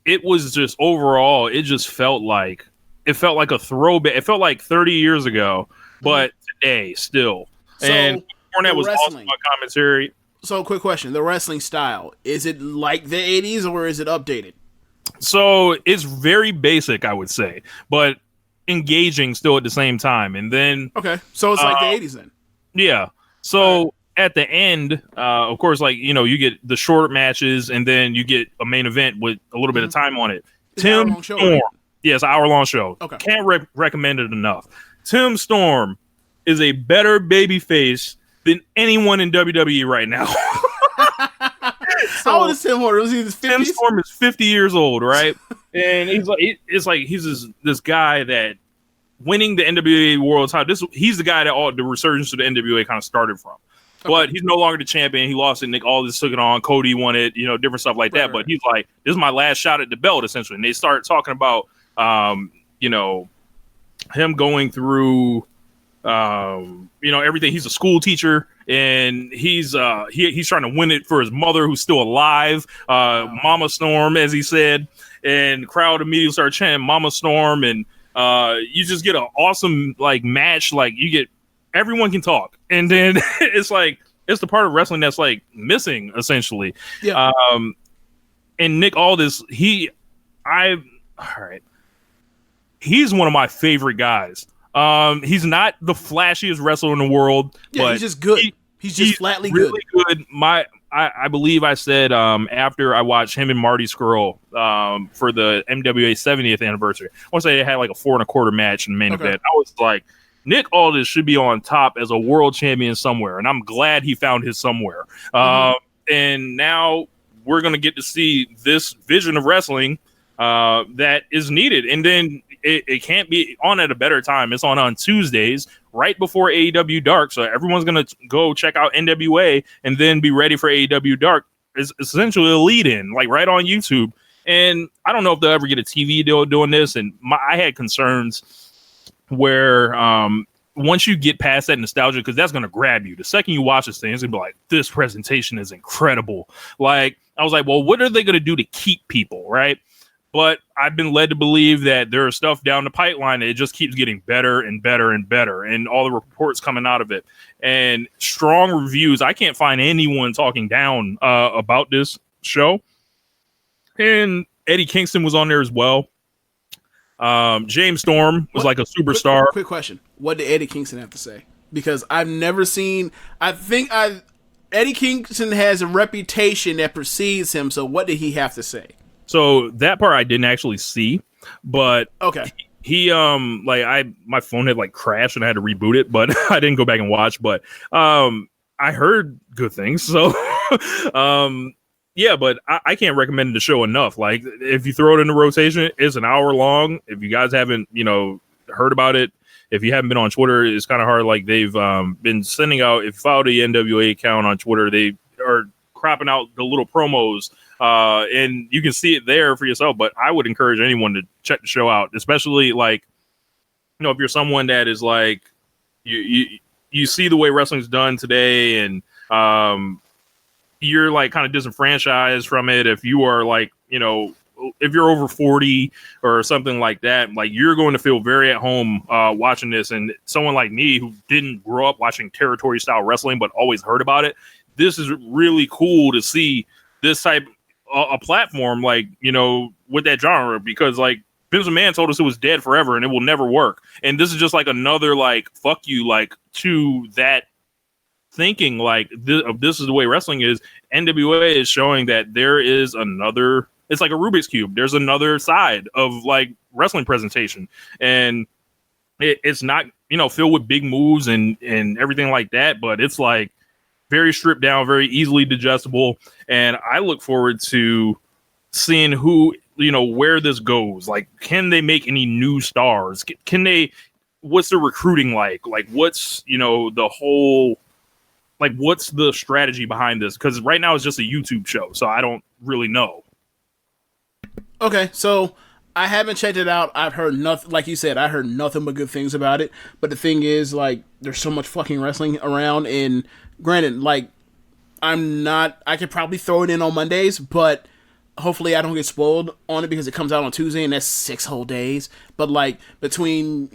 it was just overall, it just felt like a throwback. It felt like 30 years ago, but today still. So, and Cornette was awesome on commentary. So, quick question. The wrestling style, is it like the 80s or is it updated? So, it's very basic, I would say, but engaging still at the same time. And then... Okay, so it's like the 80s then. Yeah. So, at the end, of course, like, you know, you get the short matches and then you get a main event with a little bit of time on it. Tim Storm. Right? Yes, hour-long show. Okay. Can't recommend it enough. Tim Storm is a better babyface than anyone in WWE right now. How old is Tim Horner? Was he in his 50s? Tim Storm is 50 years old, right? And he's like, he's this guy that winning the NWA World Title. He's the guy that all the resurgence of the NWA kind of started from. Okay. But he's no longer the champion. He lost it. Nick Aldis took it on. Cody won it. You know, different stuff like that. Right. But he's like, this is my last shot at the belt, essentially. And they start talking about, you know, him going through. You know, everything. He's a school teacher, and he's trying to win it for his mother, who's still alive. Mama Storm, as he said, and crowd immediately start chanting Mama Storm, and you just get an awesome like match. Like you get everyone can talk, and then it's like it's the part of wrestling that's like missing essentially. Yeah. And Nick Aldis, he's one of my favorite guys. He's not the flashiest wrestler in the world, but he's just good. He's flatly really good. I believe I said after I watched him and Marty Scurll for the NWA 70th anniversary, I want to say they had like a 4 1/4 match in the main event. I was like, Nick Aldis should be on top as a world champion somewhere, and I'm glad he found his somewhere. And now we're gonna get to see this vision of wrestling that is needed, and then it can't be on at a better time. It's on Tuesdays, right before AEW Dark, so everyone's gonna go check out NWA and then be ready for AEW Dark. It's essentially a lead-in, like right on YouTube. And I don't know if they'll ever get a TV deal doing this. And I had concerns where once you get past that nostalgia, because that's gonna grab you. The second you watch this thing, it's gonna be like, this presentation is incredible. Like I was like, well, what are they gonna do to keep people, right? But I've been led to believe that there is stuff down the pipeline that it just keeps getting better and better and better, and all the reports coming out of it and strong reviews. I can't find anyone talking down about this show. And Eddie Kingston was on there as well. James Storm was like a superstar. Quick question: what did Eddie Kingston have to say? Because I've never seen. Eddie Kingston has a reputation that precedes him. So what did he have to say? So that part I didn't actually see, but okay. He my phone had like crashed and I had to reboot it, but I didn't go back and watch. But I heard good things. So yeah, but I can't recommend the show enough. Like if you throw it in the rotation, it's an hour long. If you guys haven't, heard about it, if you haven't been on Twitter, it's kind of hard. Like they've been sending out, if you follow the NWA account on Twitter, they are cropping out the little promos. And you can see it there for yourself, but I would encourage anyone to check the show out, especially like, if you're someone that is like, you see the way wrestling's done today, and you're like kind of disenfranchised from it. If you are like, if you're over 40 or something like that, like you're going to feel very at home watching this. And someone like me who didn't grow up watching territory style wrestling, but always heard about it, this is really cool to see this type a platform like, with that genre, because like Vince McMahon told us it was dead forever and it will never work. And this is just like another, like, fuck you, like to that thinking, like this is the way wrestling is. NWA is showing that there is another, it's like a Rubik's Cube. There's another side of like wrestling presentation, and it's not, filled with big moves and everything like that, but it's like very stripped down, very easily digestible. And I look forward to seeing who, where this goes. Like, can they make any new stars? Can they, what's the recruiting like? Like, what's, the whole, like, what's the strategy behind this? Because right now it's just a YouTube show, so I don't really know. Okay, so I haven't checked it out. I've heard nothing, like you said, I heard nothing but good things about it. But the thing is, like, there's so much fucking wrestling around, and granted, like, I could probably throw it in on Mondays, but hopefully I don't get spoiled on it because it comes out on Tuesday, and that's 6 whole days. But, like, between,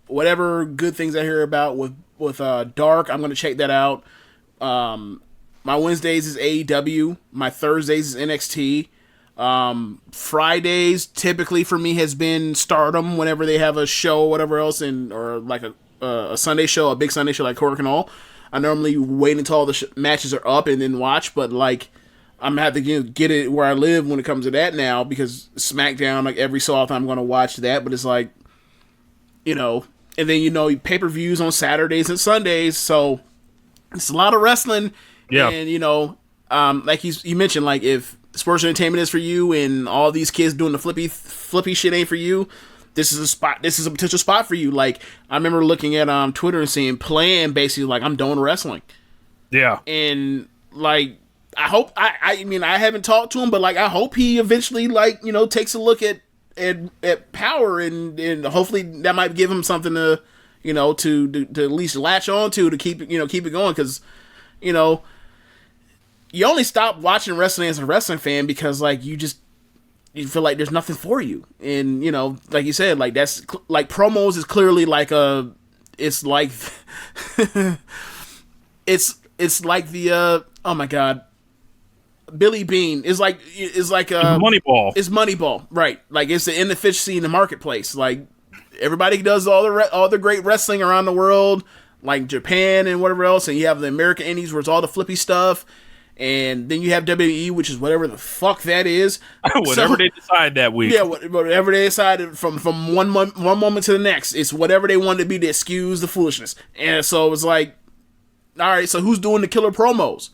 whatever good things I hear about with Dark, I'm going to check that out. My Wednesdays is AEW. My Thursdays is NXT. Fridays typically for me has been Stardom whenever they have a show or whatever else, or like a Sunday show, a big Sunday show like Korakuen Hall. I normally wait until all the matches are up and then watch, but like I'm gonna have to get it where I live when it comes to that now, because Smackdown, like every so often I'm gonna watch that, but it's like, and then pay-per-views on Saturdays and Sundays, so it's a lot of wrestling. Yeah. And like you mentioned, like if sports entertainment is for you and all these kids doing the flippy shit ain't for you, this is a potential spot for you. Like, I remember looking at Twitter and seeing Plan basically like, I'm done wrestling. Yeah. And like, I hope, I mean, I haven't talked to him, but like, I hope he eventually like, takes a look at Powerrr, and hopefully that might give him something to, to at least latch on to keep it going. Cause, you only stop watching wrestling as a wrestling fan because like you just, you feel like there's nothing for you. And, you know, like you said, like that's like promos is clearly like it's like it's like the oh my God, Billy Bean is like Moneyball. It's Moneyball, right? Like it's the inefficiency in the marketplace. Like everybody does all the great wrestling around the world, like Japan and whatever else, and you have the American Indies where it's all the flippy stuff. And then you have WWE, which is whatever the fuck that is. Whatever they decide that week. Yeah, whatever they decided from one moment to the next. It's whatever they wanted to be to excuse the foolishness. And so it was like, all right, so who's doing the killer promos?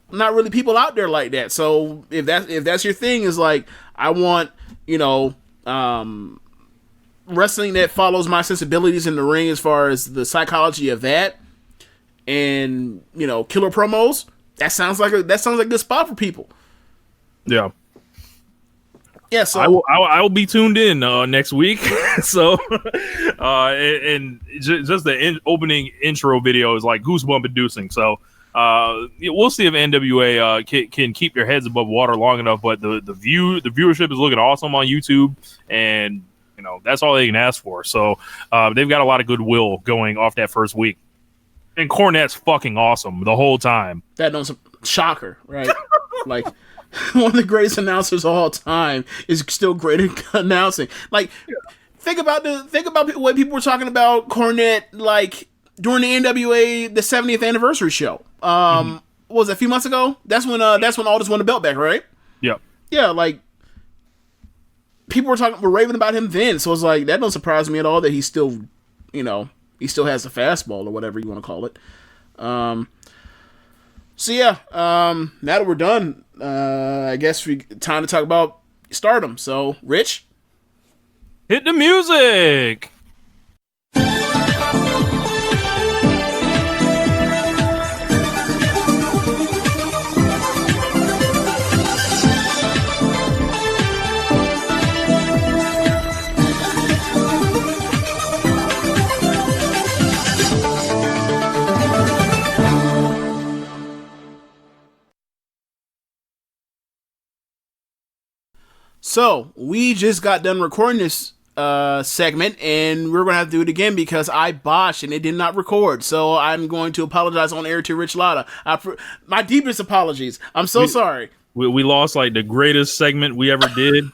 Not really people out there like that. So if that's your thing, is like, I want, you know, wrestling that follows my sensibilities in the ring as far as the psychology of that, and, you know, killer promos. That sounds like a good spot for people. Yeah. Yeah. So I will be tuned in next week. So, and just the opening intro video is like goosebump inducing. So, we'll see if NWA can keep their heads above water long enough. But the viewership is looking awesome on YouTube, and you know that's all they can ask for. So, they've got a lot of goodwill going off that first week. And Cornette's fucking awesome the whole time. That knows shocker, right? Like one of the greatest announcers of all time is still great at announcing. Like think about what people were talking about Cornette like during the NWA the 70th anniversary show. What was it, a few months ago? That's when Aldis won the belt back, right? Yep. Yeah, like people were raving about him then, so it's like that don't surprise me at all that he's still, you know, he still has the fastball or whatever you want to call it. So yeah, now that we're done, I guess time to talk about Stardom. So, Rich, hit the music. So, we just got done recording this segment, and we're going to have to do it again because I botched and it did not record. So, I'm going to apologize on air to Rich Latta. My deepest apologies. I'm so sorry. We lost like the greatest segment we ever did.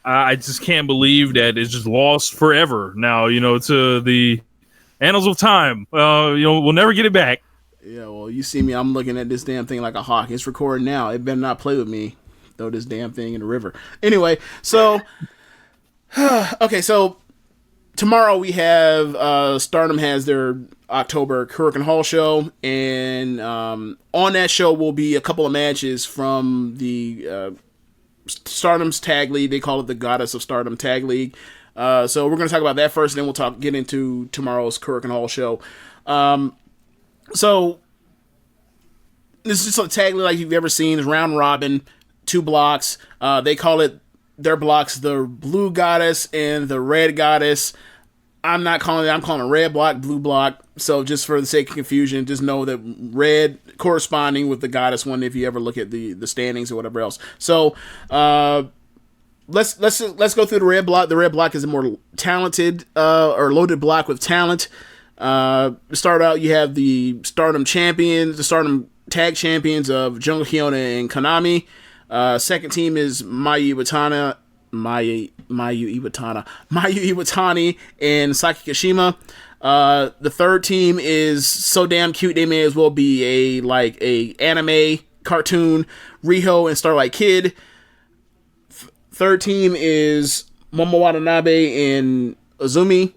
I just can't believe that it's just lost forever now, you know, to the annals of time. You know, we'll never get it back. Yeah, well, you see me, I'm looking at this damn thing like a hawk. It's recording now. It better not play with me. Throw this damn thing in the river. Anyway, so okay, so tomorrow we have Stardom has their October Korakuen Hall show, and on that show will be a couple of matches from the Stardom's Tag League. They call it the Goddess of Stardom Tag League. So we're going to talk about that first, and then we'll get into tomorrow's Korakuen Hall show. So this is just a tag league like you've ever seen. It's round robin. 2 blocks. They call it their blocks the Blue Goddess and the Red Goddess. I'm calling it red block, blue block. So just for the sake of confusion, just know that red corresponding with the Goddess one if you ever look at the standings or whatever else. So let's go through the red block. The red block is a more talented or loaded block with talent. Start out, you have the Stardom champions, the Stardom tag champions of Jungle Kyona and Konami. Second team is Mayu Iwatani and Saki Kashima. The third team is so damn cute they may as well be a anime cartoon, Riho and Starlight Kid. Third team is Momo Watanabe and Azumi.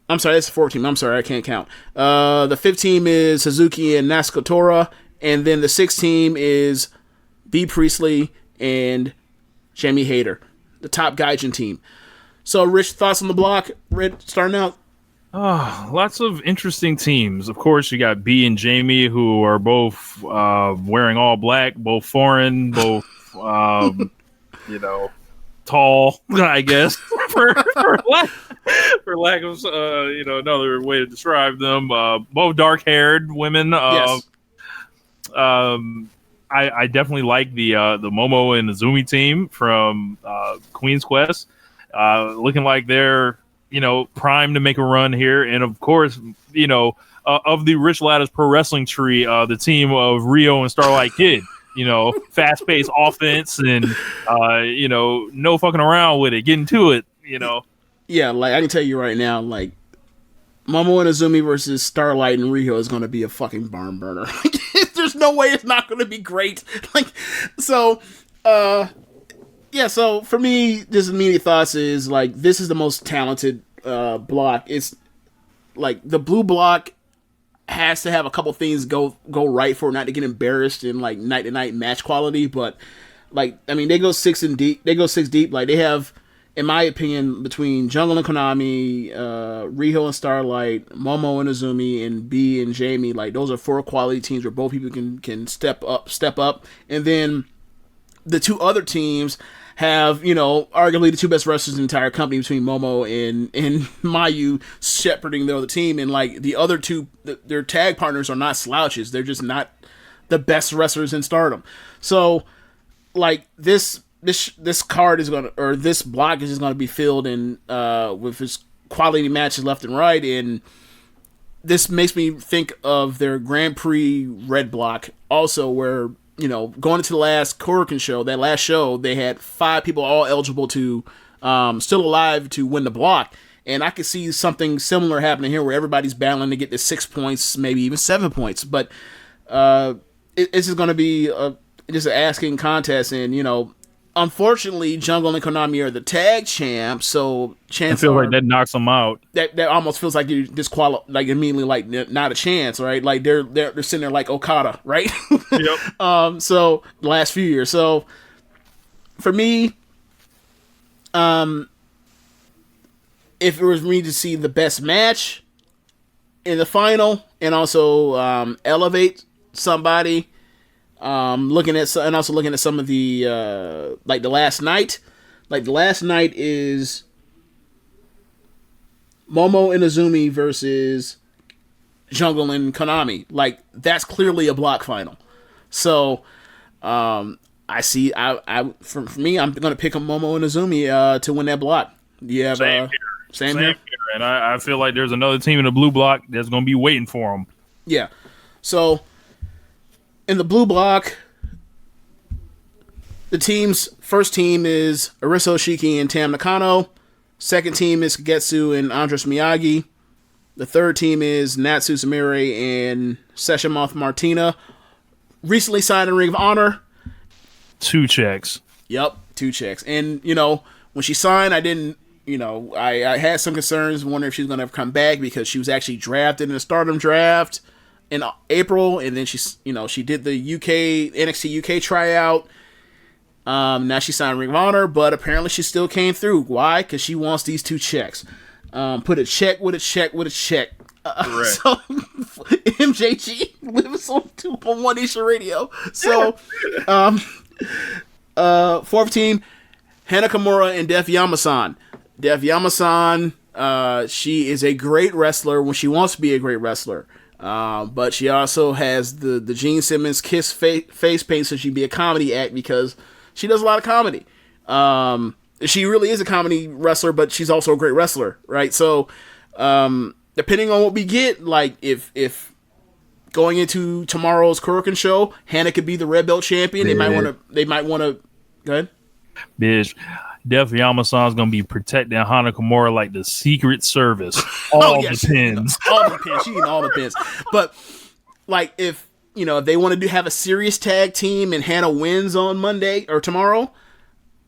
I'm sorry, that's the fourth team. I'm sorry, I can't count. The fifth team is Suzuki and Natsuko Tora, and then the sixth team is B. Priestley and Jamie Hayter, the top Gaijin team. So, Rich, thoughts on the block? Red, starting out? Lots of interesting teams. Of course, you got B and Jamie, who are both wearing all black, both foreign, both, you know, tall, I guess, for lack of, you know, another way to describe them. Both dark-haired women. Yes. I definitely like the Momo and Azumi team from Queen's Quest, looking like they're primed to make a run here, and of course of the Rich Lattice Pro Wrestling tree, the team of Rio and Starlight Kid. Fast paced offense and no fucking around with it, getting to it. Yeah, like I can tell you right now, like Momo and Azumi versus Starlight and Rio is going to be a fucking barn burner. There's no way it's not going to be great. So for me, just immediate thoughts is like this is the most talented block. It's like the blue block has to have a couple things go right for it not to get embarrassed in like night to night match quality, but like I mean they go six deep. Like they have, in my opinion, between Jungle and Konami, Riho and Starlight, Momo and Azumi, and B and Jamie, like those are 4 quality teams where both people can step up. And then the 2 other teams have, arguably the 2 best wrestlers in the entire company between Momo and Mayu shepherding the other team. And like the other 2, their tag partners are not slouches. They're just not the best wrestlers in Stardom. So like this card is gonna, or this block is just gonna be filled in with his quality matches left and right, and this makes me think of their Grand Prix red block also, where going into the last Korakuen show, that last show, they had 5 people all eligible to still alive to win the block, and I could see something similar happening here where everybody's battling to get to 6 points, maybe even 7 points, but it's just gonna be just an asking contest, and unfortunately, Jungle and Konami are the tag champs, so chances I feel like that knocks them out. That almost feels like you disqualify, like immediately, like not a chance, right? Like they're sitting there like Okada, right? Yep. So the last few years, so for me, if it was me to see the best match in the final and also elevate somebody. Looking at some of the like the last night. Like the last night is Momo and Azumi versus Jungle and Konami. Like that's clearly a block final. So for me, I'm gonna pick a Momo and Azumi to win that block. Yeah, same here. And I feel like there's another team in the blue block that's gonna be waiting for them. Yeah. So in the blue block, the first team is Arisa Hoshiki and Tam Nakano. Second team is Kagetsu and Andres Miyagi. The third team is Natsu Sumire and Session Moth Martina. Recently signed in Ring of Honor. 2 checks. Yep, 2 checks. And, when she signed, I didn't, I had some concerns, wondering if she was going to ever come back because she was actually drafted in the Stardom draft in April, and then she did the NXT UK tryout. Now she signed Ring of Honor, but apparently she still came through. Why? Because she wants these 2 checks. Put a check with a check with a check. So MJG lives on One Nation Radio. So fourth team, Hana Kimura and Def Yamasan. Def Yamasan, she is a great wrestler when she wants to be a great wrestler. But she also has the Gene Simmons kiss face paint, so she'd be a comedy act because she does a lot of comedy. She really is a comedy wrestler, but she's also a great wrestler, right? So, depending on what we get, like if going into tomorrow's Korakuen show, Hannah could be the red belt champion. They might want to. Go ahead, bitch. Def Yamasan's gonna be protecting Hana Kimura like the Secret Service. All the pins. She eating all the pins. But like if they want to have a serious tag team and Hannah wins on Monday or tomorrow,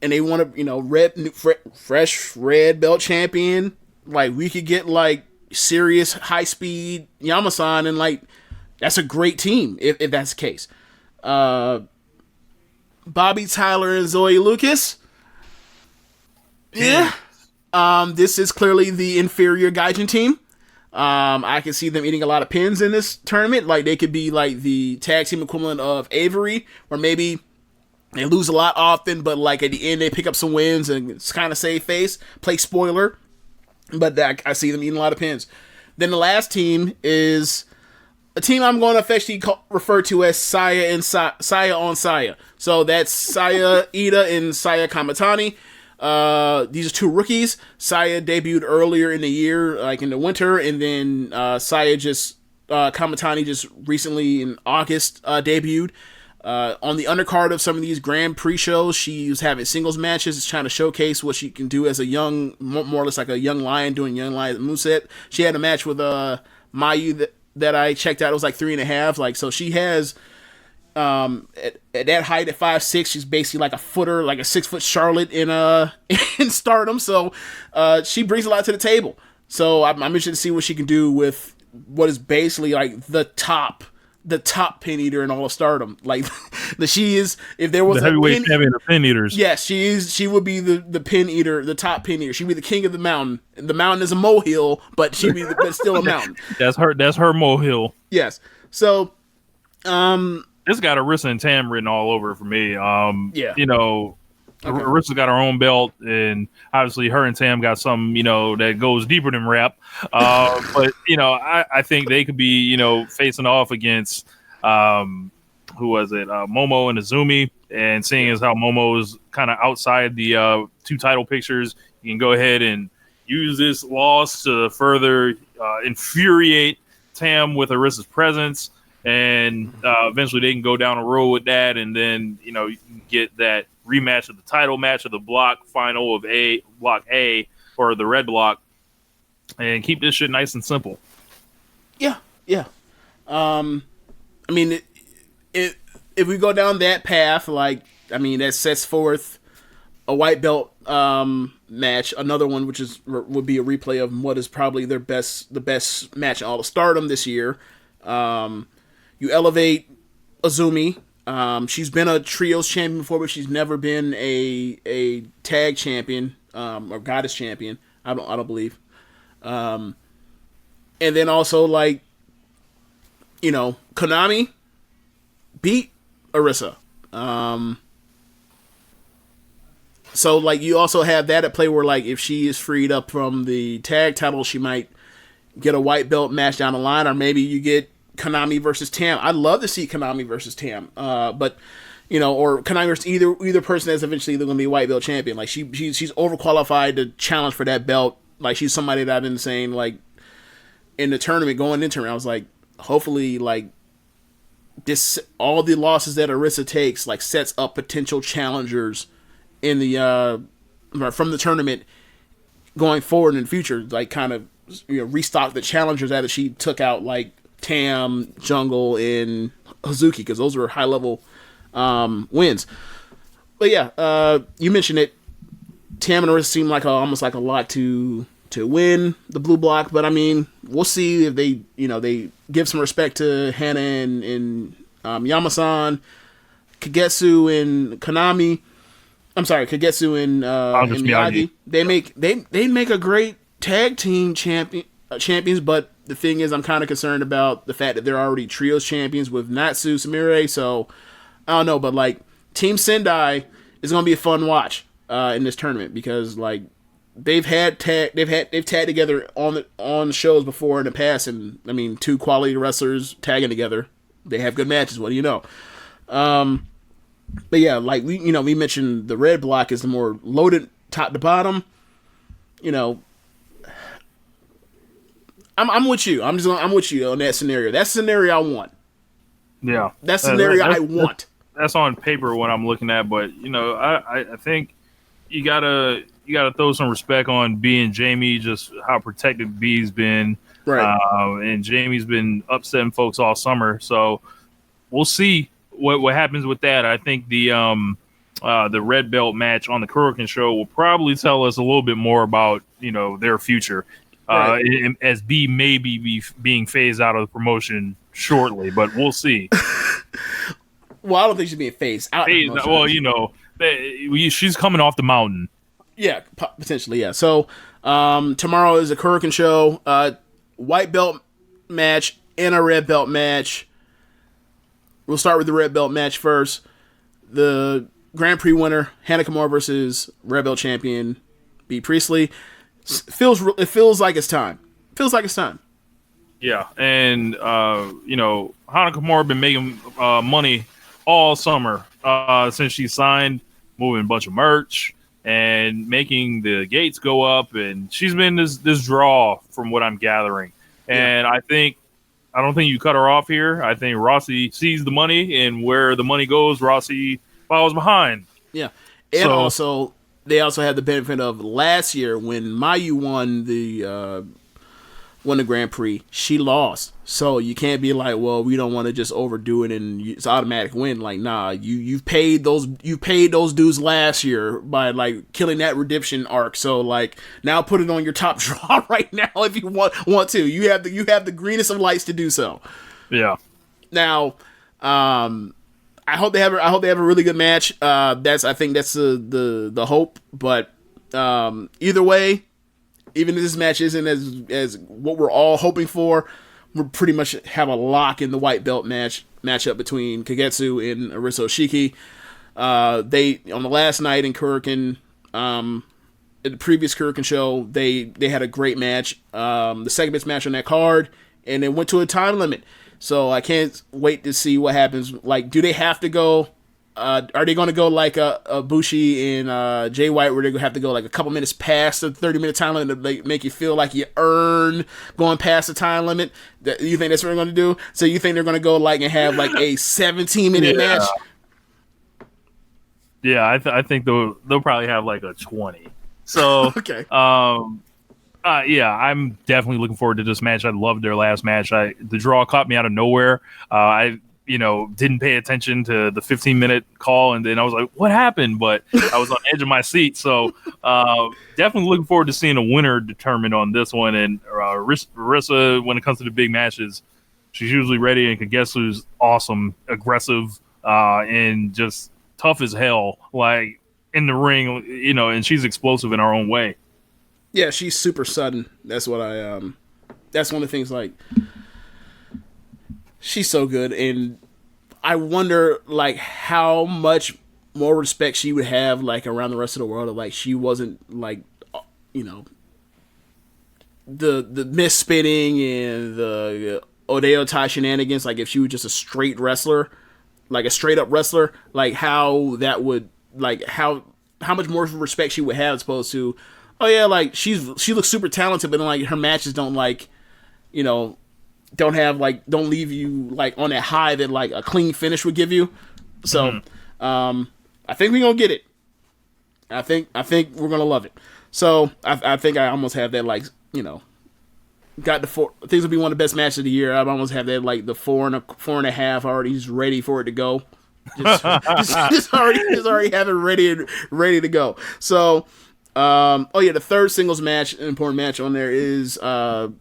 and they want to fresh red belt champion, like we could get like serious high speed Yamasan, and like that's a great team if that's the case. Bobby Tyler and Zoe Lucas. Yeah. This is clearly the inferior Gaijin team. I can see them eating a lot of pins in this tournament. Like they could be like the tag team equivalent of Avery, where maybe they lose a lot often, but like at the end they pick up some wins and it's kind of save face, play spoiler. But I see them eating a lot of pins. Then the last team is a team I'm going to affectionately refer to as Saya on Saya. So that's Saya Ida and Saya Kamatani. These are two rookies. Saya debuted earlier in the year, like in the winter, and then Kamatani just recently in August debuted. On the undercard of some of these Grand Prix shows, she's having singles matches, trying to showcase what she can do as a young, more or less like a young lion doing young lion moveset. She had a match with Mayu that I checked out. It was like 3.5. Like, so she has at that height at 5'6", she's basically like a footer, like a 6-foot Charlotte in Stardom. So she brings a lot to the table. So I'm interested to see what she can do with what is basically like the top pin eater in all of Stardom. Like she is, if there was the heavyweight champion of pin eaters. Yes, she would be the pin eater, the top pin eater. She'd be the king of the mountain. The mountain is a molehill, but but still a mountain. That's her molehill. Yes. So, it's got Arisa and Tam written all over it for me. Yeah. You know, okay. Arisa's got her own belt, and obviously her and Tam got some, you know, that goes deeper than rap. But, you know, I think they could be, you know, facing off against, who was it? Momo and Azumi. And seeing as how Momo is kind of outside the two title pictures, you can go ahead and use this loss to further infuriate Tam with Arisa's presence. And eventually they can go down a road with that, and then, you know, you can get that rematch of the title match of the block final of block A, or the red block, and keep this shit nice and simple. Yeah. I mean, if we go down that path, like, I mean, that sets forth a white belt match, another one which would be a replay of what is probably the best match in all of Stardom this year. You elevate Azumi. She's been a trios champion before, but she's never been a tag champion or goddess champion. I don't believe. And then also, like, you know, Konami beat Arisa. So like you also have that at play where, like, if she is freed up from the tag title, she might get a white belt match down the line, or maybe you get Konami versus Tam. I'd love to see Konami versus Tam, but you know, or Konami versus either person that's eventually going to be a white belt champion. Like she's overqualified to challenge for that belt. Like she's somebody that I've been saying, like, in the tournament, going into it, I was like, hopefully, like, this, all the losses that Arisa takes, like, sets up potential challengers in the from the tournament going forward in the future. Like, kind of, you know, restock the challengers that she took out, like Tam, Jungle, and Hazuki, because those were high level wins. But yeah, you mentioned it. Tam and Arisa seem like almost like a lot to win the blue block, but I mean, we'll see if they give some respect to Hana and Yamasan, Kagetsu and Konami. I'm sorry, Kagetsu and Miyagi. They make a great tag team champions, but the thing is, I'm kind of concerned about the fact that they're already trios champions with Natsu Sumire. So I don't know, but like Team Sendai is gonna be a fun watch in this tournament, because like they've tagged together on shows before in the past, and I mean, two quality wrestlers tagging together, they have good matches. What do you know? But yeah, like we mentioned, the red block is the more loaded top to bottom. You know, I'm with you. I'm with you on that scenario. That's the scenario I want. Yeah, that's the scenario I want. That's on paper what I'm looking at, but you know, I think you gotta throw some respect on B and Jamie, just how protected B's been. Right. And Jamie's been upsetting folks all summer, so we'll see what happens with that. I think the red belt match on the Korakuen show will probably tell us a little bit more about, you know, their future. Right. As B may be being phased out of the promotion shortly, but we'll see. Well, I don't think she's being phased out. Well, you know, she's coming off the mountain. Yeah, potentially, yeah. So tomorrow is a Korakuen show, white belt match and a red belt match. We'll start with the red belt match first. The Grand Prix winner, Hana Kimura versus red belt champion B Priestley. It feels like it's time. Yeah, and Hana Kimura been making money all summer since she signed, moving a bunch of merch and making the gates go up, and she's been this draw from what I'm gathering. And I don't think you cut her off here. I think Rossi sees the money, and where the money goes, Rossi follows behind. Yeah, and also they also had the benefit of last year when Mayu won the Grand Prix, she lost. So you can't be like, well, we don't want to just overdo it and it's automatic win. Like, nah, you've paid those dues last year by like killing that redemption arc. So like now put it on your top draw right now if you want to. You have the greenest of lights to do so. Yeah. Now, I hope they have a really good match. I think that's the hope. But either way, even if this match isn't as what we're all hoping for, we pretty much have a lock in the white belt matchup between Kagetsu and Arisa Hoshiki. They on the last night in Korakuen, in the previous Korakuen show, they had a great match. The second best match on that card, and it went to a time limit. So I can't wait to see what happens. Like, do they have to go? Are they going to go like a Bushi and Jay White, where they have to go like a couple minutes past the 30-minute time limit to like, make you feel like you earn going past the time limit? You think that's what they're going to do? So you think they're going to go like and have like a 17-minute match? Yeah, I think they'll probably have like a 20. So okay. Yeah, I'm definitely looking forward to this match. I loved their last match. The draw caught me out of nowhere. I didn't pay attention to the 15-minute call, and then I was like, what happened? But I was on the edge of my seat. So definitely looking forward to seeing a winner determined on this one. And Arisa, when it comes to the big matches, she's usually ready, and Kagetsu's awesome, aggressive, and just tough as hell, like in the ring, and she's explosive in her own way. Yeah, she's super sudden. That's what that's one of the things, like, she's so good, and I wonder like how much more respect she would have like around the rest of the world if like she wasn't like the misspitting and the Odeo Tai shenanigans. Like if she was just a straight wrestler, like a straight up wrestler, like how that would like how much more respect she would have as opposed to, oh yeah, like she looks super talented, but then like her matches don't like don't leave you like on that high that like a clean finish would give you. So I think we're gonna get it. I think we're gonna love it. So I think I almost have that like got the four. Things will be one of the best matches of the year. I almost have that like the 4.5 already just ready for it to go. Just already have it ready to go. So the third singles match, an important match on there is a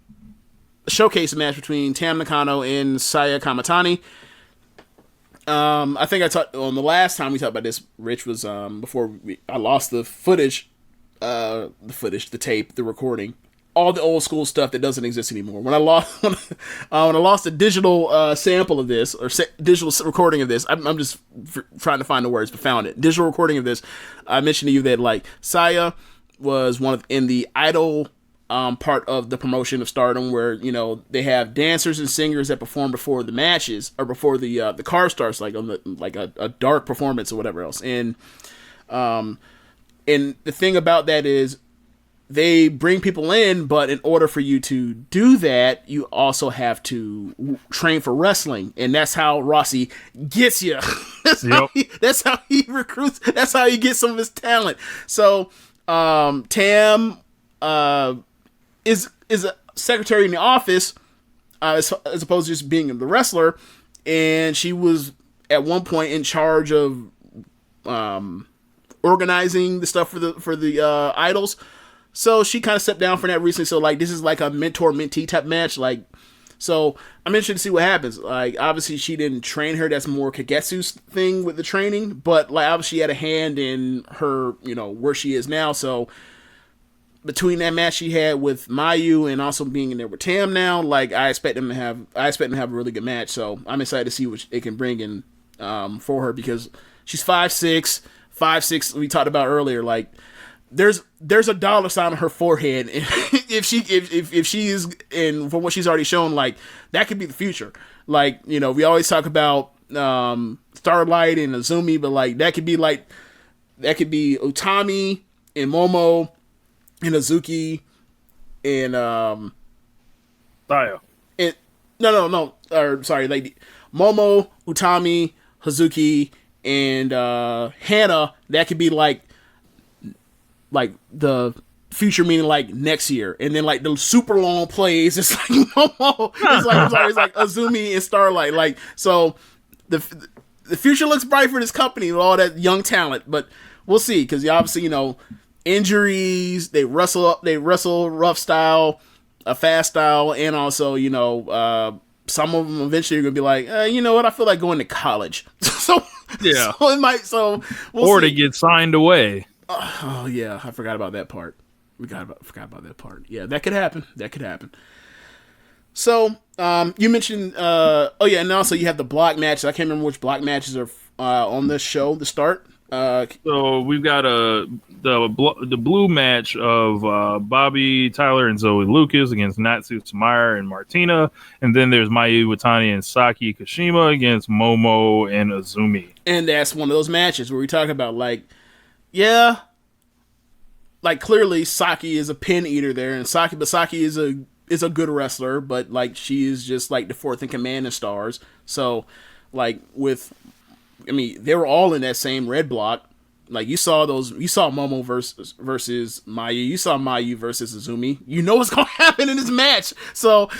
showcase match between Tam Nakano and Saya Kamatani. I think I talked on the last time we talked about this, Rich, was before I lost the footage, the tape, the recording, all the old school stuff that doesn't exist anymore. When I lost a digital sample of this, or digital recording of this, I'm just trying to find the words, but found it. Digital recording of this. I mentioned to you that like Saya was in the idol part of the promotion of Stardom, where they have dancers and singers that perform before the matches or before the car starts, like on a dark performance or whatever else. And the thing about that is they bring people in, but in order for you to do that, you also have to train for wrestling, and that's how Rossi gets you. That's how he recruits. That's how he gets some of his talent. So Tam is a secretary in the office, as opposed to just being the wrestler, and she was at one point in charge of organizing the stuff for the idols. So she kind of stepped down from that recently. So like this is like a mentor-mentee type match. Like, so I'm interested to see what happens. Like obviously she didn't train her. That's more Kagetsu's thing with the training. But like obviously she had a hand in her, where she is now. So between that match she had with Mayu and also being in there with Tam now, like I expect them to have a really good match. So I'm excited to see what it can bring in for her, because she's 5'6". We talked about earlier, like there's a dollar sign on her forehead. if she is, and from what she's already shown, like that could be the future. Like, you know, we always talk about Starlight and Azumi, but like that could be Utami and Momo and Azuki and Tayo. And no. Or sorry, like Momo, Utami, Hazuki, and Hannah. That could be like the future, meaning like next year, and then like the super long plays. It's like Momo. It's like Azumi and Starlight. Like, so the future looks bright for this company with all that young talent, but we'll see, because obviously, you know, injuries. They wrestle rough style, a fast style, and also, you know, some of them eventually are gonna be like, you know what, I feel like going to college. So yeah, so it might. So we'll see. To get signed away. Oh yeah, I forgot about that part. Forgot about that part. Yeah, that could happen. So, you mentioned, and also you have the block matches. I can't remember which block matches are on this show to start. So we've got the blue match of Bobby Tyler and Zoe Lucas against Natsu Sumire and Martina, and then there's Mayu Iwatani and Saki Kashima against Momo and Azumi. And that's one of those matches where we talk about like, yeah, like clearly Saki is a pin eater there, and Saki is a good wrestler, but like she is just like the fourth in command of Stars. So like they were all in that same red block. Like you saw Momo versus Mayu. You saw Mayu versus Azumi. You know what's gonna happen in this match. So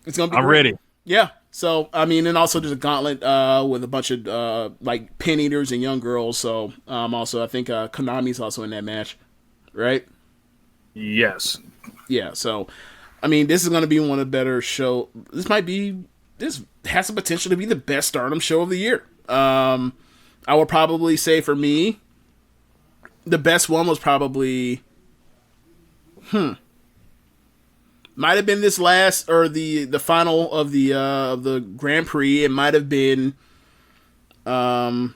it's gonna be. I'm ready. Yeah. So and also there's a gauntlet with a bunch of like pin eaters and young girls. So also I think Konami's also in that match, right? Yes. Yeah. So this is gonna be one of the better show. This has the potential to be the best Stardom show of the year. I would probably say for me, the best one was probably, might have been this last or the final of the Grand Prix. It might have been, I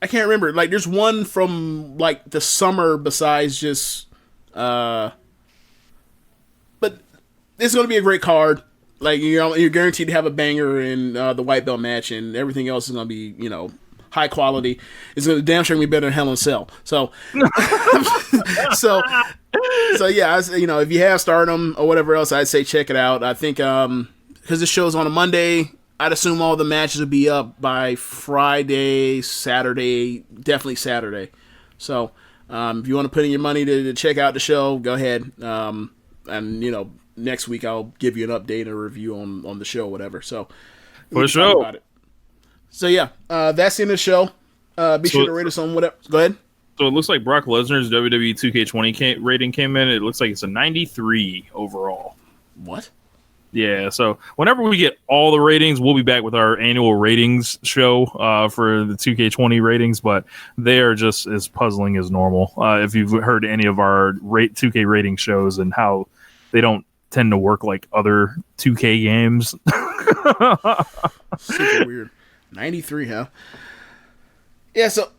can't remember. Like, there's one from like the summer besides just, but it's going to be a great card. Like, you're guaranteed to have a banger in the white belt match, and everything else is going to be, high quality. It's going to damn sure be better than Hell in a Cell. So, so yeah, if you have Stardom or whatever else, I'd say check it out. I think because this show's on a Monday, I'd assume all the matches will be up by Friday, Saturday, definitely Saturday. So, if you want to put in your money to check out the show, go ahead. And next week I'll give you an update and a review on the show, whatever. So for the show about it. So yeah, that's the end of the show. Be sure to rate us on whatever. Go ahead. So it looks like Brock Lesnar's WWE 2K20 rating came in. It looks like it's a 93 overall. What? Yeah. So whenever we get all the ratings, we'll be back with our annual ratings show for the 2K20 ratings. But they are just as puzzling as normal. If you've heard any of our 2K rating shows and how they don't tend to work like other 2K games. Super weird. 93, huh? Yeah, so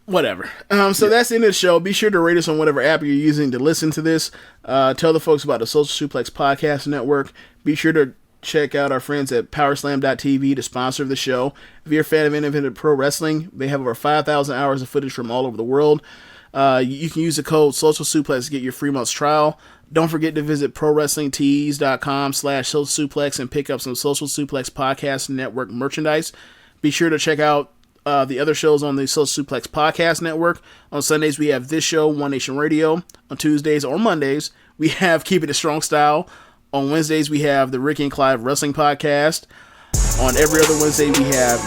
whatever. So that's the end of the show. Be sure to rate us on whatever app you're using to listen to this. Tell the folks about the Social Suplex Podcast Network. Be sure to check out our friends at Powerslam.tv, the sponsor of the show. If you're a fan of independent pro wrestling, they have over 5,000 hours of footage from all over the world. You can use the code Social Suplex to get your free month's trial. Don't forget to visit ProWrestlingTees.com/Social Suplex and pick up some Social Suplex Podcast Network merchandise. Be sure to check out the other shows on the Social Suplex Podcast Network. On Sundays, we have this show, One Nation Radio. On Tuesdays or Mondays, we have Keepin It Strong Style. On Wednesdays, we have the Ricky and Clive Wrestling Podcast. On every other Wednesday, we have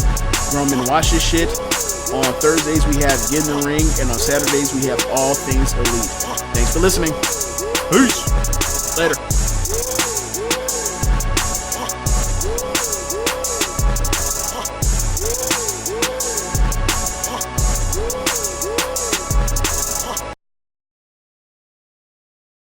Roman Watch This Shit. On Thursdays, we have Get in the Ring. And on Saturdays, we have All Things Elite. Thanks for listening. Peace. Later.